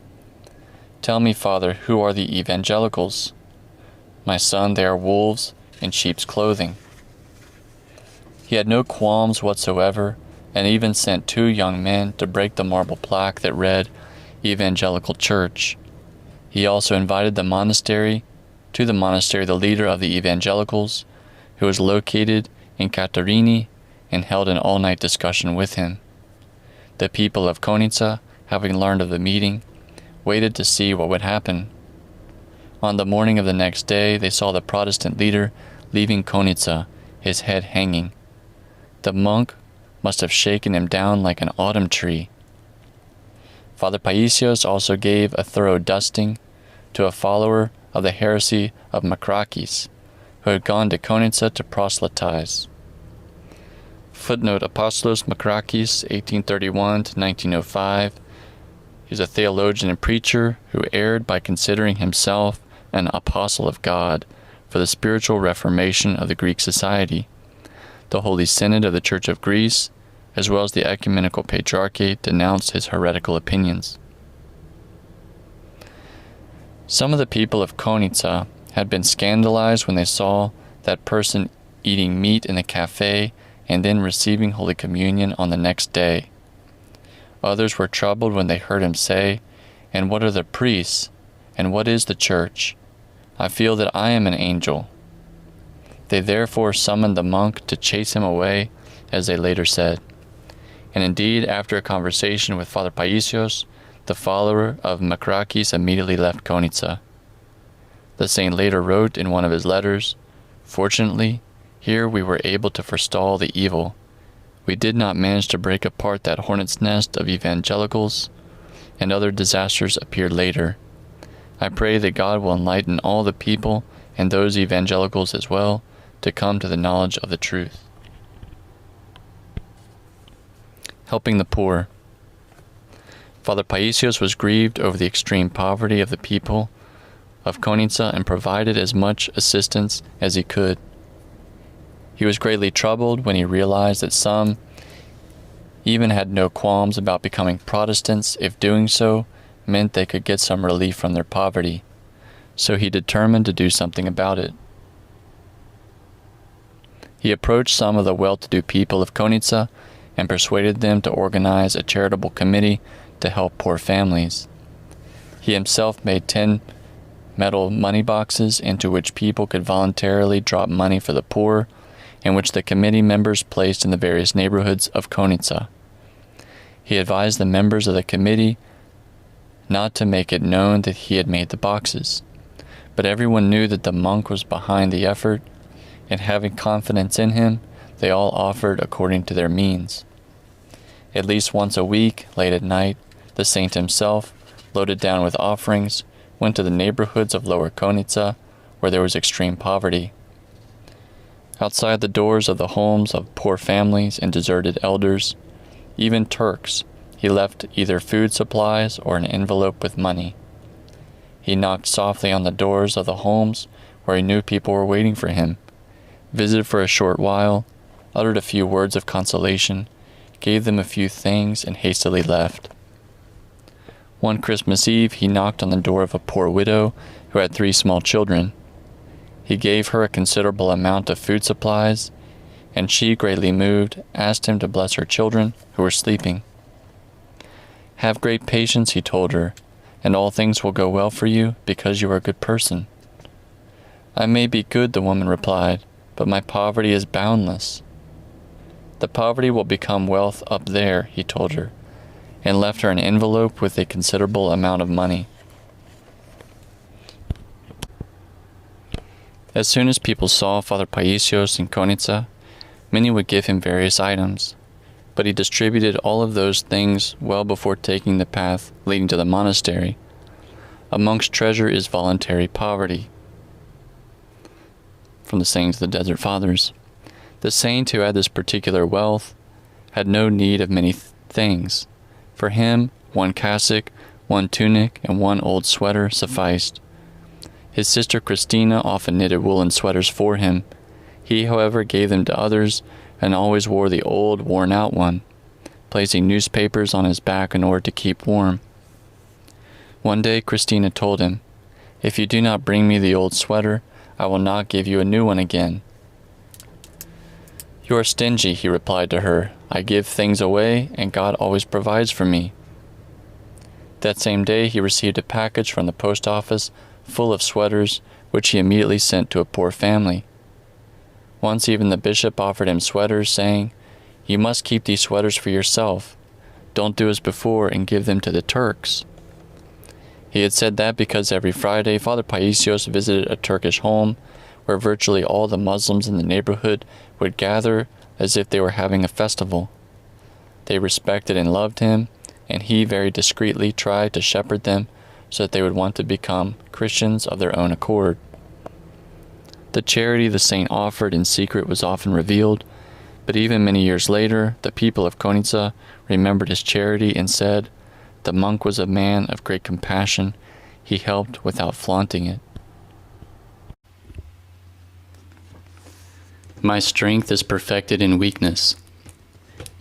"Tell me, Father, who are the evangelicals? My son, they are wolves in sheep's clothing." He had no qualms whatsoever, and even sent 2 young men to break the marble plaque that read, "Evangelical Church." He also invited the monastery the leader of the evangelicals, who was located in Katerini, and held an all-night discussion with him. The people of Konica, having learned of the meeting, waited to see what would happen. On the morning of the next day, they saw the Protestant leader leaving Konica, his head hanging. The monk must have shaken him down like an autumn tree. Father PAISIOS also gave a thorough dusting to a follower of the heresy of Makrakis, who had gone to Konica to proselytize. Footnote: Apostolos Makrakis, 1831 to 1905. He was a theologian and preacher who erred by considering himself an apostle of God for the spiritual reformation of the Greek society. The Holy Synod of the Church of Greece, as well as the Ecumenical Patriarchate, denounced his heretical opinions. Some of the people of Konica had been scandalized when they saw that person eating meat in the cafe and then receiving Holy Communion on the next day. Others were troubled when they heard him say, "And what are the priests? And what is the church? I feel that I am an angel." They therefore summoned the monk to chase him away, as they later said. And indeed, after a conversation with Father PAISIOS, the follower of Makrakis immediately left Konica. The saint later wrote in one of his letters, "Fortunately, here we were able to forestall the evil. We did not manage to break apart that hornet's nest of evangelicals, and other disasters appeared later. I pray that God will enlighten all the people, and those evangelicals as well, to come to the knowledge of the truth." Helping the poor. Father PAISIOS was grieved over the extreme poverty of the people of Konica and provided as much assistance as he could. He was greatly troubled when he realized that some even had no qualms about becoming Protestants if doing so meant they could get some relief from their poverty. So he determined to do something about it. He approached some of the well-to-do people of Konica and persuaded them to organize a charitable committee to help poor families. He himself made 10 metal money boxes into which people could voluntarily drop money for the poor, and which the committee members placed in the various neighborhoods of Konica. He advised the members of the committee not to make it known that he had made the boxes, But everyone knew that the monk was behind the effort, and having confidence in him, they all offered according to their means. At least once a week, late at night, the saint himself, loaded down with offerings, went to the neighborhoods of Lower Konitsa, where there was extreme poverty. Outside the doors of the homes of poor families and deserted elders, even Turks, he left either food supplies or an envelope with money. He knocked softly on the doors of the homes where he knew people were waiting for him, visited for a short while, uttered a few words of consolation, gave them a few things, and hastily left. One Christmas Eve, he knocked on the door of a poor widow who had 3 small children. He gave her a considerable amount of food supplies, and she, greatly moved, asked him to bless her children, who were sleeping. "Have great patience," he told her, "and all things will go well for you, because you are a good person." "I may be good," the woman replied, "but my poverty is boundless." "The poverty will become wealth up there," he told her, and left her an envelope with a considerable amount of money. As soon as people saw Father PAISIOS in Konitsa, many would give him various items, but he distributed all of those things well before taking the path leading to the monastery. A monk's treasure is voluntary poverty. From the sayings of the Desert Fathers. The saint who had this particular wealth had no need of many things. For him, 1 cassock, 1 tunic, and 1 old sweater sufficed. His sister Christina often knitted woolen sweaters for him. He, however, gave them to others, and always wore the old, worn-out one, placing newspapers on his back in order to keep warm. One day Christina told him, "If you do not bring me the old sweater, I will not give you a new one again." "You are stingy," he replied to her. "I give things away, and God always provides for me." That same day he received a package from the post office full of sweaters, which he immediately sent to a poor family. Once even the bishop offered him sweaters, saying, "You must keep these sweaters for yourself. Don't do as before and give them to the Turks." He had said that because every Friday Father PAISIOS visited a Turkish home, where virtually all the Muslims in the neighborhood would gather as if they were having a festival. They respected and loved him, and he very discreetly tried to shepherd them so that they would want to become Christians of their own accord. The charity the saint offered in secret was often revealed, but even many years later, the people of Konitsa remembered his charity and said, "The monk was a man of great compassion. He helped without flaunting it." My strength is perfected in weakness.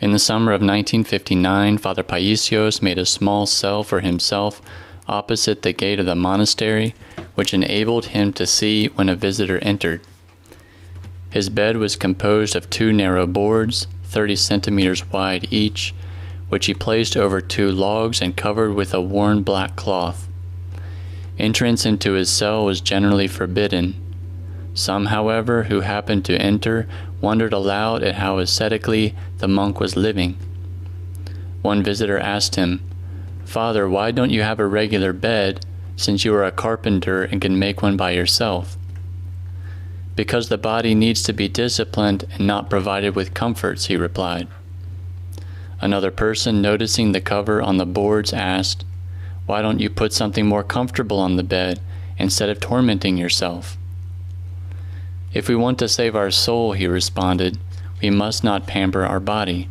In the summer of 1959, Father PAISIOS made a small cell for himself opposite the gate of the monastery, which enabled him to see when a visitor entered. His bed was composed of 2 narrow boards, 30 centimeters wide each, which he placed over 2 logs and covered with a worn black cloth. Entrance into his cell was generally forbidden. Some, however, who happened to enter wondered aloud at how ascetically the monk was living. One visitor asked him, "Father, why don't you have a regular bed, since you are a carpenter and can make one by yourself?" "Because the body needs to be disciplined and not provided with comforts," he replied. Another person, noticing the cover on the boards, asked, "Why don't you put something more comfortable on the bed instead of tormenting yourself?" "If we want to save our soul," he responded, "we must not pamper our body."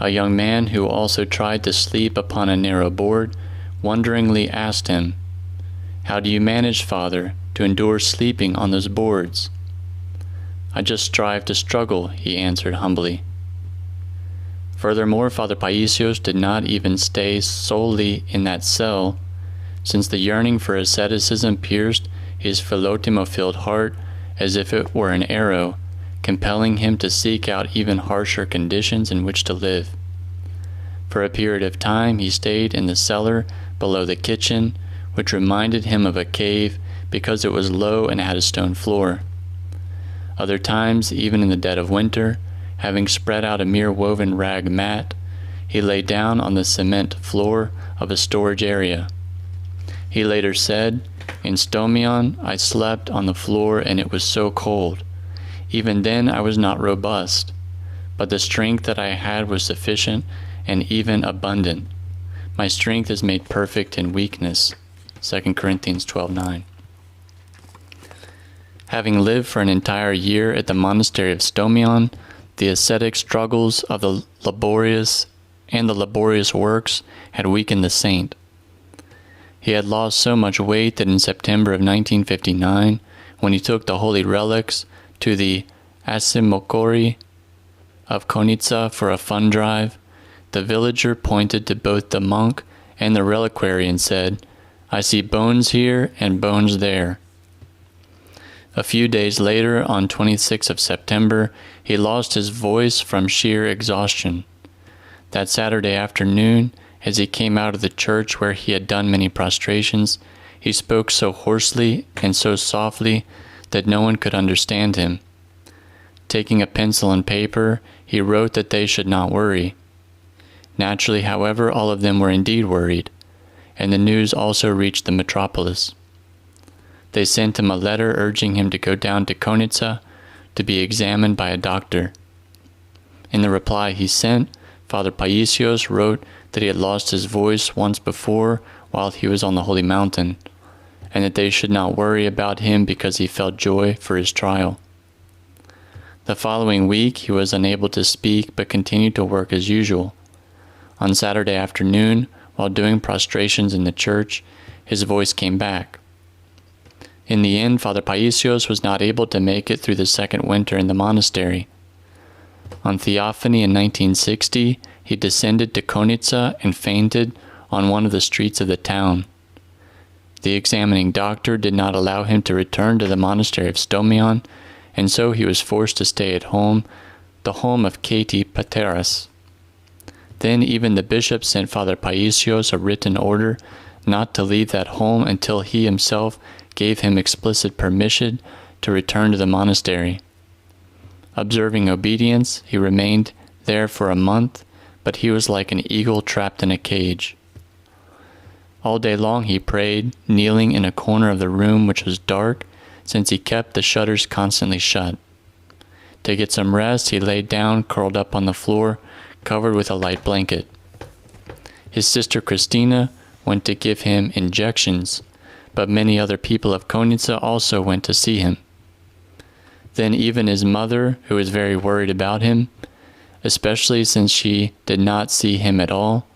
A young man who also tried to sleep upon a narrow board wonderingly asked him, "How do you manage, Father, to endure sleeping on those boards?" "I just strive to struggle," he answered humbly. Furthermore, Father PAISIOS did not even stay solely in that cell, since the yearning for asceticism pierced his Philotheou-filled heart as if it were an arrow, compelling him to seek out even harsher conditions in which to live. For a period of time he stayed in the cellar below the kitchen, which reminded him of a cave because it was low and had a stone floor. Other times, even in the dead of winter, having spread out a mere woven rag mat, he lay down on the cement floor of a storage area. He later said, In Stomion I slept on the floor, and it was so cold. Even then I was not robust, but the strength that I had was sufficient and even abundant. My strength is made perfect in weakness. 2 Corinthians 12:9. Having lived for an entire year at the monastery of Stomion, the ascetic struggles of the laborious works had weakened the saint. He had lost so much weight that in September of 1959, when he took the holy relics to the Asimokori of Konitsa for a fun drive, the villager pointed to both the monk and the reliquary and said, "I see bones here and bones there." A few days later, on 26th of September, he lost his voice from sheer exhaustion. That Saturday afternoon, as he came out of the church where he had done many prostrations, he spoke so hoarsely and so softly that no one could understand him. Taking a pencil and paper, he wrote that they should not worry. Naturally, however, all of them were indeed worried, and the news also reached the metropolis. They sent him a letter urging him to go down to Konitsa to be examined by a doctor. In the reply he sent, Father PAISIOS wrote that he had lost his voice once before while he was on the Holy Mountain, and that they should not worry about him because he felt joy for his trial. The following week he was unable to speak but continued to work as usual. On Saturday afternoon, while doing prostrations in the church, his voice came back. In the end, Father PAISIOS was not able to make it through the second winter in the monastery. On Theophany in 1960, he descended to Konitsa and fainted on one of the streets of the town. The examining doctor did not allow him to return to the monastery of Stomion, and so he was forced to stay at home, the home of Katie Pateras. Then even the bishop sent Father PAISIOS a written order not to leave that home until he himself gave him explicit permission to return to the monastery. Observing obedience, he remained there for a month, but he was like an eagle trapped in a cage. All day long he prayed, kneeling in a corner of the room which was dark, since he kept the shutters constantly shut. To get some rest, he lay down, curled up on the floor, covered with a light blanket. His sister Christina went to give him injections, but many other people of Konitsa also went to see him. Then even his mother, who was very worried about him, especially since she did not see him at all,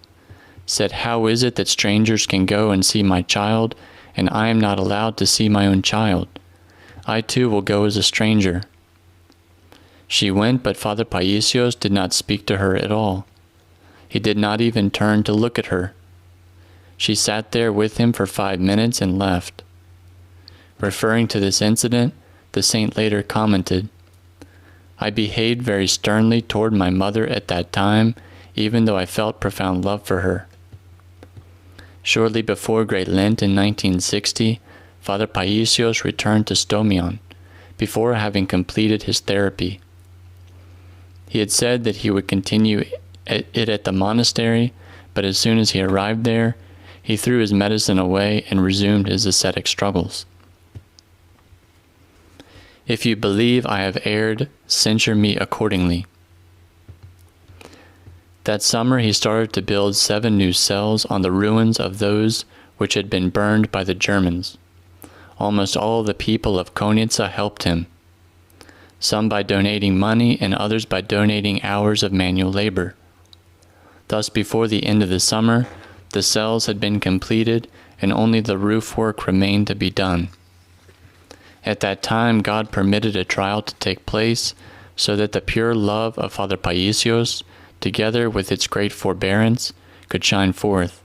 said, "How is it that strangers can go and see my child, and I am not allowed to see my own child? I too will go as a stranger." She went, but Father PAISIOS did not speak to her at all. He did not even turn to look at her. She sat there with him for 5 minutes and left. Referring to this incident, the saint later commented, "I behaved very sternly toward my mother at that time, even though I felt profound love for her." Shortly before Great Lent in 1960, Father PAISIOS returned to Stomion, before having completed his therapy. He had said that he would continue it at the monastery, but as soon as he arrived there, he threw his medicine away and resumed his ascetic struggles. "If you believe I have erred, censure me accordingly." That summer he started to build 7 new cells on the ruins of those which had been burned by the Germans. Almost all the people of Konitsa helped him, some by donating money and others by donating hours of manual labor. Thus, before the end of the summer, the cells had been completed and only the roof work remained to be done. At that time, God permitted a trial to take place so that the pure love of Father PAISIOS, together with its great forbearance, could shine forth.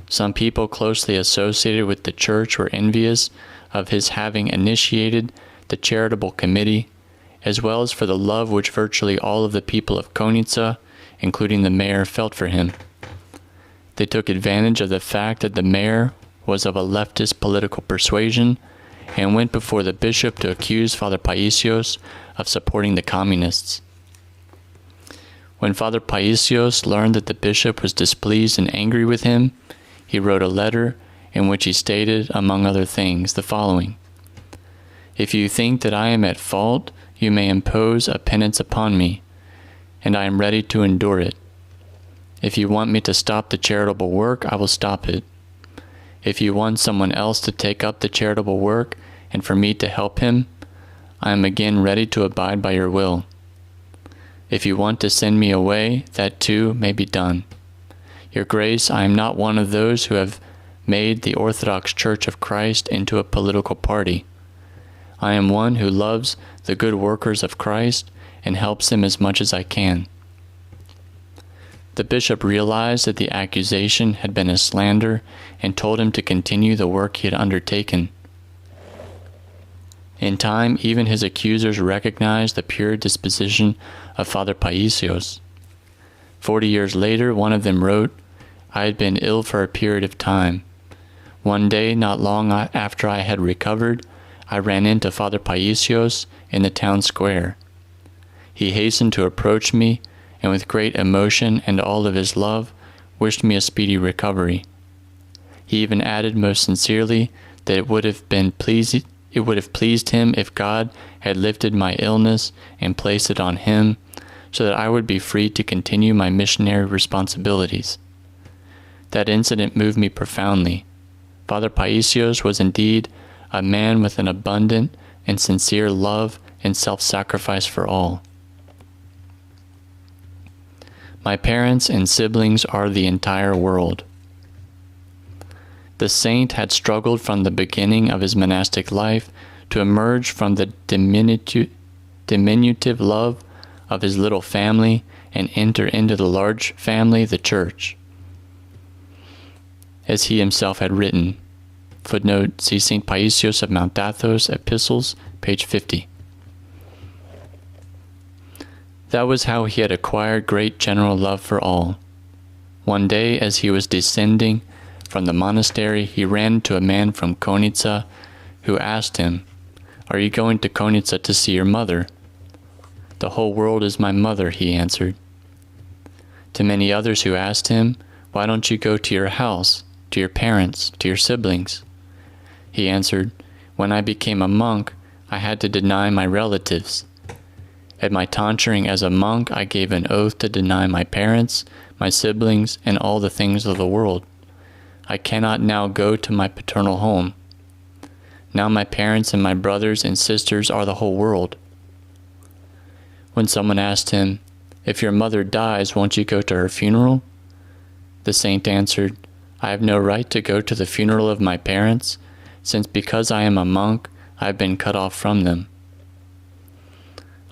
Some people closely associated with the Church were envious of his having initiated the charitable committee, as well as for the love which virtually all of the people of Konitsa, including the mayor, felt for him. They took advantage of the fact that the mayor was of a leftist political persuasion and went before the bishop to accuse Father PAISIOS of supporting the communists. When Father PAISIOS learned that the bishop was displeased and angry with him, he wrote a letter in which he stated, among other things, the following: "If you think that I am at fault, you may impose a penance upon me, and I am ready to endure it. If you want me to stop the charitable work, I will stop it. If you want someone else to take up the charitable work and for me to help him, I am again ready to abide by your will. If you want to send me away, that too may be done. Your Grace, I am not one of those who have made the Orthodox Church of Christ into a political party. I am one who loves the good workers of Christ and helps them as much as I can." The bishop realized that the accusation had been a slander and told him to continue the work he had undertaken. In time, even his accusers recognized the pure disposition of Father PAISIOS. 40 years later, one of them wrote, "I had been ill for a period of time. One day, not long after I had recovered, I ran into Father PAISIOS in the town square. He hastened to approach me, and with great emotion and all of his love, wished me a speedy recovery. He even added most sincerely that it would have pleased him if God had lifted my illness and placed it on him, so that I would be free to continue my missionary responsibilities. That incident moved me profoundly. Father PAISIOS was indeed a man with an abundant and sincere love and self-sacrifice for all. My parents and siblings are the entire world." The saint had struggled from the beginning of his monastic life to emerge from the diminutive love of his little family and enter into the large family, the Church. As he himself had written, footnote, see St. Paisios of Mount Athos, Epistles, page 50. That was how he had acquired great general love for all. One day, as he was descending from the monastery, he ran into a man from Konitsa who asked him, "Are you going to Konitsa to see your mother?" "The whole world is my mother," he answered. To many others who asked him, "Why don't you go to your house, to your parents, to your siblings?" He answered, "When I became a monk, I had to deny my relatives. At my tonsuring as a monk, I gave an oath to deny my parents, my siblings, and all the things of the world. I cannot now go to my paternal home. Now my parents and my brothers and sisters are the whole world." When someone asked him, "If your mother dies, won't you go to her funeral?" the saint answered, "I have no right to go to the funeral of my parents, since because I am a monk, I have been cut off from them."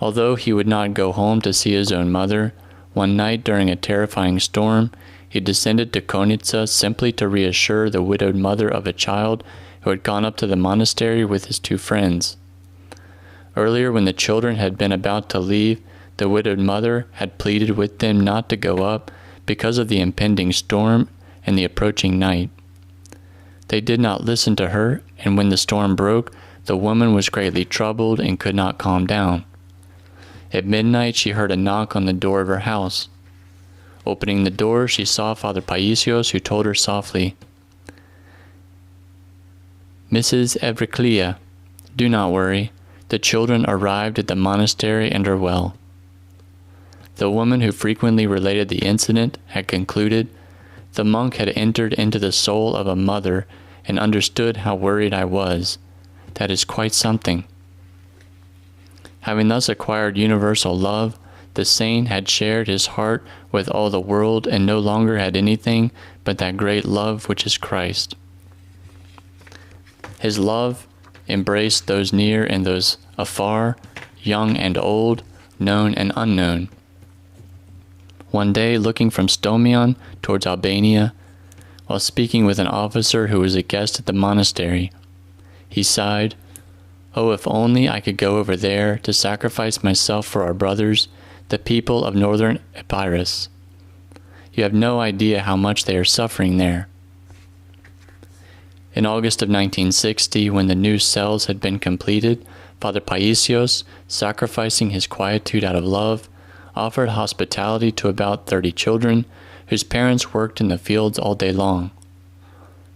Although he would not go home to see his own mother, one night during a terrifying storm, he descended to Konitsa simply to reassure the widowed mother of a child who had gone up to the monastery with his two friends. Earlier, when the children had been about to leave, the widowed mother had pleaded with them not to go up because of the impending storm and the approaching night. They did not listen to her, and when the storm broke, the woman was greatly troubled and could not calm down. At midnight, she heard a knock on the door of her house. Opening the door, she saw Father PAISIOS, who told her softly, "Mrs. Averkios, do not worry. The children arrived at the monastery and are well." The woman who frequently related the incident had concluded, "The monk had entered into the soul of a mother and understood how worried I was. That is quite something." Having thus acquired universal love, the saint had shared his heart with all the world and no longer had anything but that great love which is Christ. His love embraced those near and those afar, young and old, known and unknown. One day, looking from Stomion towards Albania, while speaking with an officer who was a guest at the monastery, he sighed, "Oh, if only I could go over there to sacrifice myself for our brothers, the people of northern Epirus. You have no idea how much they are suffering there." In August of 1960, when the new cells had been completed, Father PAISIOS, sacrificing his quietude out of love, offered hospitality to about 30 children, whose parents worked in the fields all day long.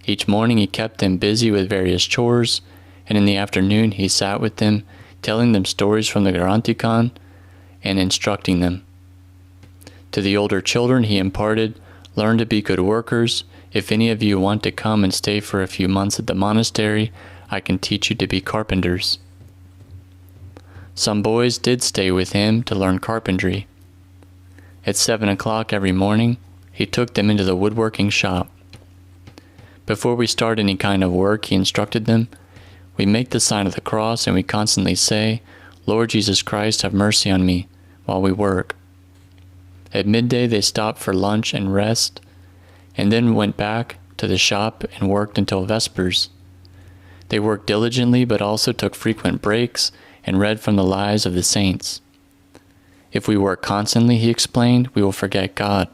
Each morning he kept them busy with various chores, and in the afternoon he sat with them, telling them stories from the Grammaticon and instructing them. To the older children he imparted, "Learn to be good workers. If any of you want to come and stay for a few months at the monastery, I can teach you to be carpenters." Some boys did stay with him to learn carpentry. At 7 o'clock every morning, he took them into the woodworking shop. Before we start any kind of work, he instructed them, we make the sign of the cross and we constantly say, "Lord Jesus Christ, have mercy on me," while we work. At midday they stopped for lunch and rest, and then went back to the shop and worked until vespers. They worked diligently, but also took frequent breaks and read from the lives of the saints. If we work constantly, he explained, we will forget God.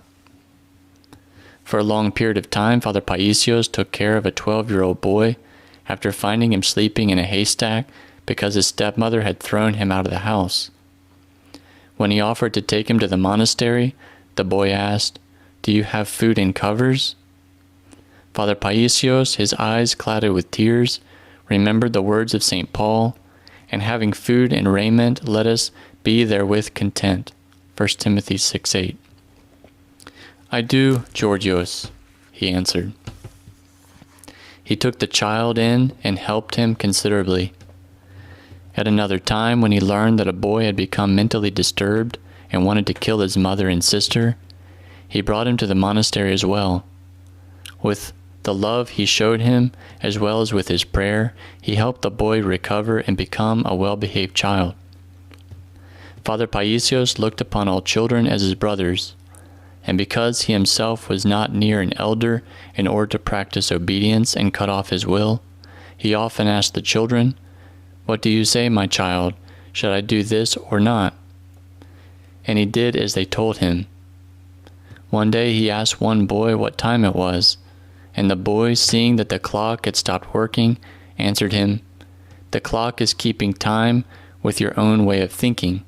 For a long period of time, Father PAISIOS took care of a 12-year-old boy after finding him sleeping in a haystack because his stepmother had thrown him out of the house. When he offered to take him to the monastery, the boy asked, "Do you have food and covers?" Father PAISIOS, his eyes clouded with tears, remembered the words of St. Paul, and having food and raiment, let us be therewith content. 1 Timothy 6:8. "I do, Georgios," he answered. He took the child in and helped him considerably. At another time, when he learned that a boy had become mentally disturbed and wanted to kill his mother and sister, he brought him to the monastery as well. With the love he showed him, as well as with his prayer, he helped the boy recover and become a well-behaved child. Father PAISIOS looked upon all children as his brothers, and because he himself was not near an elder in order to practice obedience and cut off his will, he often asked the children, "What do you say, my child? Should I do this or not?" And he did as they told him. One day he asked one boy what time it was, and the boy, seeing that the clock had stopped working, answered him, "The clock is keeping time with your own way of thinking."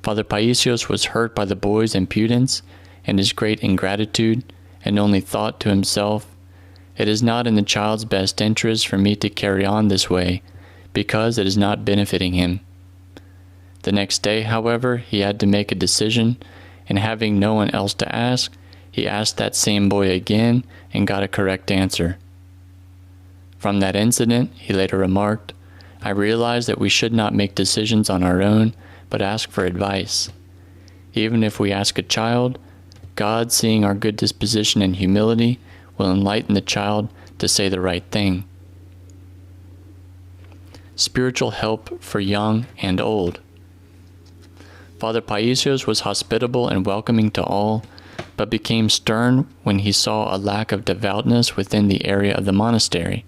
Father PAISIOS was hurt by the boy's impudence and his great ingratitude, and only thought to himself, "It is not in the child's best interest for me to carry on this way, because it is not benefiting him." The next day, however, he had to make a decision, and having no one else to ask, he asked that same boy again and got a correct answer. From that incident, he later remarked, "I realized that we should not make decisions on our own, but ask for advice. Even if we ask a child, God, seeing our good disposition and humility, will enlighten the child to say the right thing." Spiritual help for young and old. Father PAISIOS was hospitable and welcoming to all, but became stern when he saw a lack of devoutness within the area of the monastery.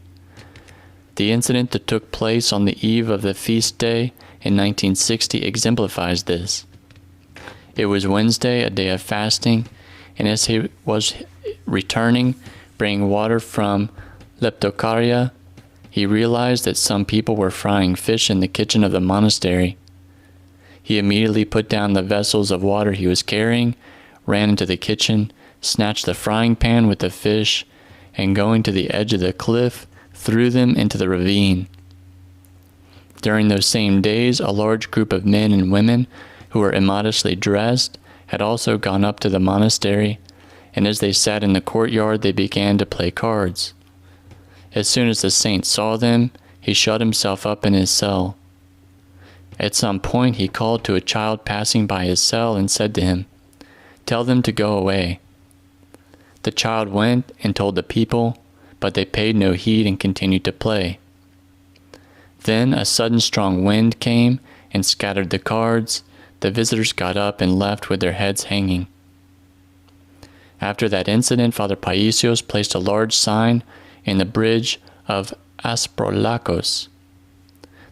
The incident that took place on the eve of the feast day in 1960 exemplifies this. It was Wednesday, a day of fasting, and as he was returning, bringing water from Leptokaria, he realized that some people were frying fish in the kitchen of the monastery. He immediately put down the vessels of water he was carrying, ran into the kitchen, snatched the frying pan with the fish, and going to the edge of the cliff, threw them into the ravine. During those same days, a large group of men and women who were immodestly dressed had also gone up to the monastery, and as they sat in the courtyard, they began to play cards. As soon as the saint saw them, he shut himself up in his cell. At some point, he called to a child passing by his cell and said to him, "Tell them to go away." The child went and told the people, but they paid no heed and continued to play. Then a sudden strong wind came and scattered the cards. The visitors got up and left with their heads hanging. After that incident, Father PAISIOS placed a large sign in the bridge of Asprolakos.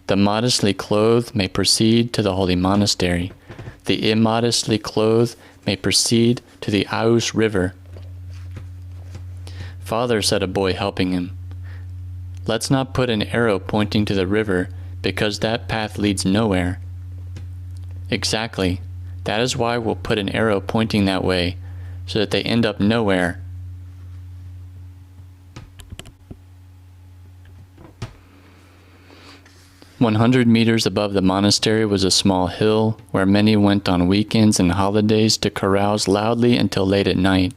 "The modestly clothed may proceed to the holy monastery. The immodestly clothed may proceed to the Aus river." "Father," said a boy helping him, "let's not put an arrow pointing to the river, because that path leads nowhere." "Exactly. That is why we'll put an arrow pointing that way, so that they end up nowhere." 100 meters above the monastery was a small hill where many went on weekends and holidays to carouse loudly until late at night.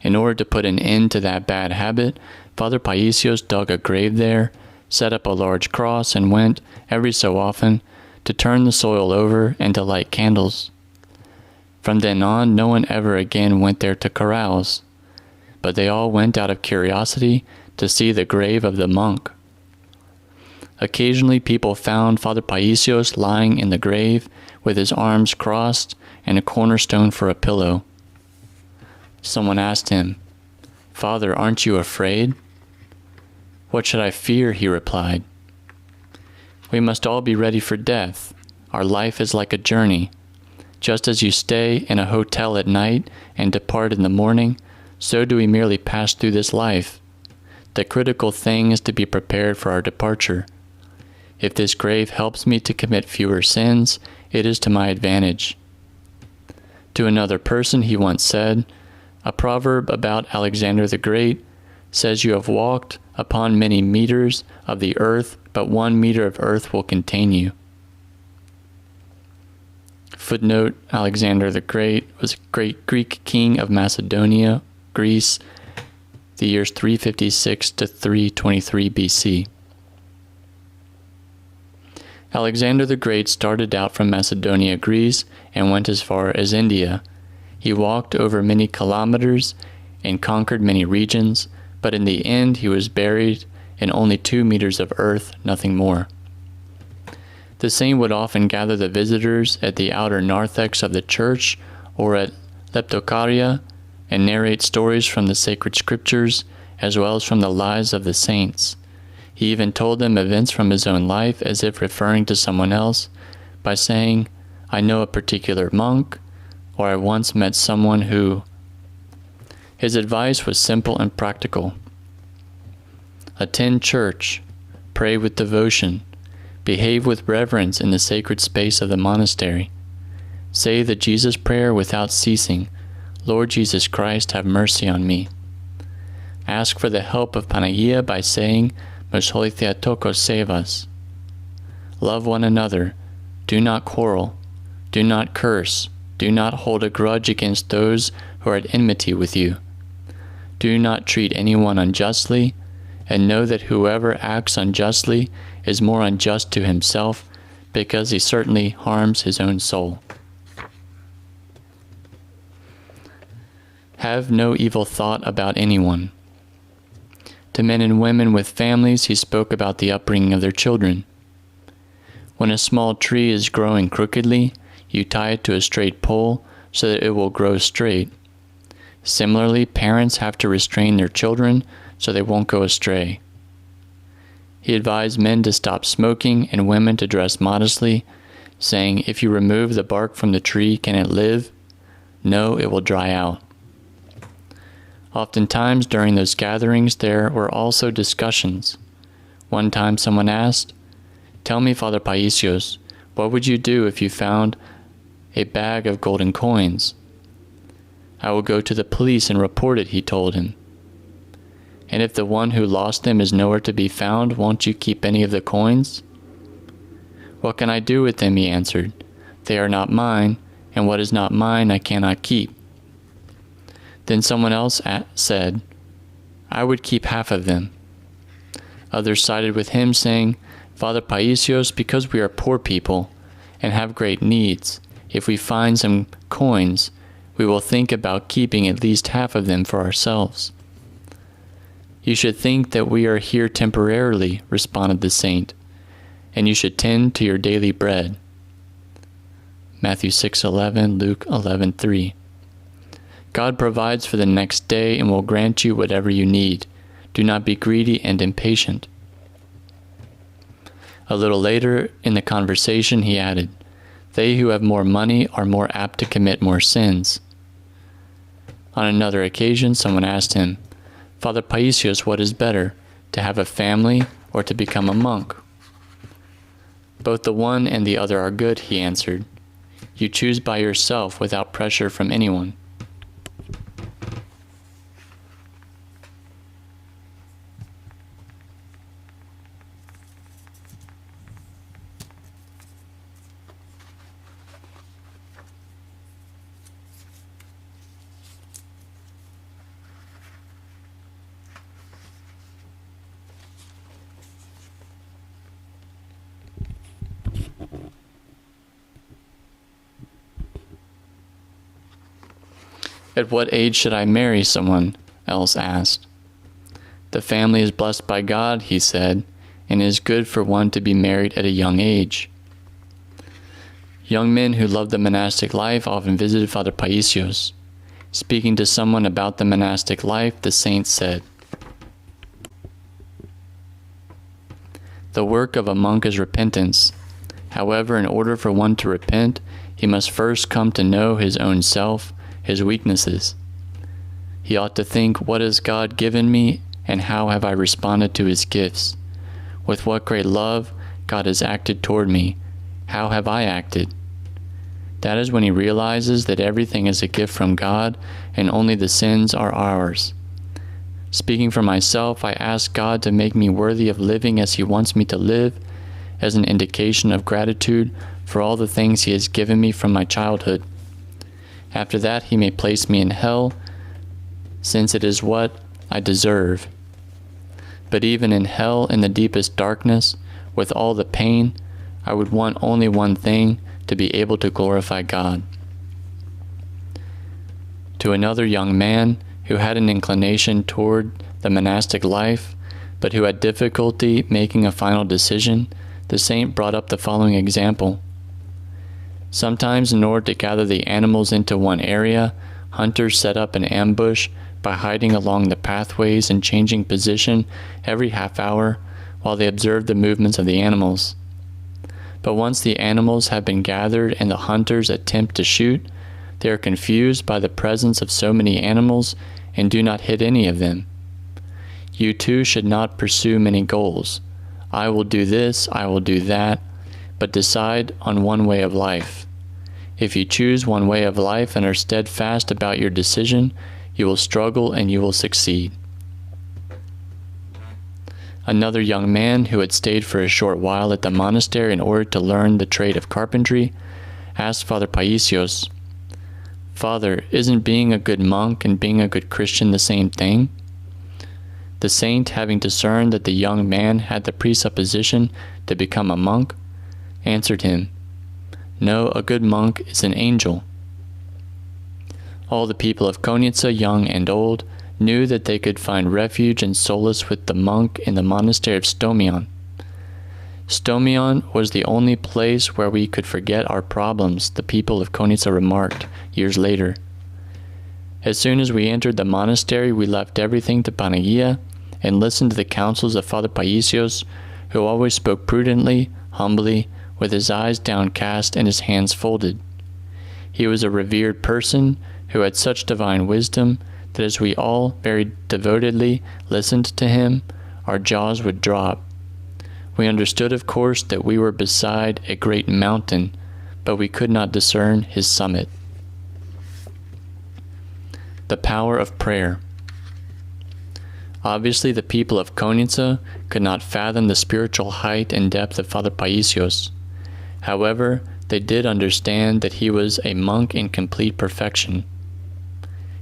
In order to put an end to that bad habit, Father PAISIOS dug a grave there, set up a large cross, and went, every so often, to turn the soil over and to light candles. From then on, no one ever again went there to carouse, but they all went out of curiosity to see the grave of the monk. Occasionally people found Father PAISIOS lying in the grave with his arms crossed and a cornerstone for a pillow. Someone asked him, "Father, aren't you afraid?" "What should I fear?" he replied. "We must all be ready for death. Our life is like a journey. Just as you stay in a hotel at night and depart in the morning, so do we merely pass through this life. The critical thing is to be prepared for our departure. If this grave helps me to commit fewer sins, it is to my advantage." To another person he once said, "A proverb about Alexander the Great says you have walked upon many meters of the earth, but 1 meter of earth will contain you." Footnote: Alexander the Great was a great Greek king of Macedonia, Greece, the years 356 to 323 BC. Alexander the Great started out from Macedonia, Greece, and went as far as India. He walked over many kilometers and conquered many regions, but in the end he was buried in only 2 meters of earth, nothing more. The saint would often gather the visitors at the outer narthex of the church or at leptocaria and narrate stories from the sacred scriptures as well as from the lives of the saints. He even told them events from his own life as if referring to someone else by saying, "I know a particular monk," or "I once met someone who..." His advice was simple and practical. Attend church, pray with devotion, behave with reverence in the sacred space of the monastery. Say the Jesus prayer without ceasing, "Lord Jesus Christ, have mercy on me." Ask for the help of Panagia by saying, "Most Holy Theotokos, save us." Love one another. Do not quarrel. Do not curse. Do not hold a grudge against those who are at enmity with you. Do not treat anyone unjustly, and know that whoever acts unjustly is more unjust to himself, because he certainly harms his own soul. Have no evil thought about anyone. To men and women with families, he spoke about the upbringing of their children. When a small tree is growing crookedly, you tie it to a straight pole so that it will grow straight. Similarly, parents have to restrain their children so they won't go astray. He advised men to stop smoking and women to dress modestly, saying, "If you remove the bark from the tree, can it live? No, it will dry out." Oftentimes during those gatherings there were also discussions. One time someone asked, "Tell me, Father PAISIOS, what would you do if you found a bag of golden coins?" "I will go to the police and report it," he told him. "And if the one who lost them is nowhere to be found, won't you keep any of the coins?" "What can I do with them?" he answered. "They are not mine, and what is not mine I cannot keep." Then someone else said, "I would keep half of them." Others sided with him, saying, "Father PAISIOS, because we are poor people and have great needs, if we find some coins, we will think about keeping at least half of them for ourselves." "You should think that we are here temporarily," responded the saint, "and you should tend to your daily bread." Matthew 6:11, Luke 11:3. God provides for the next day and will grant you whatever you need. Do not be greedy and impatient. A little later in the conversation he added, "They who have more money are more apt to commit more sins." On another occasion someone asked him, "Father PAISIOS, what is better, to have a family or to become a monk?" "Both the one and the other are good," he answered. "You choose by yourself without pressure from anyone." "At what age should I marry?" someone else asked. "The family is blessed by God," he said, "and it is good for one to be married at a young age." Young men who loved the monastic life often visited Father PAISIOS. Speaking to someone about the monastic life, the saint said, "The work of a monk is repentance. However, in order for one to repent, he must first come to know his own self, his weaknesses. He ought to think, what has God given me, and how have I responded to his gifts? With what great love God has acted toward me, how have I acted?" That is when he realizes that everything is a gift from God, and only the sins are ours. Speaking for myself, I ask God to make me worthy of living as he wants me to live, as an indication of gratitude for all the things he has given me from my childhood. After that, he may place me in hell, since it is what I deserve. But even in hell, in the deepest darkness, with all the pain, I would want only one thing, to be able to glorify God. To another young man who had an inclination toward the monastic life, but who had difficulty making a final decision, the saint brought up the following example. Sometimes, in order to gather the animals into one area, hunters set up an ambush by hiding along the pathways and changing position every half hour while they observed the movements of the animals. But once the animals have been gathered and the hunters attempt to shoot, they are confused by the presence of so many animals and do not hit any of them. You too should not pursue many goals. I will do this, I will do that, but decide on one way of life. If you choose one way of life and are steadfast about your decision, you will struggle and you will succeed. Another young man who had stayed for a short while at the monastery in order to learn the trade of carpentry asked Father PAISIOS, "Father, isn't being a good monk and being a good Christian the same thing?" The saint, having discerned that the young man had the presupposition to become a monk, answered him, "No, a good monk is an angel." All the people of Konitsa, young and old, knew that they could find refuge and solace with the monk in the monastery of Stomion. Stomion was the only place where we could forget our problems, the people of Konitsa remarked years later. As soon as we entered the monastery, we left everything to Panagia and listened to the counsels of Father PAISIOS, who always spoke prudently, humbly, with his eyes downcast and his hands folded. He was a revered person who had such divine wisdom that as we all very devotedly listened to him, our jaws would drop. We understood, of course, that we were beside a great mountain, but we could not discern his summit. The power of prayer. Obviously, the people of Konitsa could not fathom the spiritual height and depth of Father PAISIOS. However, they did understand that he was a monk in complete perfection.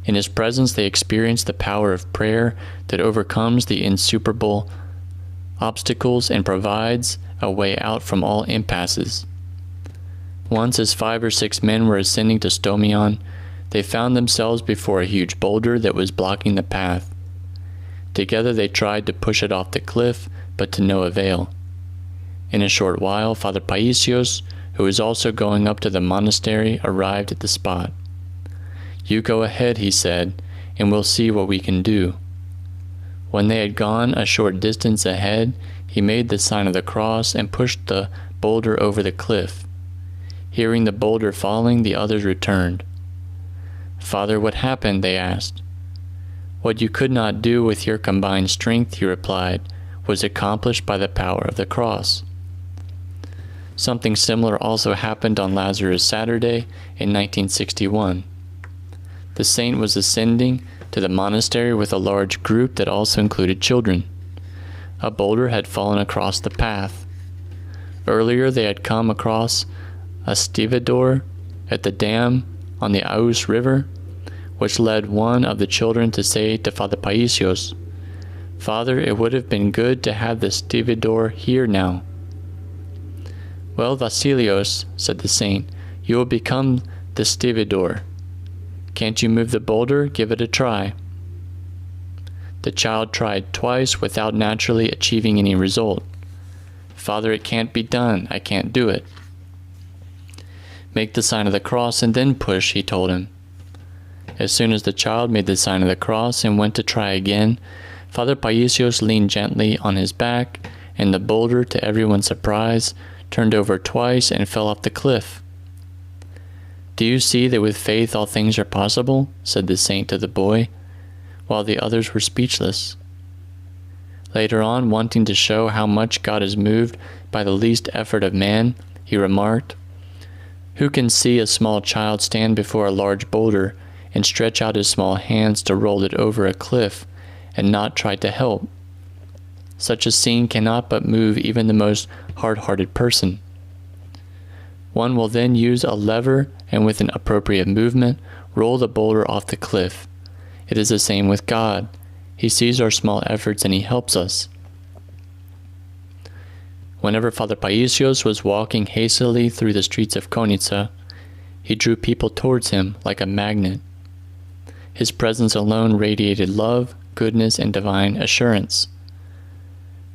In his presence, they experienced the power of prayer that overcomes the insuperable obstacles and provides a way out from all impasses. Once, as 5 or 6 men were ascending to Stomion, they found themselves before a huge boulder that was blocking the path. Together they tried to push it off the cliff, but to no avail. In a short while, Father PAISIOS, who was also going up to the monastery, arrived at the spot. "You go ahead," he said, "and we'll see what we can do." When they had gone a short distance ahead, he made the sign of the cross and pushed the boulder over the cliff. Hearing the boulder falling, the others returned. "Father, what happened?" they asked. "What you could not do with your combined strength," he replied, "was accomplished by the power of the cross." Something similar also happened on Lazarus Saturday in 1961. The saint was ascending to the monastery with a large group that also included children. A boulder had fallen across the path. Earlier they had come across a stevedore at the dam on the Aus River, which led one of the children to say to Father PAISIOS, "Father, it would have been good to have the stevedore here now." "Well, Vasilios," said the saint, "you will become the stevedore." Can't you move the boulder? Give it a try." The child tried twice without naturally achieving any result. "Father, it can't be done. I can't do it." "Make the sign of the cross and then push," he told him. As soon as the child made the sign of the cross and went to try again, Father PAISIOS leaned gently on his back, and the boulder, to everyone's surprise, turned over twice and fell off the cliff. "Do you see that with faith all things are possible?" said the saint to the boy, while the others were speechless. Later on, wanting to show how much God is moved by the least effort of man, he remarked, "Who can see a small child stand before a large boulder and stretch out his small hands to roll it over a cliff and not try to help? Such a scene cannot but move even the most hard-hearted person. One will then use a lever and with an appropriate movement roll the boulder off the cliff. It is the same with God. He sees our small efforts and he helps us." Whenever Father PAISIOS was walking hastily through the streets of Konitsa, he drew people towards him like a magnet. His presence alone radiated love, goodness, and divine assurance.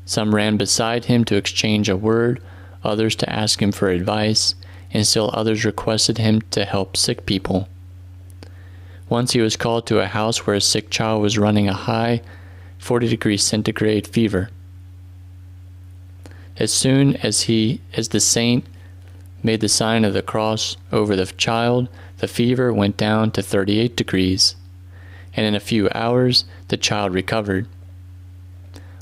Some ran beside him to exchange a word, others to ask him for advice, and still others requested him to help sick people. Once he was called to a house where a sick child was running a high 40 degrees centigrade fever. As soon as the saint made the sign of the cross over the child, the fever went down to 38 degrees, and in a few hours the child recovered.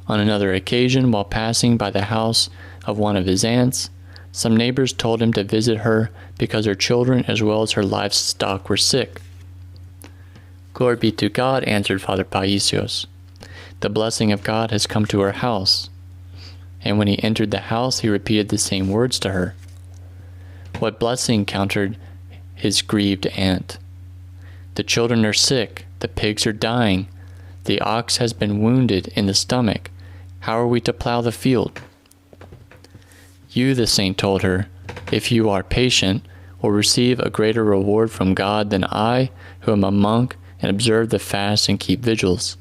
On another occasion, while passing by the house of one of his aunts, some neighbors told him to visit her because her children as well as her livestock were sick. "Glory be to God," answered Father PAISIOS. "The blessing of God has come to our house." And when he entered the house, he repeated the same words to her. "What blessing?" countered his grieved aunt. "The children are sick, the pigs are dying, the ox has been wounded in the stomach. How are we to plow the field?" "You," the saint told her, "if you are patient, will receive a greater reward from God than I, who am a monk and observe the fast and keep vigils."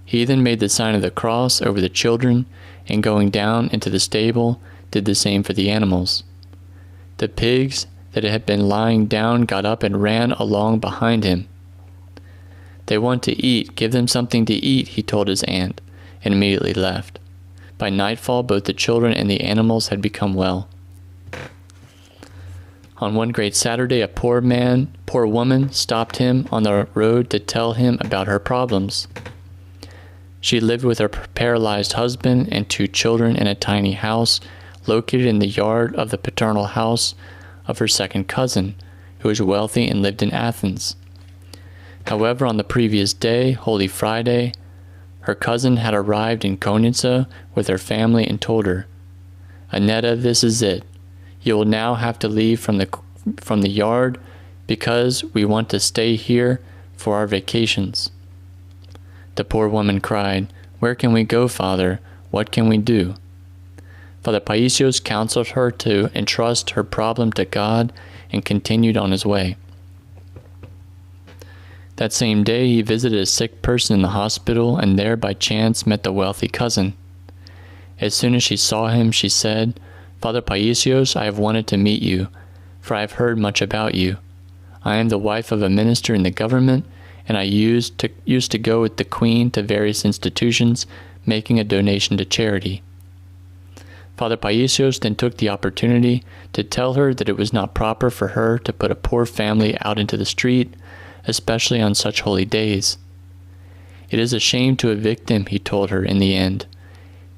He then made the sign of the cross over the children, and going down into the stable, did the same for the animals. The pigs that had been lying down got up and ran along behind him. "They want to eat. Give them something to eat," he told his aunt, and immediately left. By nightfall, both the children and the animals had become well. On one great Saturday, a poor woman stopped him on the road to tell him about her problems. She lived with her paralyzed husband and 2 children in a tiny house located in the yard of the paternal house of her second cousin, who was wealthy and lived in Athens. However, on the previous day, Holy Friday, her cousin had arrived in Konitsa with her family and told her, "Annetta, this is it. You will now have to leave from the yard because we want to stay here for our vacations." The poor woman cried, "Where can we go, Father? What can we do?" Father PAISIOS counseled her to entrust her problem to God and continued on his way. That same day he visited a sick person in the hospital and there by chance met the wealthy cousin. As soon as she saw him, she said, "Father PAISIOS, I have wanted to meet you, for I have heard much about you. I am the wife of a minister in the government, and I used to go with the Queen to various institutions, making a donation to charity." Father PAISIOS then took the opportunity to tell her that it was not proper for her to put a poor family out into the street, especially on such holy days. "It is a shame to evict them," he told her in the end.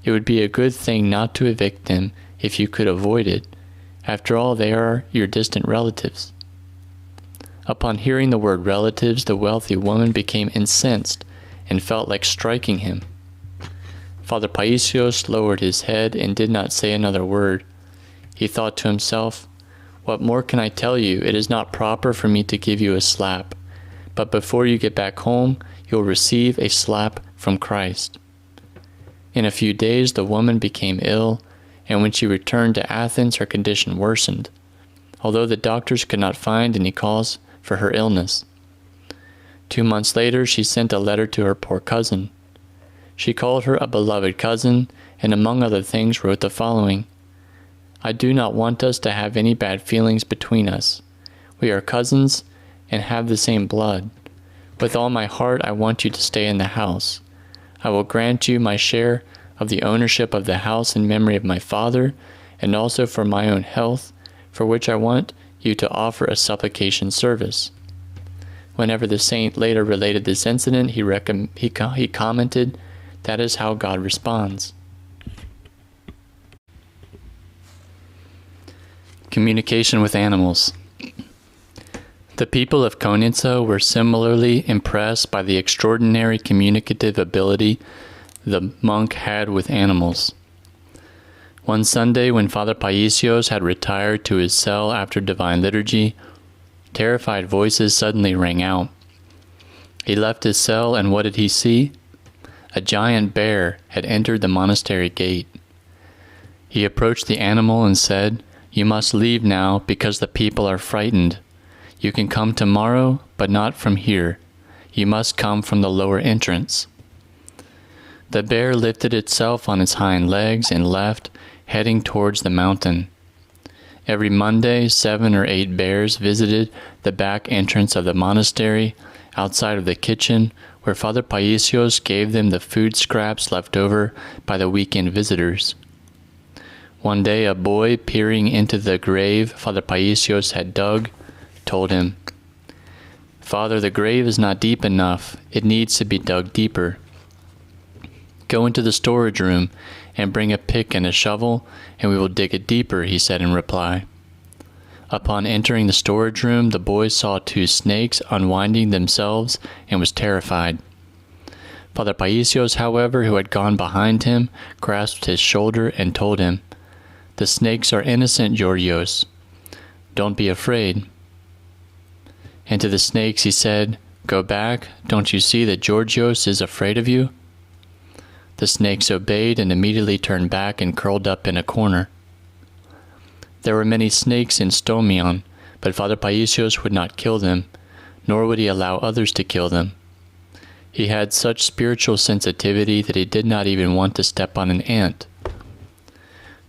"It would be a good thing not to evict them if you could avoid it. After all, they are your distant relatives." Upon hearing the word relatives, the wealthy woman became incensed and felt like striking him. Father PAISIOS lowered his head and did not say another word. He thought to himself, "What more can I tell you? It is not proper for me to give you a slap, but before you get back home, you'll receive a slap from Christ." In a few days, the woman became ill, and when she returned to Athens, her condition worsened. Although the doctors could not find any cause for her illness. 2 months later, she sent a letter to her poor cousin. She called her a beloved cousin, and among other things wrote the following: "I do not want us to have any bad feelings between us. We are cousins and have the same blood. With all my heart, I want you to stay in the house. I will grant you my share of the ownership of the house in memory of my father, and also for my own health, for which I want you to offer a supplication service." Whenever the saint later related this incident, he commented, "That is how God responds." Communication with animals. The people of Konitsa were similarly impressed by the extraordinary communicative ability the monk had with animals. One Sunday, when Father PAISIOS had retired to his cell after Divine Liturgy, terrified voices suddenly rang out. He left his cell, and what did he see? A giant bear had entered the monastery gate. He approached the animal and said, "You must leave now because the people are frightened. You can come tomorrow, but not from here. You must come from the lower entrance." The bear lifted itself on its hind legs and left, heading towards the mountain. Every Monday, 7 or 8 bears visited the back entrance of the monastery, outside of the kitchen, where Father PAISIOS gave them the food scraps left over by the weekend visitors. One day, a boy, peering into the grave Father PAISIOS had dug, told him, "Father, the grave is not deep enough. It needs to be dug deeper." "Go into the storage room and bring a pick and a shovel, and we will dig it deeper," he said in reply. Upon entering the storage room, the boy saw 2 snakes unwinding themselves and was terrified. Father PAISIOS, however, who had gone behind him, grasped his shoulder and told him, "The snakes are innocent, Georgios. Don't be afraid." And to the snakes he said, "Go back. Don't you see that Georgios is afraid of you?" The snakes obeyed and immediately turned back and curled up in a corner. There were many snakes in Stomion, but Father PAISIOS would not kill them, nor would he allow others to kill them. He had such spiritual sensitivity that he did not even want to step on an ant.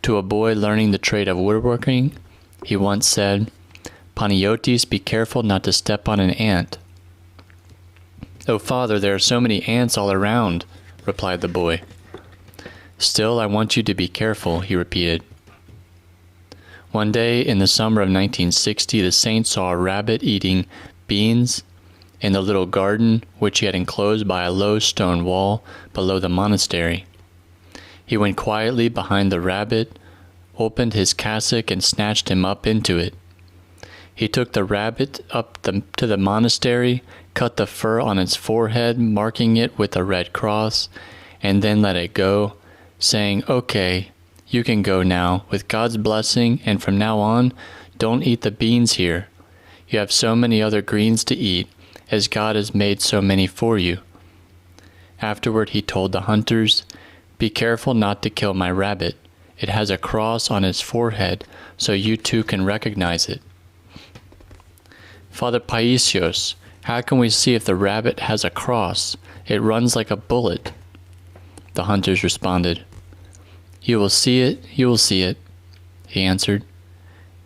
To a boy learning the trade of woodworking, he once said, "Panagiotis, be careful not to step on an ant." "Oh, Father, there are so many ants all around," replied the boy. "Still, I want you to be careful," he repeated. One day in the summer of 1960, the saint saw a rabbit eating beans in the little garden which he had enclosed by a low stone wall below the monastery. He went quietly behind the rabbit, opened his cassock, and snatched him up into it. He took the rabbit to the monastery, cut the fur on its forehead, marking it with a red cross, and then let it go, saying, "Okay, you can go now, with God's blessing, and from now on, don't eat the beans here. You have so many other greens to eat, as God has made so many for you." Afterward he told the hunters, "Be careful not to kill my rabbit. It has a cross on its forehead, so you too can recognize it." "Father PAISIOS, how can we see if the rabbit has a cross? It runs like a bullet." The hunters responded. You will see it," he answered,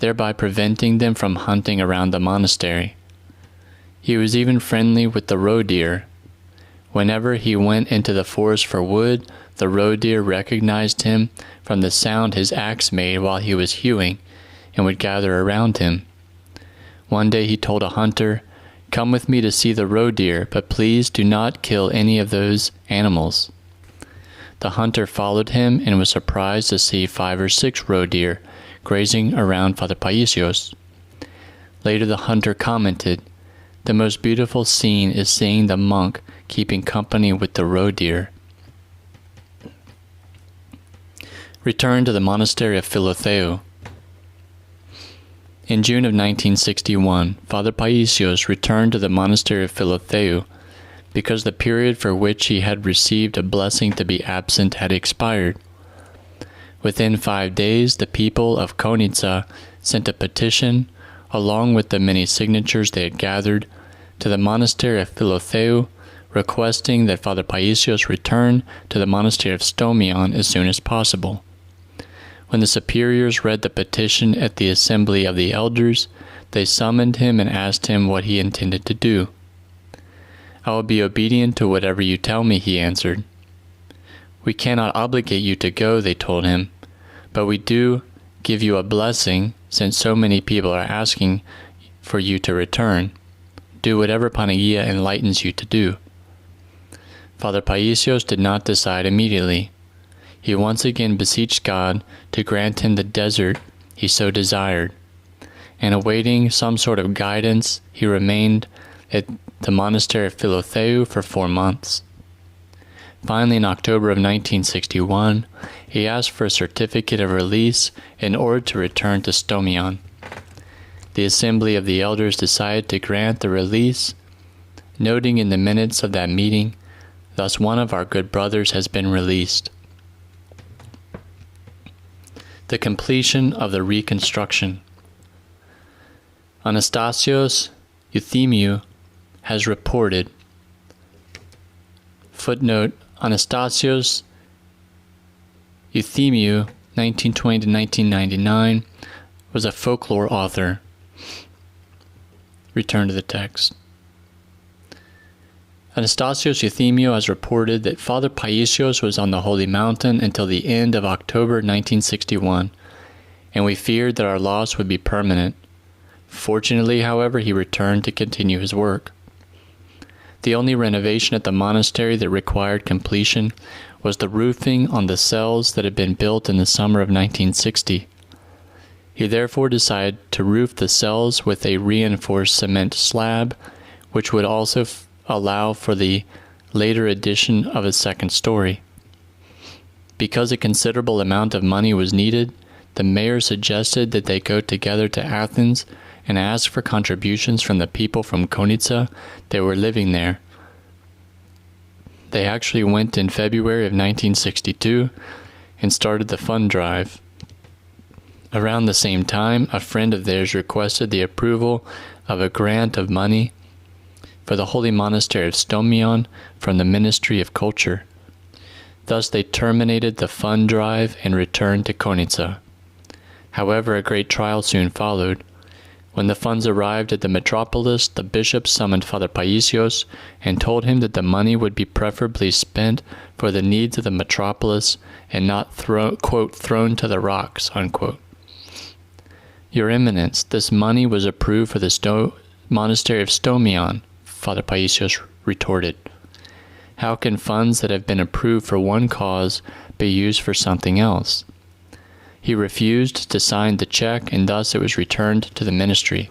thereby preventing them from hunting around the monastery. He was even friendly with the roe deer. Whenever he went into the forest for wood, the roe deer recognized him from the sound his axe made while he was hewing, and would gather around him. One day he told a hunter, "Come with me to see the roe deer, but please do not kill any of those animals." The hunter followed him and was surprised to see 5 or 6 roe deer grazing around Father PAISIOS. Later the hunter commented, "The most beautiful scene is seeing the monk keeping company with the roe deer." Return to the monastery of Philotheou. In June of 1961, Father PAISIOS returned to the monastery of Philotheou because the period for which he had received a blessing to be absent had expired. Within 5 days, the people of Konitsa sent a petition along with the many signatures they had gathered, to the monastery of Philotheou, requesting that Father PAISIOS return to the monastery of Stomion as soon as possible. When the superiors read the petition at the assembly of the elders, they summoned him and asked him what he intended to do. "I will be obedient to whatever you tell me," he answered. "We cannot obligate you to go," they told him, "but we do give you a blessing, since so many people are asking for you to return. Do whatever Panagia enlightens you to do." Father PAISIOS did not decide immediately. He once again beseeched God to grant him the desert he so desired, and awaiting some sort of guidance, he remained at the monastery of Philotheou for 4 months. Finally, in October of 1961, he asked for a certificate of release in order to return to Stomion. The assembly of the elders decided to grant the release, noting in the minutes of that meeting, "Thus one of our good brothers has been released." The completion of the reconstruction. Anastasios Euthemiou has reported, footnote, Anastasios Euthemiou, 1920 to 1999, was a folklore author. Return to the text. Anastasios Euthemiou has reported that Father PAISIOS was on the Holy Mountain until the end of October 1961, and we feared that our loss would be permanent. Fortunately, however, he returned to continue his work. The only renovation at the monastery that required completion was the roofing on the cells that had been built in the summer of 1960. He therefore decided to roof the cells with a reinforced cement slab, which would also allow for the later addition of a second story. Because a considerable amount of money was needed, the mayor suggested that they go together to Athens and ask for contributions from the people from Konitsa that were living there. They actually went in February of 1962 and started the fund drive. Around the same time, a friend of theirs requested the approval of a grant of money for the Holy Monastery of Stomion from the Ministry of Culture. Thus they terminated the fund drive and returned to Konitsa. However, a great trial soon followed. When the funds arrived at the metropolis, the bishop summoned Father PAISIOS and told him that the money would be preferably spent for the needs of the metropolis and not quote, thrown to the rocks, unquote. "Your Eminence, this money was approved for the monastery of Stomion," Father PAISIOS retorted. "How can funds that have been approved for one cause be used for something else?" He refused to sign the check, and thus it was returned to the ministry.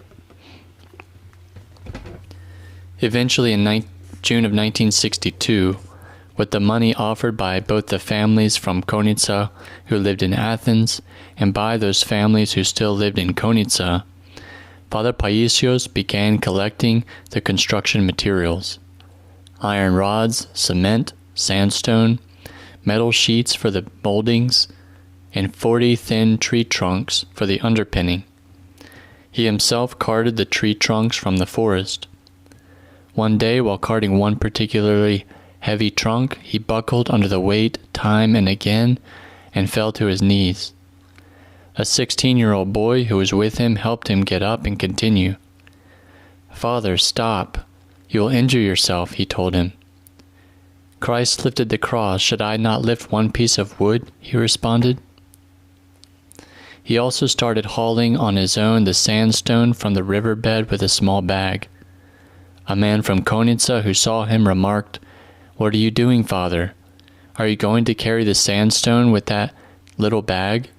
Eventually, in June of 1962, with the money offered by both the families from Konitsa who lived in Athens and by those families who still lived in Konitsa, Father PAISIOS began collecting the construction materials: iron rods, cement, sandstone, metal sheets for the moldings, and 40 thin tree trunks for the underpinning. He himself carted the tree trunks from the forest. One day, while carting one particularly heavy trunk, he buckled under the weight time and again and fell to his knees. A 16-year-old boy who was with him helped him get up and continue. "Father, stop. You will injure yourself," he told him. "Christ lifted the cross. Should I not lift one piece of wood?" he responded. He also started hauling on his own the sandstone from the riverbed with a small bag. A man from Konitsa who saw him remarked, "What are you doing, Father? Are you going to carry the sandstone with that little bag?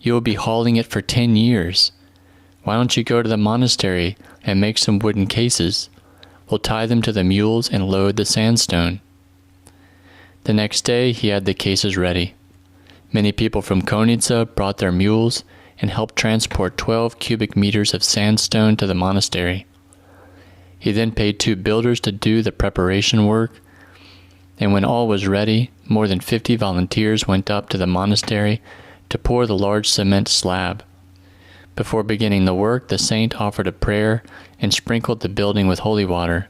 You will be hauling it for 10 years. Why don't you go to the monastery and make some wooden cases? We'll tie them to the mules and load the sandstone." The next day he had the cases ready. Many people from Konitsa brought their mules and helped transport 12 cubic meters of sandstone to the monastery. He then paid 2 builders to do the preparation work, and when all was ready, more than 50 volunteers went up to the monastery to pour the large cement slab. Before beginning the work, the saint offered a prayer and sprinkled the building with holy water.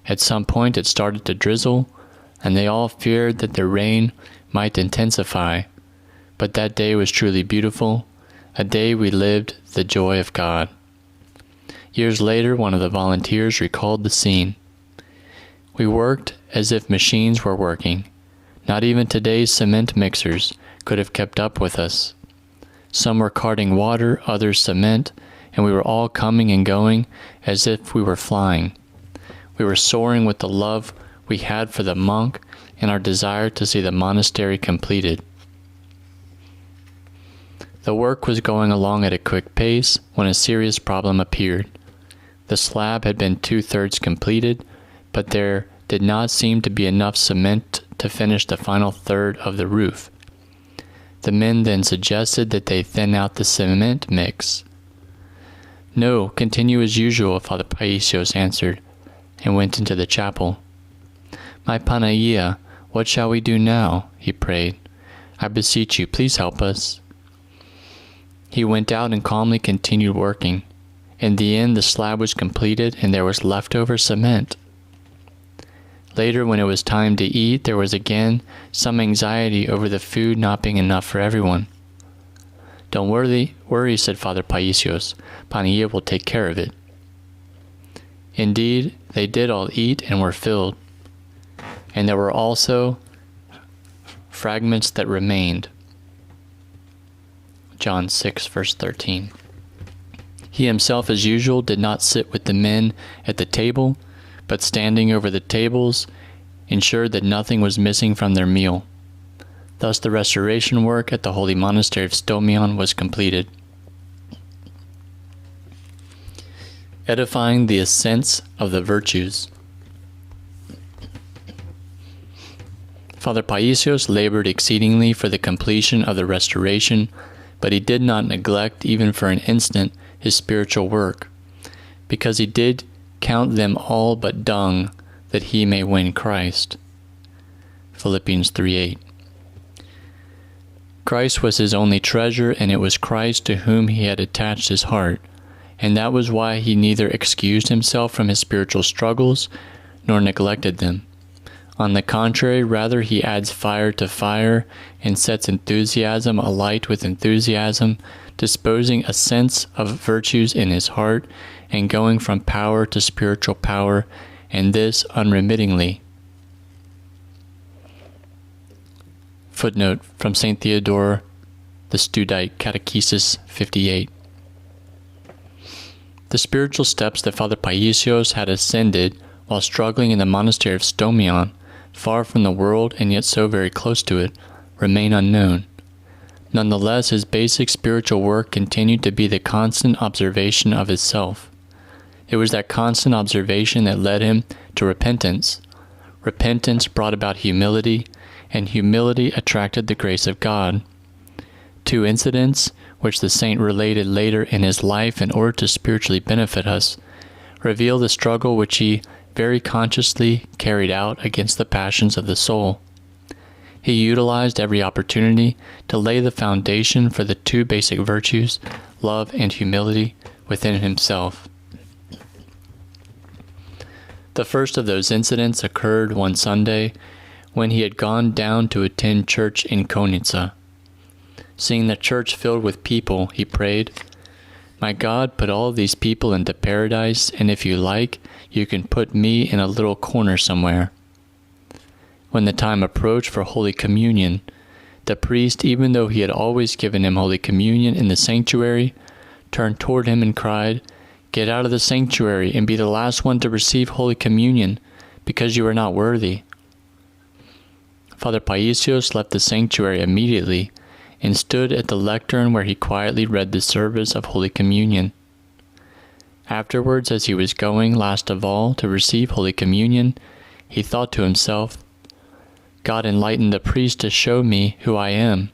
At some point it started to drizzle, and they all feared that the rain might intensify. But that day was truly beautiful, a day we lived the joy of God. Years later, one of the volunteers recalled the scene. We worked as if machines were working. Not even today's cement mixers could have kept up with us. Some were carting water, others cement, and we were all coming and going as if we were flying. We were soaring with the love we had for the monk and our desire to see the monastery completed. The work was going along at a quick pace when a serious problem appeared. The slab had been 2/3 completed, but there did not seem to be enough cement to finish the final third of the roof. The men then suggested that they thin out the cement mix. "No, continue as usual," Father PAISIOS answered, and went into the chapel. "My Panagia, what shall we do now?" he prayed. "I beseech you, please help us." He went out and calmly continued working. In the end, the slab was completed and there was leftover cement. Later, when it was time to eat, there was again some anxiety over the food not being enough for everyone. "Don't worry," said Father PAISIOS. "Panagia will take care of it." Indeed, they did all eat and were filled. And there were also fragments that remained. John 6, verse 13. He himself, as usual, did not sit with the men at the table, but standing over the tables, ensured that nothing was missing from their meal. Thus the restoration work at the holy monastery of Stomion was completed. Edifying the ascents of the virtues. Father PAISIOS labored exceedingly for the completion of the restoration, but he did not neglect even for an instant his spiritual work, because he did count them all but dung, that he may win Christ. Philippians 3:8. Christ was his only treasure, and it was Christ to whom he had attached his heart, and that was why he neither excused himself from his spiritual struggles, nor neglected them. On the contrary, rather he adds fire to fire, and sets enthusiasm alight with enthusiasm, disposing a sense of virtues in his heart, and going from power to spiritual power, and this unremittingly. Footnote from St. Theodore, the Studite, Catechesis 58. The spiritual steps that Father PAISIOS had ascended while struggling in the monastery of Stomion, far from the world and yet so very close to it, remain unknown. Nonetheless, his basic spiritual work continued to be the constant observation of his self. It was that constant observation that led him to repentance. Repentance brought about humility, and humility attracted the grace of God. Two incidents, which the saint related later in his life in order to spiritually benefit us, reveal the struggle which he very consciously carried out against the passions of the soul. He utilized every opportunity to lay the foundation for the two basic virtues, love and humility, within himself. The first of those incidents occurred one Sunday when he had gone down to attend church in Konitsa. Seeing the church filled with people, he prayed, "My God, put all of these people into paradise, and if you like, you can put me in a little corner somewhere." When the time approached for Holy Communion, the priest, even though he had always given him Holy Communion in the sanctuary, turned toward him and cried, "Get out of the sanctuary and be the last one to receive Holy Communion, because you are not worthy." Father PAISIOS left the sanctuary immediately and stood at the lectern where he quietly read the service of Holy Communion. Afterwards, as he was going last of all to receive Holy Communion, he thought to himself, "God enlighten the priest to show me who I am.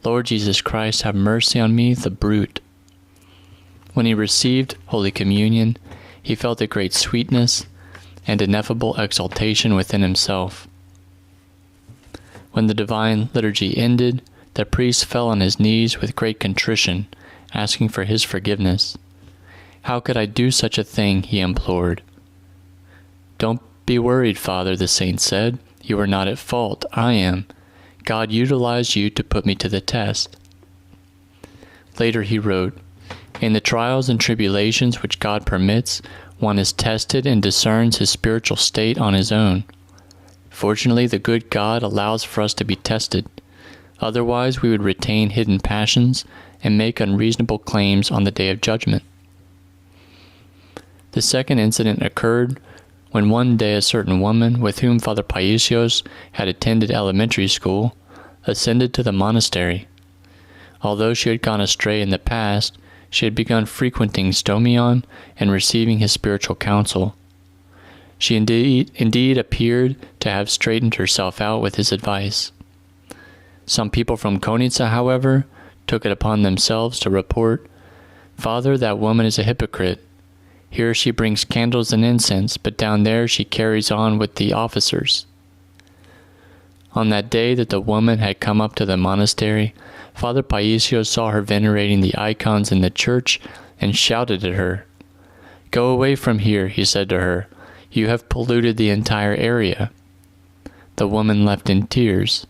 Lord Jesus Christ, have mercy on me, the brute." When he received Holy Communion, he felt a great sweetness and ineffable exaltation within himself. When the divine liturgy ended, the priest fell on his knees with great contrition, asking for his forgiveness. "How could I do such a thing?" he implored. "Don't be worried, Father," the saint said. "You are not at fault. I am. God utilized you to put me to the test." Later he wrote, "In the trials and tribulations which God permits, one is tested and discerns his spiritual state on his own. Fortunately, the good God allows for us to be tested. Otherwise, we would retain hidden passions and make unreasonable claims on the day of judgment." The second incident occurred when one day a certain woman, with whom Father PAISIOS had attended elementary school, ascended to the monastery. Although she had gone astray in the past, she had begun frequenting Stomion and receiving his spiritual counsel. She indeed appeared to have straightened herself out with his advice. Some people from Konitsa, however, took it upon themselves to report, "Father, that woman is a hypocrite. Here she brings candles and incense, but down there she carries on with the officers." On that day that the woman had come up to the monastery, Father PAISIOS saw her venerating the icons in the church and shouted at her. "Go away from here," he said to her. "You have polluted the entire area." The woman left in tears.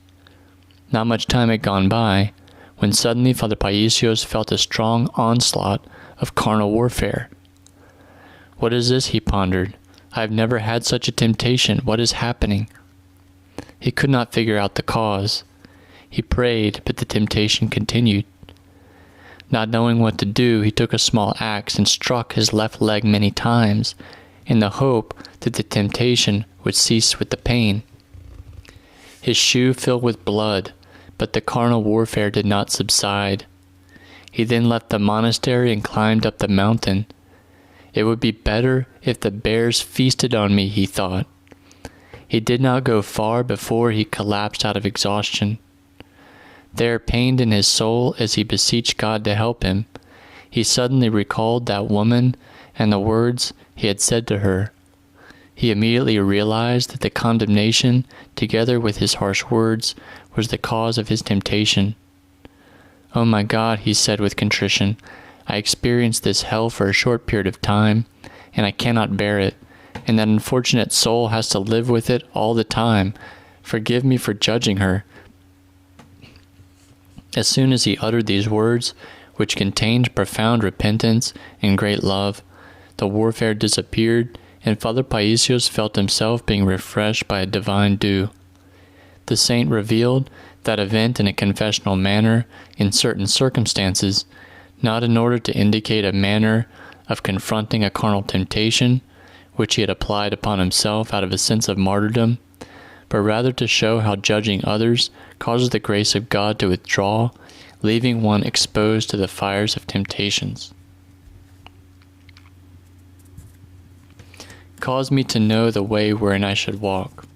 Not much time had gone by, when suddenly Father PAISIOS felt a strong onslaught of carnal warfare. "What is this?" he pondered. "I have never had such a temptation. What is happening?" He could not figure out the cause. He prayed, but the temptation continued. Not knowing what to do, he took a small axe and struck his left leg many times, in the hope that the temptation would cease with the pain. His shoe filled with blood, but the carnal warfare did not subside. He then left the monastery and climbed up the mountain. It would be better if the bears feasted on me, he thought. He did not go far before he collapsed out of exhaustion. There, pained in his soul as he beseeched God to help him, he suddenly recalled that woman and the words he had said to her. He immediately realized that the condemnation, together with his harsh words, was the cause of his temptation. "Oh my God," he said with contrition, "I experienced this hell for a short period of time, and I cannot bear it, and that unfortunate soul has to live with it all the time. Forgive me for judging her." As soon as he uttered these words, which contained profound repentance and great love, the warfare disappeared, and Father PAISIOS felt himself being refreshed by a divine dew. The saint revealed that event in a confessional manner in certain circumstances, not in order to indicate a manner of confronting a carnal temptation, which he had applied upon himself out of a sense of martyrdom, but rather to show how judging others causes the grace of God to withdraw, leaving one exposed to the fires of temptations. Cause me to know the way wherein I should walk.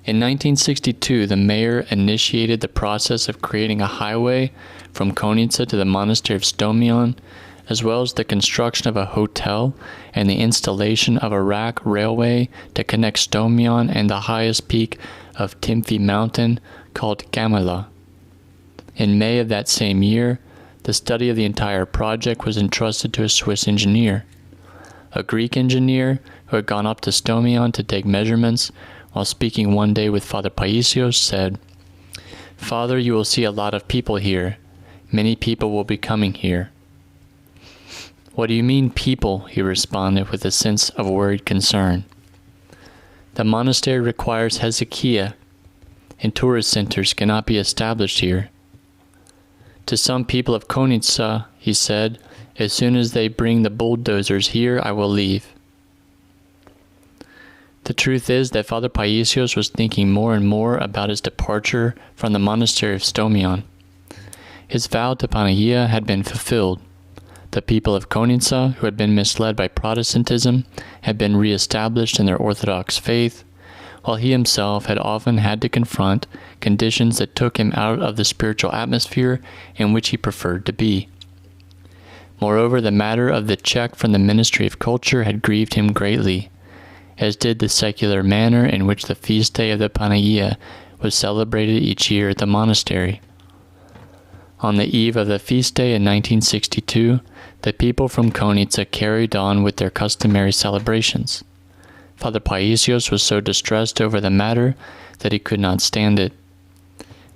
In 1962, the mayor initiated the process of creating a highway from Konitsa to the monastery of Stomion, as well as the construction of a hotel and the installation of a rack railway to connect Stomion and the highest peak of Tymphy Mountain called Gamala. In May of that same year, the study of the entire project was entrusted to a Swiss engineer. A Greek engineer who had gone up to Stomion to take measurements, while speaking one day with Father PAISIOS, said, "Father, you will see a lot of people here. Many people will be coming here." "What do you mean, people?" he responded with a sense of worried concern. "The monastery requires hesychia, and tourist centers cannot be established here." "To some people of Konitsa," he said, "as soon as they bring the bulldozers here, I will leave." The truth is that Father PAISIOS was thinking more and more about his departure from the monastery of Stomion. His vow to Panagia had been fulfilled. The people of Konitsa, who had been misled by Protestantism, had been re-established in their Orthodox faith, while he himself had often had to confront conditions that took him out of the spiritual atmosphere in which he preferred to be. Moreover, the matter of the check from the Ministry of Culture had grieved him greatly, as did the secular manner in which the feast day of the Panagia was celebrated each year at the monastery. On the eve of the feast day in 1962, the people from Konitsa carried on with their customary celebrations. Father PAISIOS was so distressed over the matter that he could not stand it.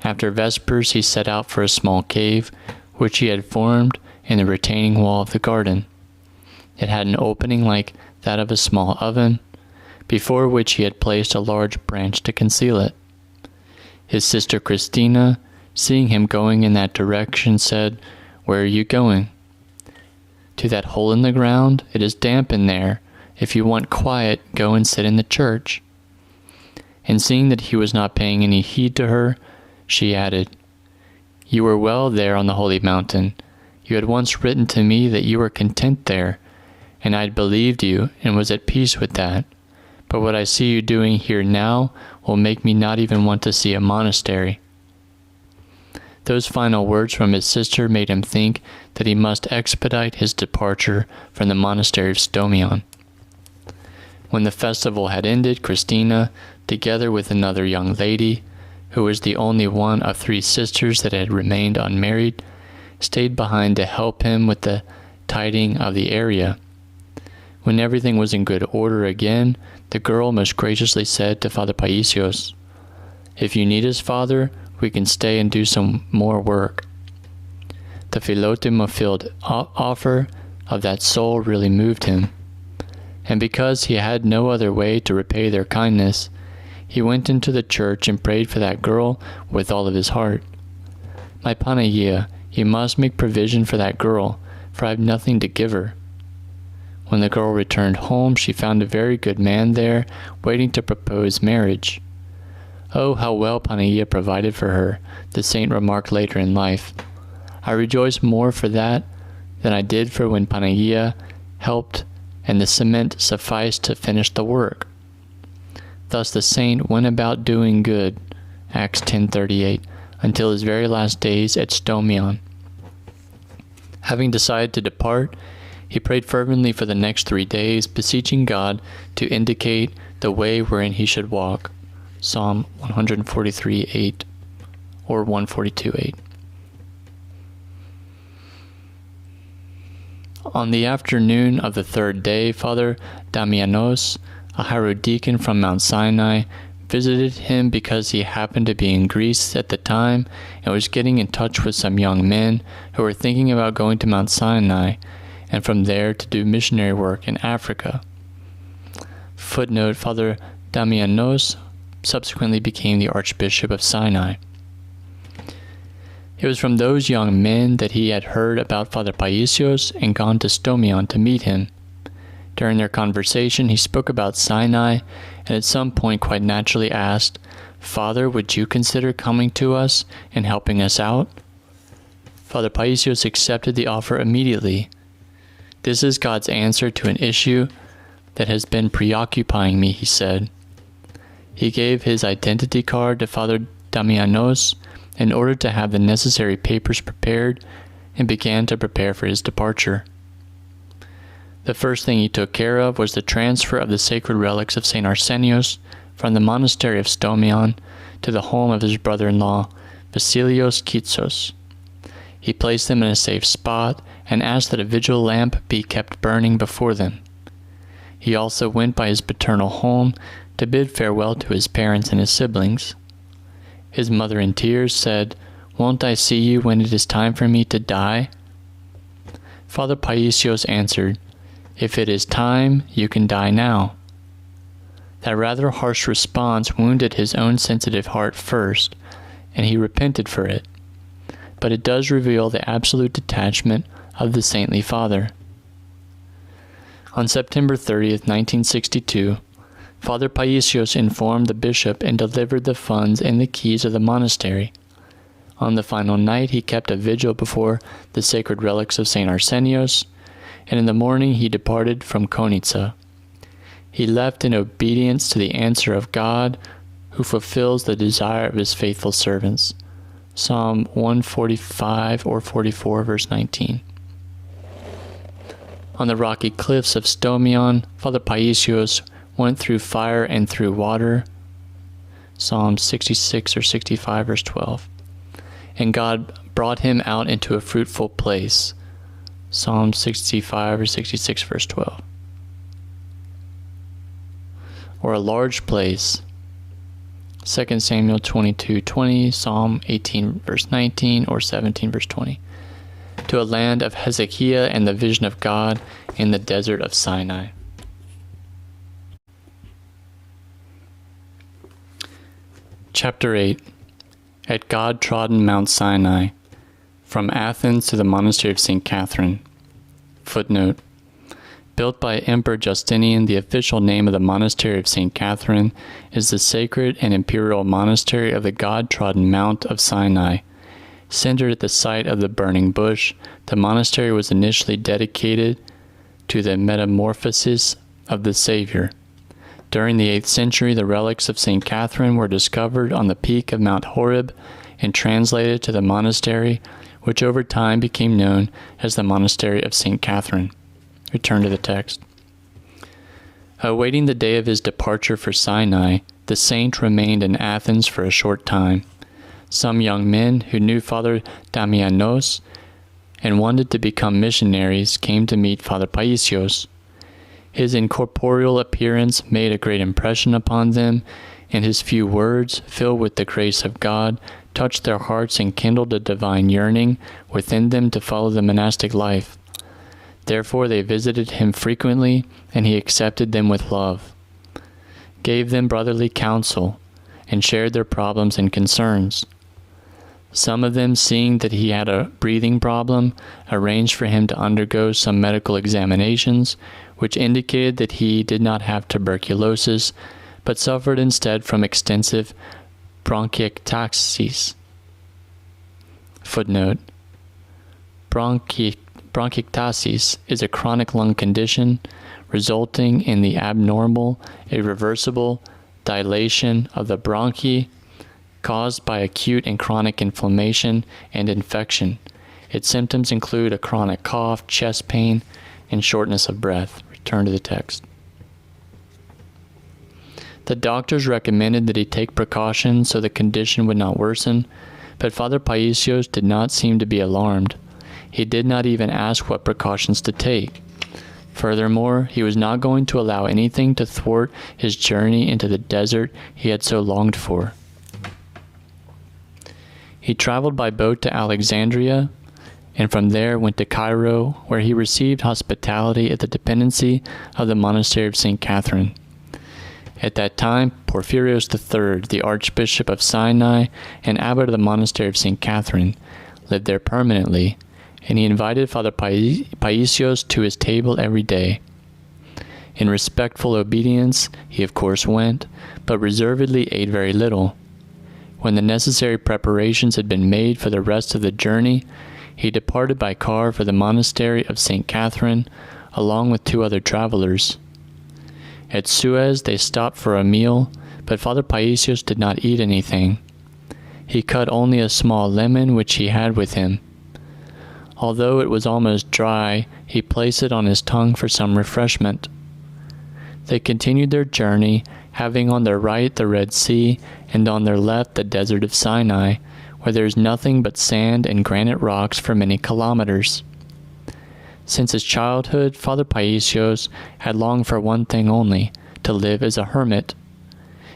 After Vespers, he set out for a small cave, which he had formed in the retaining wall of the garden. It had an opening like that of a small oven, before which he had placed a large branch to conceal it. His sister Christina, seeing him going in that direction, said, "Where are you going?" "To that hole in the ground. It is damp in there. If you want quiet, go and sit in the church." And seeing that he was not paying any heed to her, she added, "You were well there on the holy mountain. You had once written to me that you were content there, and I had believed you and was at peace with that. But what I see you doing here now will make me not even want to see a monastery." Those final words from his sister made him think that he must expedite his departure from the monastery of Stomion. When the festival had ended, Christina, together with another young lady, who was the only one of 3 sisters that had remained unmarried, stayed behind to help him with the tidying of the area. When everything was in good order again, the girl most graciously said to Father PAISIOS, "If you need us, Father, we can stay and do some more work." The Philotheou-filled offer of that soul really moved him, and because he had no other way to repay their kindness, he went into the church and prayed for that girl with all of his heart. "My Panagia, you must make provision for that girl, for I have nothing to give her." When the girl returned home, she found a very good man there, waiting to propose marriage. "Oh, how well Panagia provided for her," the saint remarked later in life. "I rejoice more for that than I did for when Panagia helped and the cement sufficed to finish the work." Thus the saint went about doing good, Acts 10:38, until his very last days at Stomion. Having decided to depart, he prayed fervently for the next 3 days, beseeching God to indicate the way wherein he should walk. Psalm 143:8 or 142:8. On the afternoon of the 3rd day, Father Damianos, a hierodeacon from Mount Sinai, visited him because he happened to be in Greece at the time and was getting in touch with some young men who were thinking about going to Mount Sinai and from there to do missionary work in Africa. Footnote: Father Damianos subsequently became the Archbishop of Sinai. It was from those young men that he had heard about Father PAISIOS and gone to Stomion to meet him. During their conversation, he spoke about Sinai and at some point quite naturally asked, "Father, would you consider coming to us and helping us out?" Father PAISIOS accepted the offer immediately. "This is God's answer to an issue that has been preoccupying me," he said. He gave his identity card to Father Damianos in order to have the necessary papers prepared and began to prepare for his departure. The first thing he took care of was the transfer of the sacred relics of St. Arsenios from the monastery of Stomion to the home of his brother-in-law, Vasilios Kitsos. He placed them in a safe spot and asked that a vigil lamp be kept burning before them. He also went by his paternal home to bid farewell to his parents and his siblings. His mother, in tears, said, "Won't I see you when it is time for me to die?" Father PAISIOS answered, "If it is time, you can die now." That rather harsh response wounded his own sensitive heart first, and he repented for it. But it does reveal the absolute detachment of the saintly father. On September 30th, 1962, Father PAISIOS informed the bishop and delivered the funds and the keys of the monastery. On the final night, he kept a vigil before the sacred relics of St. Arsenios, and in the morning he departed from Konitsa. He left in obedience to the answer of God, who fulfills the desire of his faithful servants. Psalm 145 or 44, verse 19. On the rocky cliffs of Stomion, Father PAISIOS went through fire and through water. Psalm 66 or 65, verse 12. And God brought him out into a fruitful place. Psalm 65 or 66 verse 12. Or a large place. 2 Samuel 22:20, Psalm 18 verse 19, or 17 verse 20. To a land of Hezekiah and the vision of God in the desert of Sinai. Chapter 8. At God-Trodden Mount Sinai. From Athens to the monastery of St. Catherine. Footnote. Built by Emperor Justinian, the official name of the monastery of St. Catherine is the sacred and imperial monastery of the God-Trodden Mount of Sinai. Centered at the site of the burning bush, the monastery was initially dedicated to the metamorphosis of the Savior. During the 8th century, the relics of St. Catherine were discovered on the peak of Mount Horeb and translated to the monastery, which over time became known as the Monastery of St. Catherine. Return to the text. Awaiting the day of his departure for Sinai, the saint remained in Athens for a short time. Some young men who knew Father Damianos and wanted to become missionaries came to meet Father PAISIOS. His incorporeal appearance made a great impression upon them, and his few words, filled with the grace of God, touched their hearts and kindled a divine yearning within them to follow the monastic life. Therefore they visited him frequently, and he accepted them with love, gave them brotherly counsel, and shared their problems and concerns. Some of them, seeing that he had a breathing problem, arranged for him to undergo some medical examinations, which indicated that he did not have tuberculosis, but suffered instead from extensive bronchiectasis. Footnote. Bronchiectasis is a chronic lung condition resulting in the abnormal, irreversible dilation of the bronchi caused by acute and chronic inflammation and infection. Its symptoms include a chronic cough, chest pain, and shortness of breath. Return to the text. The doctors recommended that he take precautions so the condition would not worsen, but Father PAISIOS did not seem to be alarmed. He did not even ask what precautions to take. Furthermore, he was not going to allow anything to thwart his journey into the desert he had so longed for. He traveled by boat to Alexandria, and from there went to Cairo, where he received hospitality at the dependency of the monastery of St. Catherine. At that time, Porphyrios III, the Archbishop of Sinai and abbot of the monastery of St. Catherine, lived there permanently, and he invited Father PAISIOS to his table every day. In respectful obedience, he of course went, but reservedly ate very little. When the necessary preparations had been made for the rest of the journey, he departed by car for the monastery of St. Catherine, along with 2 other travelers. At Suez they stopped for a meal, but Father PAISIOS did not eat anything. He cut only a small lemon which he had with him. Although it was almost dry, he placed it on his tongue for some refreshment. They continued their journey, having on their right the Red Sea, and on their left the desert of Sinai, where there is nothing but sand and granite rocks for many kilometers. Since his childhood, Father PAISIOS had longed for one thing only, to live as a hermit.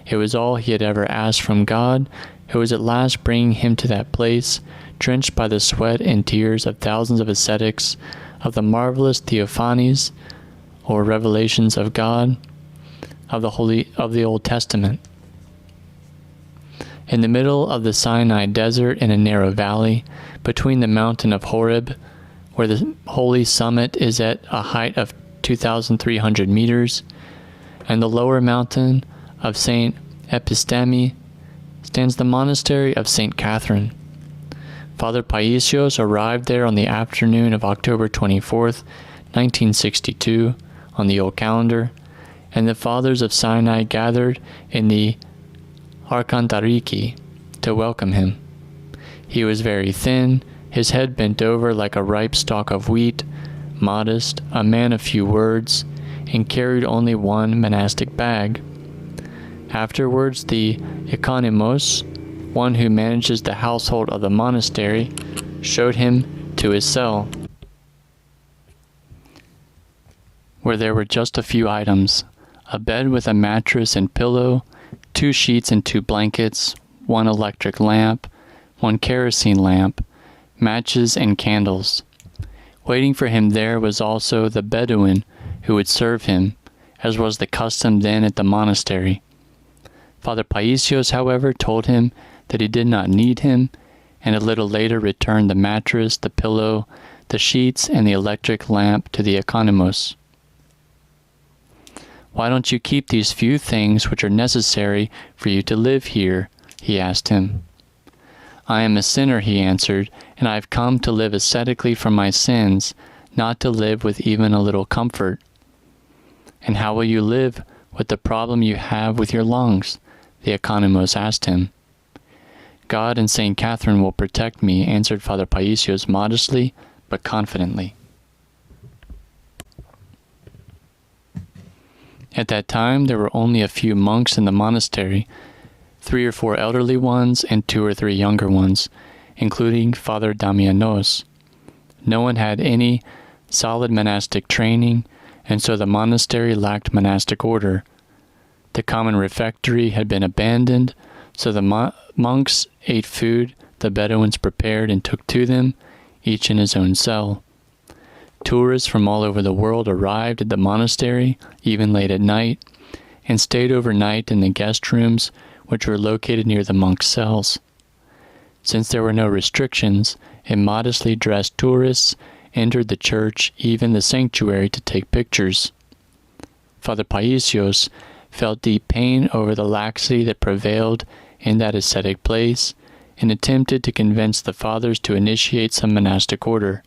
It was all he had ever asked from God, who was at last bringing him to that place, drenched by the sweat and tears of thousands of ascetics, of the marvelous theophanies, or revelations of God, of the Old Testament. In the middle of the Sinai desert, in a narrow valley, between the mountain of Horeb, where the holy summit is at a height of 2,300 meters, and the lower mountain of St. Epistemi, stands the monastery of St. Catherine. Father PAISIOS arrived there on the afternoon of October 24th, 1962, on the old calendar, and the fathers of Sinai gathered in the Arkantariki to welcome him. He was very thin, his head bent over like a ripe stalk of wheat, modest, a man of few words, and carried only one monastic bag. Afterwards, the Economos, one who manages the household of the monastery, showed him to his cell, where there were just a few items: a bed with a mattress and pillow, 2 sheets and 2 blankets, 1 electric lamp, 1 kerosene lamp, matches and candles. Waiting for him there was also the Bedouin who would serve him, as was the custom then at the monastery. Father PAISIOS, however, told him that he did not need him, and a little later returned the mattress, the pillow, the sheets, and the electric lamp to the Arenos. "Why don't you keep these few things which are necessary for you to live here?" he asked him. "I am a sinner," he answered, "and I have come to live ascetically for my sins, not to live with even a little comfort." "And how will you live with the problem you have with your lungs?" the Arenos asked him. "God and St. Catherine will protect me," answered Father PAISIOS modestly but confidently. At that time there were only a few monks in the monastery, 3 or 4 elderly ones and 2 or 3 younger ones, including Father Damianos. No one had any solid monastic training, and so the monastery lacked monastic order. The common refectory had been abandoned, so the monks ate food the Bedouins prepared and took to them, each in his own cell. Tourists from all over the world arrived at the monastery, even late at night, and stayed overnight in the guest rooms, which were located near the monks' cells. Since there were no restrictions, immodestly dressed tourists entered the church, even the sanctuary, to take pictures. Father PAISIOS felt deep pain over the laxity that prevailed in that ascetic place, and attempted to convince the fathers to initiate some monastic order.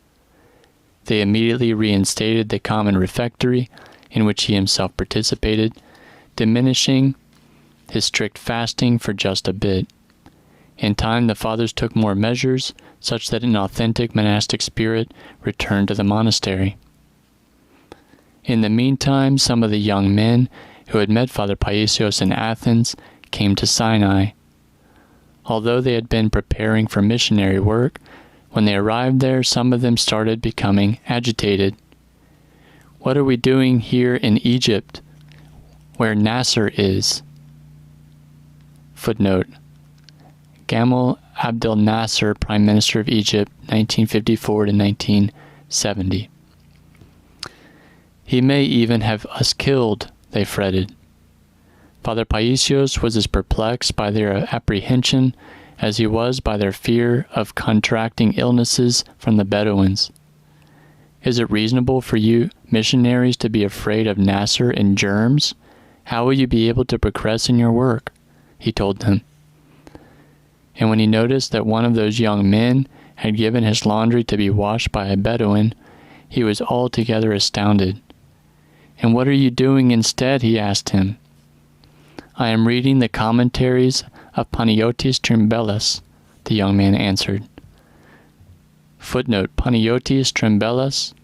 They immediately reinstated the common refectory, in which he himself participated, diminishing his strict fasting for just a bit. In time, the fathers took more measures, such that an authentic monastic spirit returned to the monastery. In the meantime, some of the young men who had met Father PAISIOS in Athens came to Sinai. Although they had been preparing for missionary work, when they arrived there, some of them started becoming agitated. "What are we doing here in Egypt, where Nasser is?" Footnote: Gamal Abdel Nasser, Prime Minister of Egypt, 1954 to 1970. "He may even have us killed," they fretted. Father PAISIOS was as perplexed by their apprehension as he was by their fear of contracting illnesses from the Bedouins. "Is it reasonable for you missionaries to be afraid of Nasser and germs? How will you be able to progress in your work?" he told them. And when he noticed that one of those young men had given his laundry to be washed by a Bedouin, he was altogether astounded. "And what are you doing instead?" he asked him. "I am reading the commentaries of Panagiotis Trimbelis," the young man answered. Footnote: Panagiotis Trimbelis,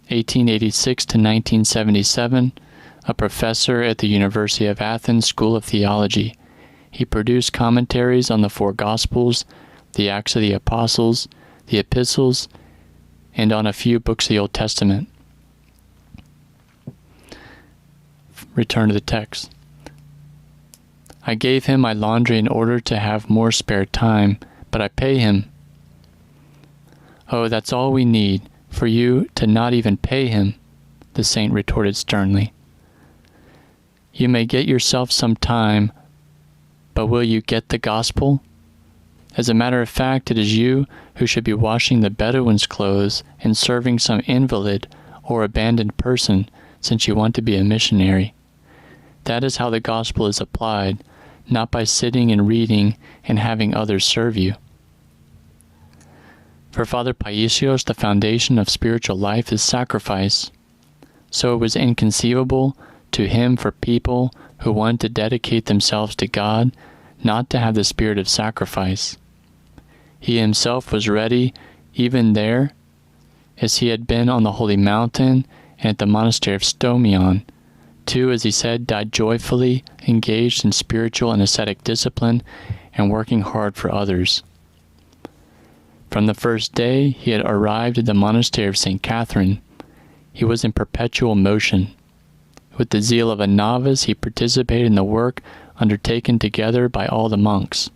1886 to 1977, a professor at the University of Athens School of Theology. He produced commentaries on the 4 Gospels, the Acts of the Apostles, the Epistles, and on a few books of the Old Testament. Return to the text. "I gave him my laundry in order to have more spare time, but I pay him." "Oh, that's all we need, for you to not even pay him," the saint retorted sternly. "You may get yourself some time, but will you get the gospel? As a matter of fact, it is you who should be washing the Bedouin's clothes and serving some invalid or abandoned person, since you want to be a missionary. That is how the gospel is applied, not by sitting and reading and having others serve you." For Father PAISIOS, the foundation of spiritual life is sacrifice. So it was inconceivable to him for people who wanted to dedicate themselves to God not to have the spirit of sacrifice. He himself was ready, even there, as he had been on the Holy Mountain and at the monastery of Stomion, to, as he said, die joyfully engaged in spiritual and ascetic discipline and working hard for others. From the first day he had arrived at the monastery of St. Catherine, he was in perpetual motion. With the zeal of a novice, he participated in the work undertaken together by all the monks.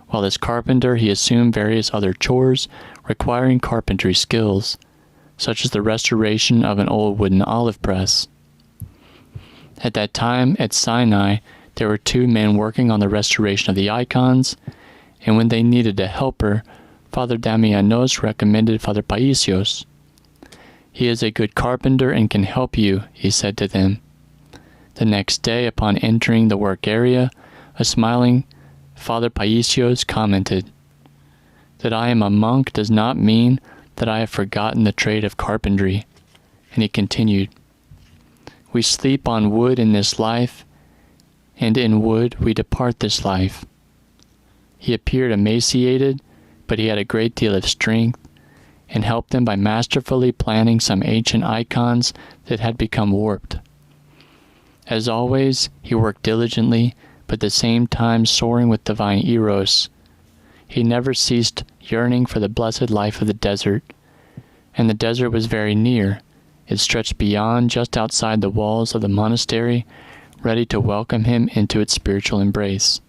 While as carpenter, he assumed various other chores requiring carpentry skills, such as the restoration of an old wooden olive press. At that time, at Sinai, there were 2 men working on the restoration of the icons, and when they needed a helper, Father Damianos recommended Father PAISIOS. "He is a good carpenter and can help you," he said to them. The next day, upon entering the work area, a smiling Father PAISIOS commented, "That I am a monk does not mean that I have forgotten the trade of carpentry." And he continued, "We sleep on wood in this life, and in wood we depart this life." He appeared emaciated, but he had a great deal of strength, and helped them by masterfully planning some ancient icons that had become warped. As always, he worked diligently, but at the same time soaring with divine Eros. He never ceased yearning for the blessed life of the desert, and the desert was very near. It stretched beyond, just outside the walls of the monastery, ready to welcome him into its spiritual embrace.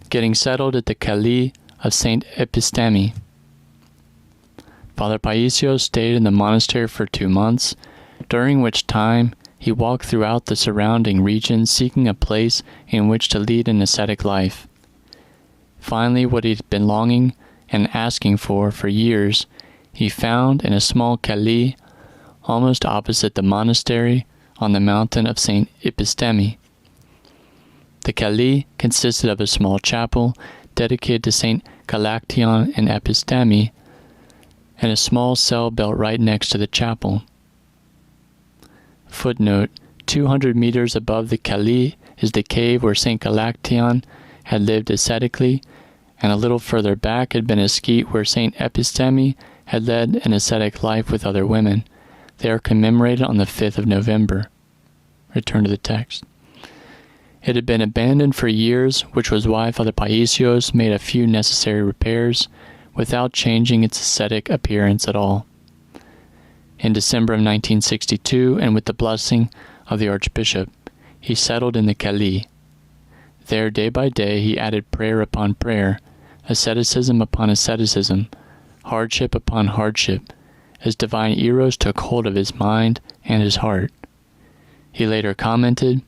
Getting settled at the Calais of St. Epistemi. Father PAISIOS stayed in the monastery for 2 months, during which time he walked throughout the surrounding region seeking a place in which to lead an ascetic life. Finally, what he had been longing and asking for years, he found in a small Calais, almost opposite the monastery, on the mountain of St. Epistemi. The Calais consisted of a small chapel dedicated to St. Galaction and Epistemi, and a small cell built right next to the chapel. Footnote: 200 meters above the Calais is the cave where St. Galaction had lived ascetically, and a little further back had been a skeet where St. Epistemi had led an ascetic life with other women. They are commemorated on the 5th of November. Return to the text. It had been abandoned for years, which was why Father PAISIOS made a few necessary repairs, without changing its ascetic appearance at all. In December of 1962, and with the blessing of the Archbishop, he settled in the Calais. There, day by day, he added prayer upon prayer, asceticism upon asceticism, hardship upon hardship, as divine Eros took hold of his mind and his heart. He later commented,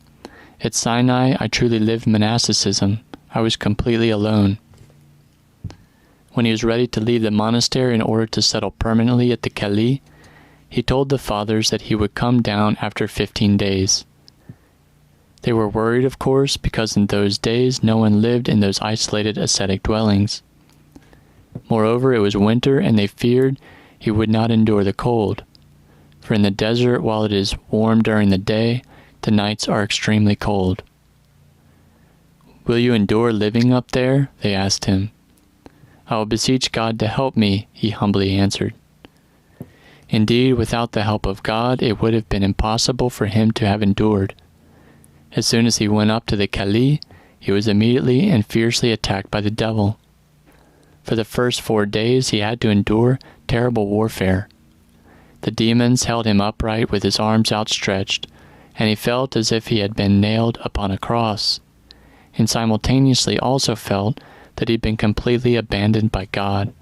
"At Sinai, I truly lived monasticism. I was completely alone." When he was ready to leave the monastery in order to settle permanently at the Calais, he told the fathers that he would come down after 15 days. They were worried, of course, because in those days no one lived in those isolated ascetic dwellings. Moreover, it was winter, and they feared he would not endure the cold. For in the desert, while it is warm during the day, the nights are extremely cold. "Will you endure living up there?" they asked him. "I will beseech God to help me," he humbly answered. Indeed, without the help of God, it would have been impossible for him to have endured. As soon as he went up to the Calais, he was immediately and fiercely attacked by the devil. For the first 4 days he had to endure terrible warfare. The demons held him upright with his arms outstretched, and he felt as if he had been nailed upon a cross, and simultaneously also felt that he had been completely abandoned by God.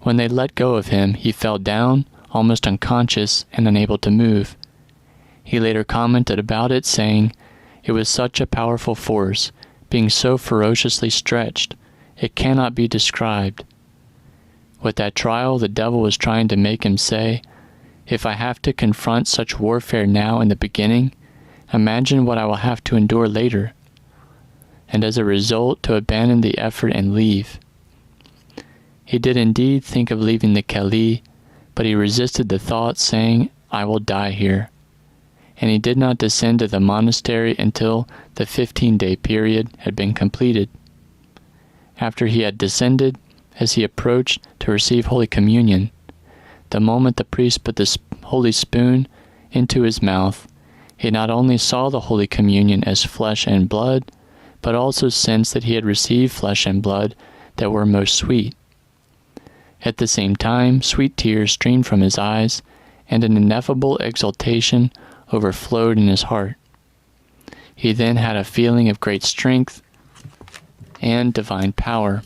When they let go of him, he fell down, almost unconscious and unable to move. He later commented about it, saying, "It was such a powerful force, being so ferociously stretched, it cannot be described." With that trial, the devil was trying to make him say, "If I have to confront such warfare now in the beginning, imagine what I will have to endure later," and as a result to abandon the effort and leave. He did indeed think of leaving the Calais, but he resisted the thought, saying, "I will die here." And he did not descend to the monastery until the 15-day period had been completed. After he had descended, as he approached to receive Holy Communion, the moment the priest put the holy spoon into his mouth, He not only saw the Holy Communion as flesh and blood, but also sensed that he had received flesh and blood that were most sweet. At the same time, sweet tears streamed from his eyes, and an ineffable exultation overflowed in his heart. He then had a feeling of great strength and divine power,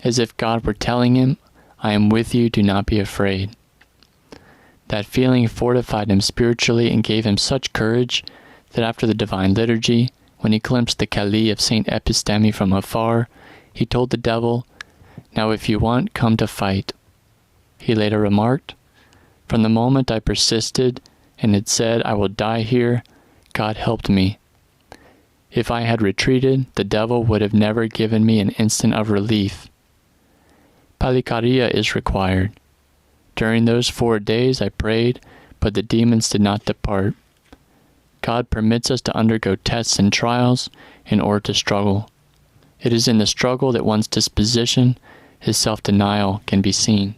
as if God were telling him, "I am with you, do not be afraid." That feeling fortified him spiritually and gave him such courage that after the Divine Liturgy, when he glimpsed the Calais of St. Episteme from afar, he told the devil, "Now if you want, come to fight." He later remarked, "From the moment I persisted and had said, 'I will die here,' God helped me. If I had retreated, the devil would have never given me an instant of relief." Palikaria is required. During those 4 days I prayed, but the demons did not depart. God permits us to undergo tests and trials in order to struggle. It is in the struggle that one's disposition, his self-denial, can be seen.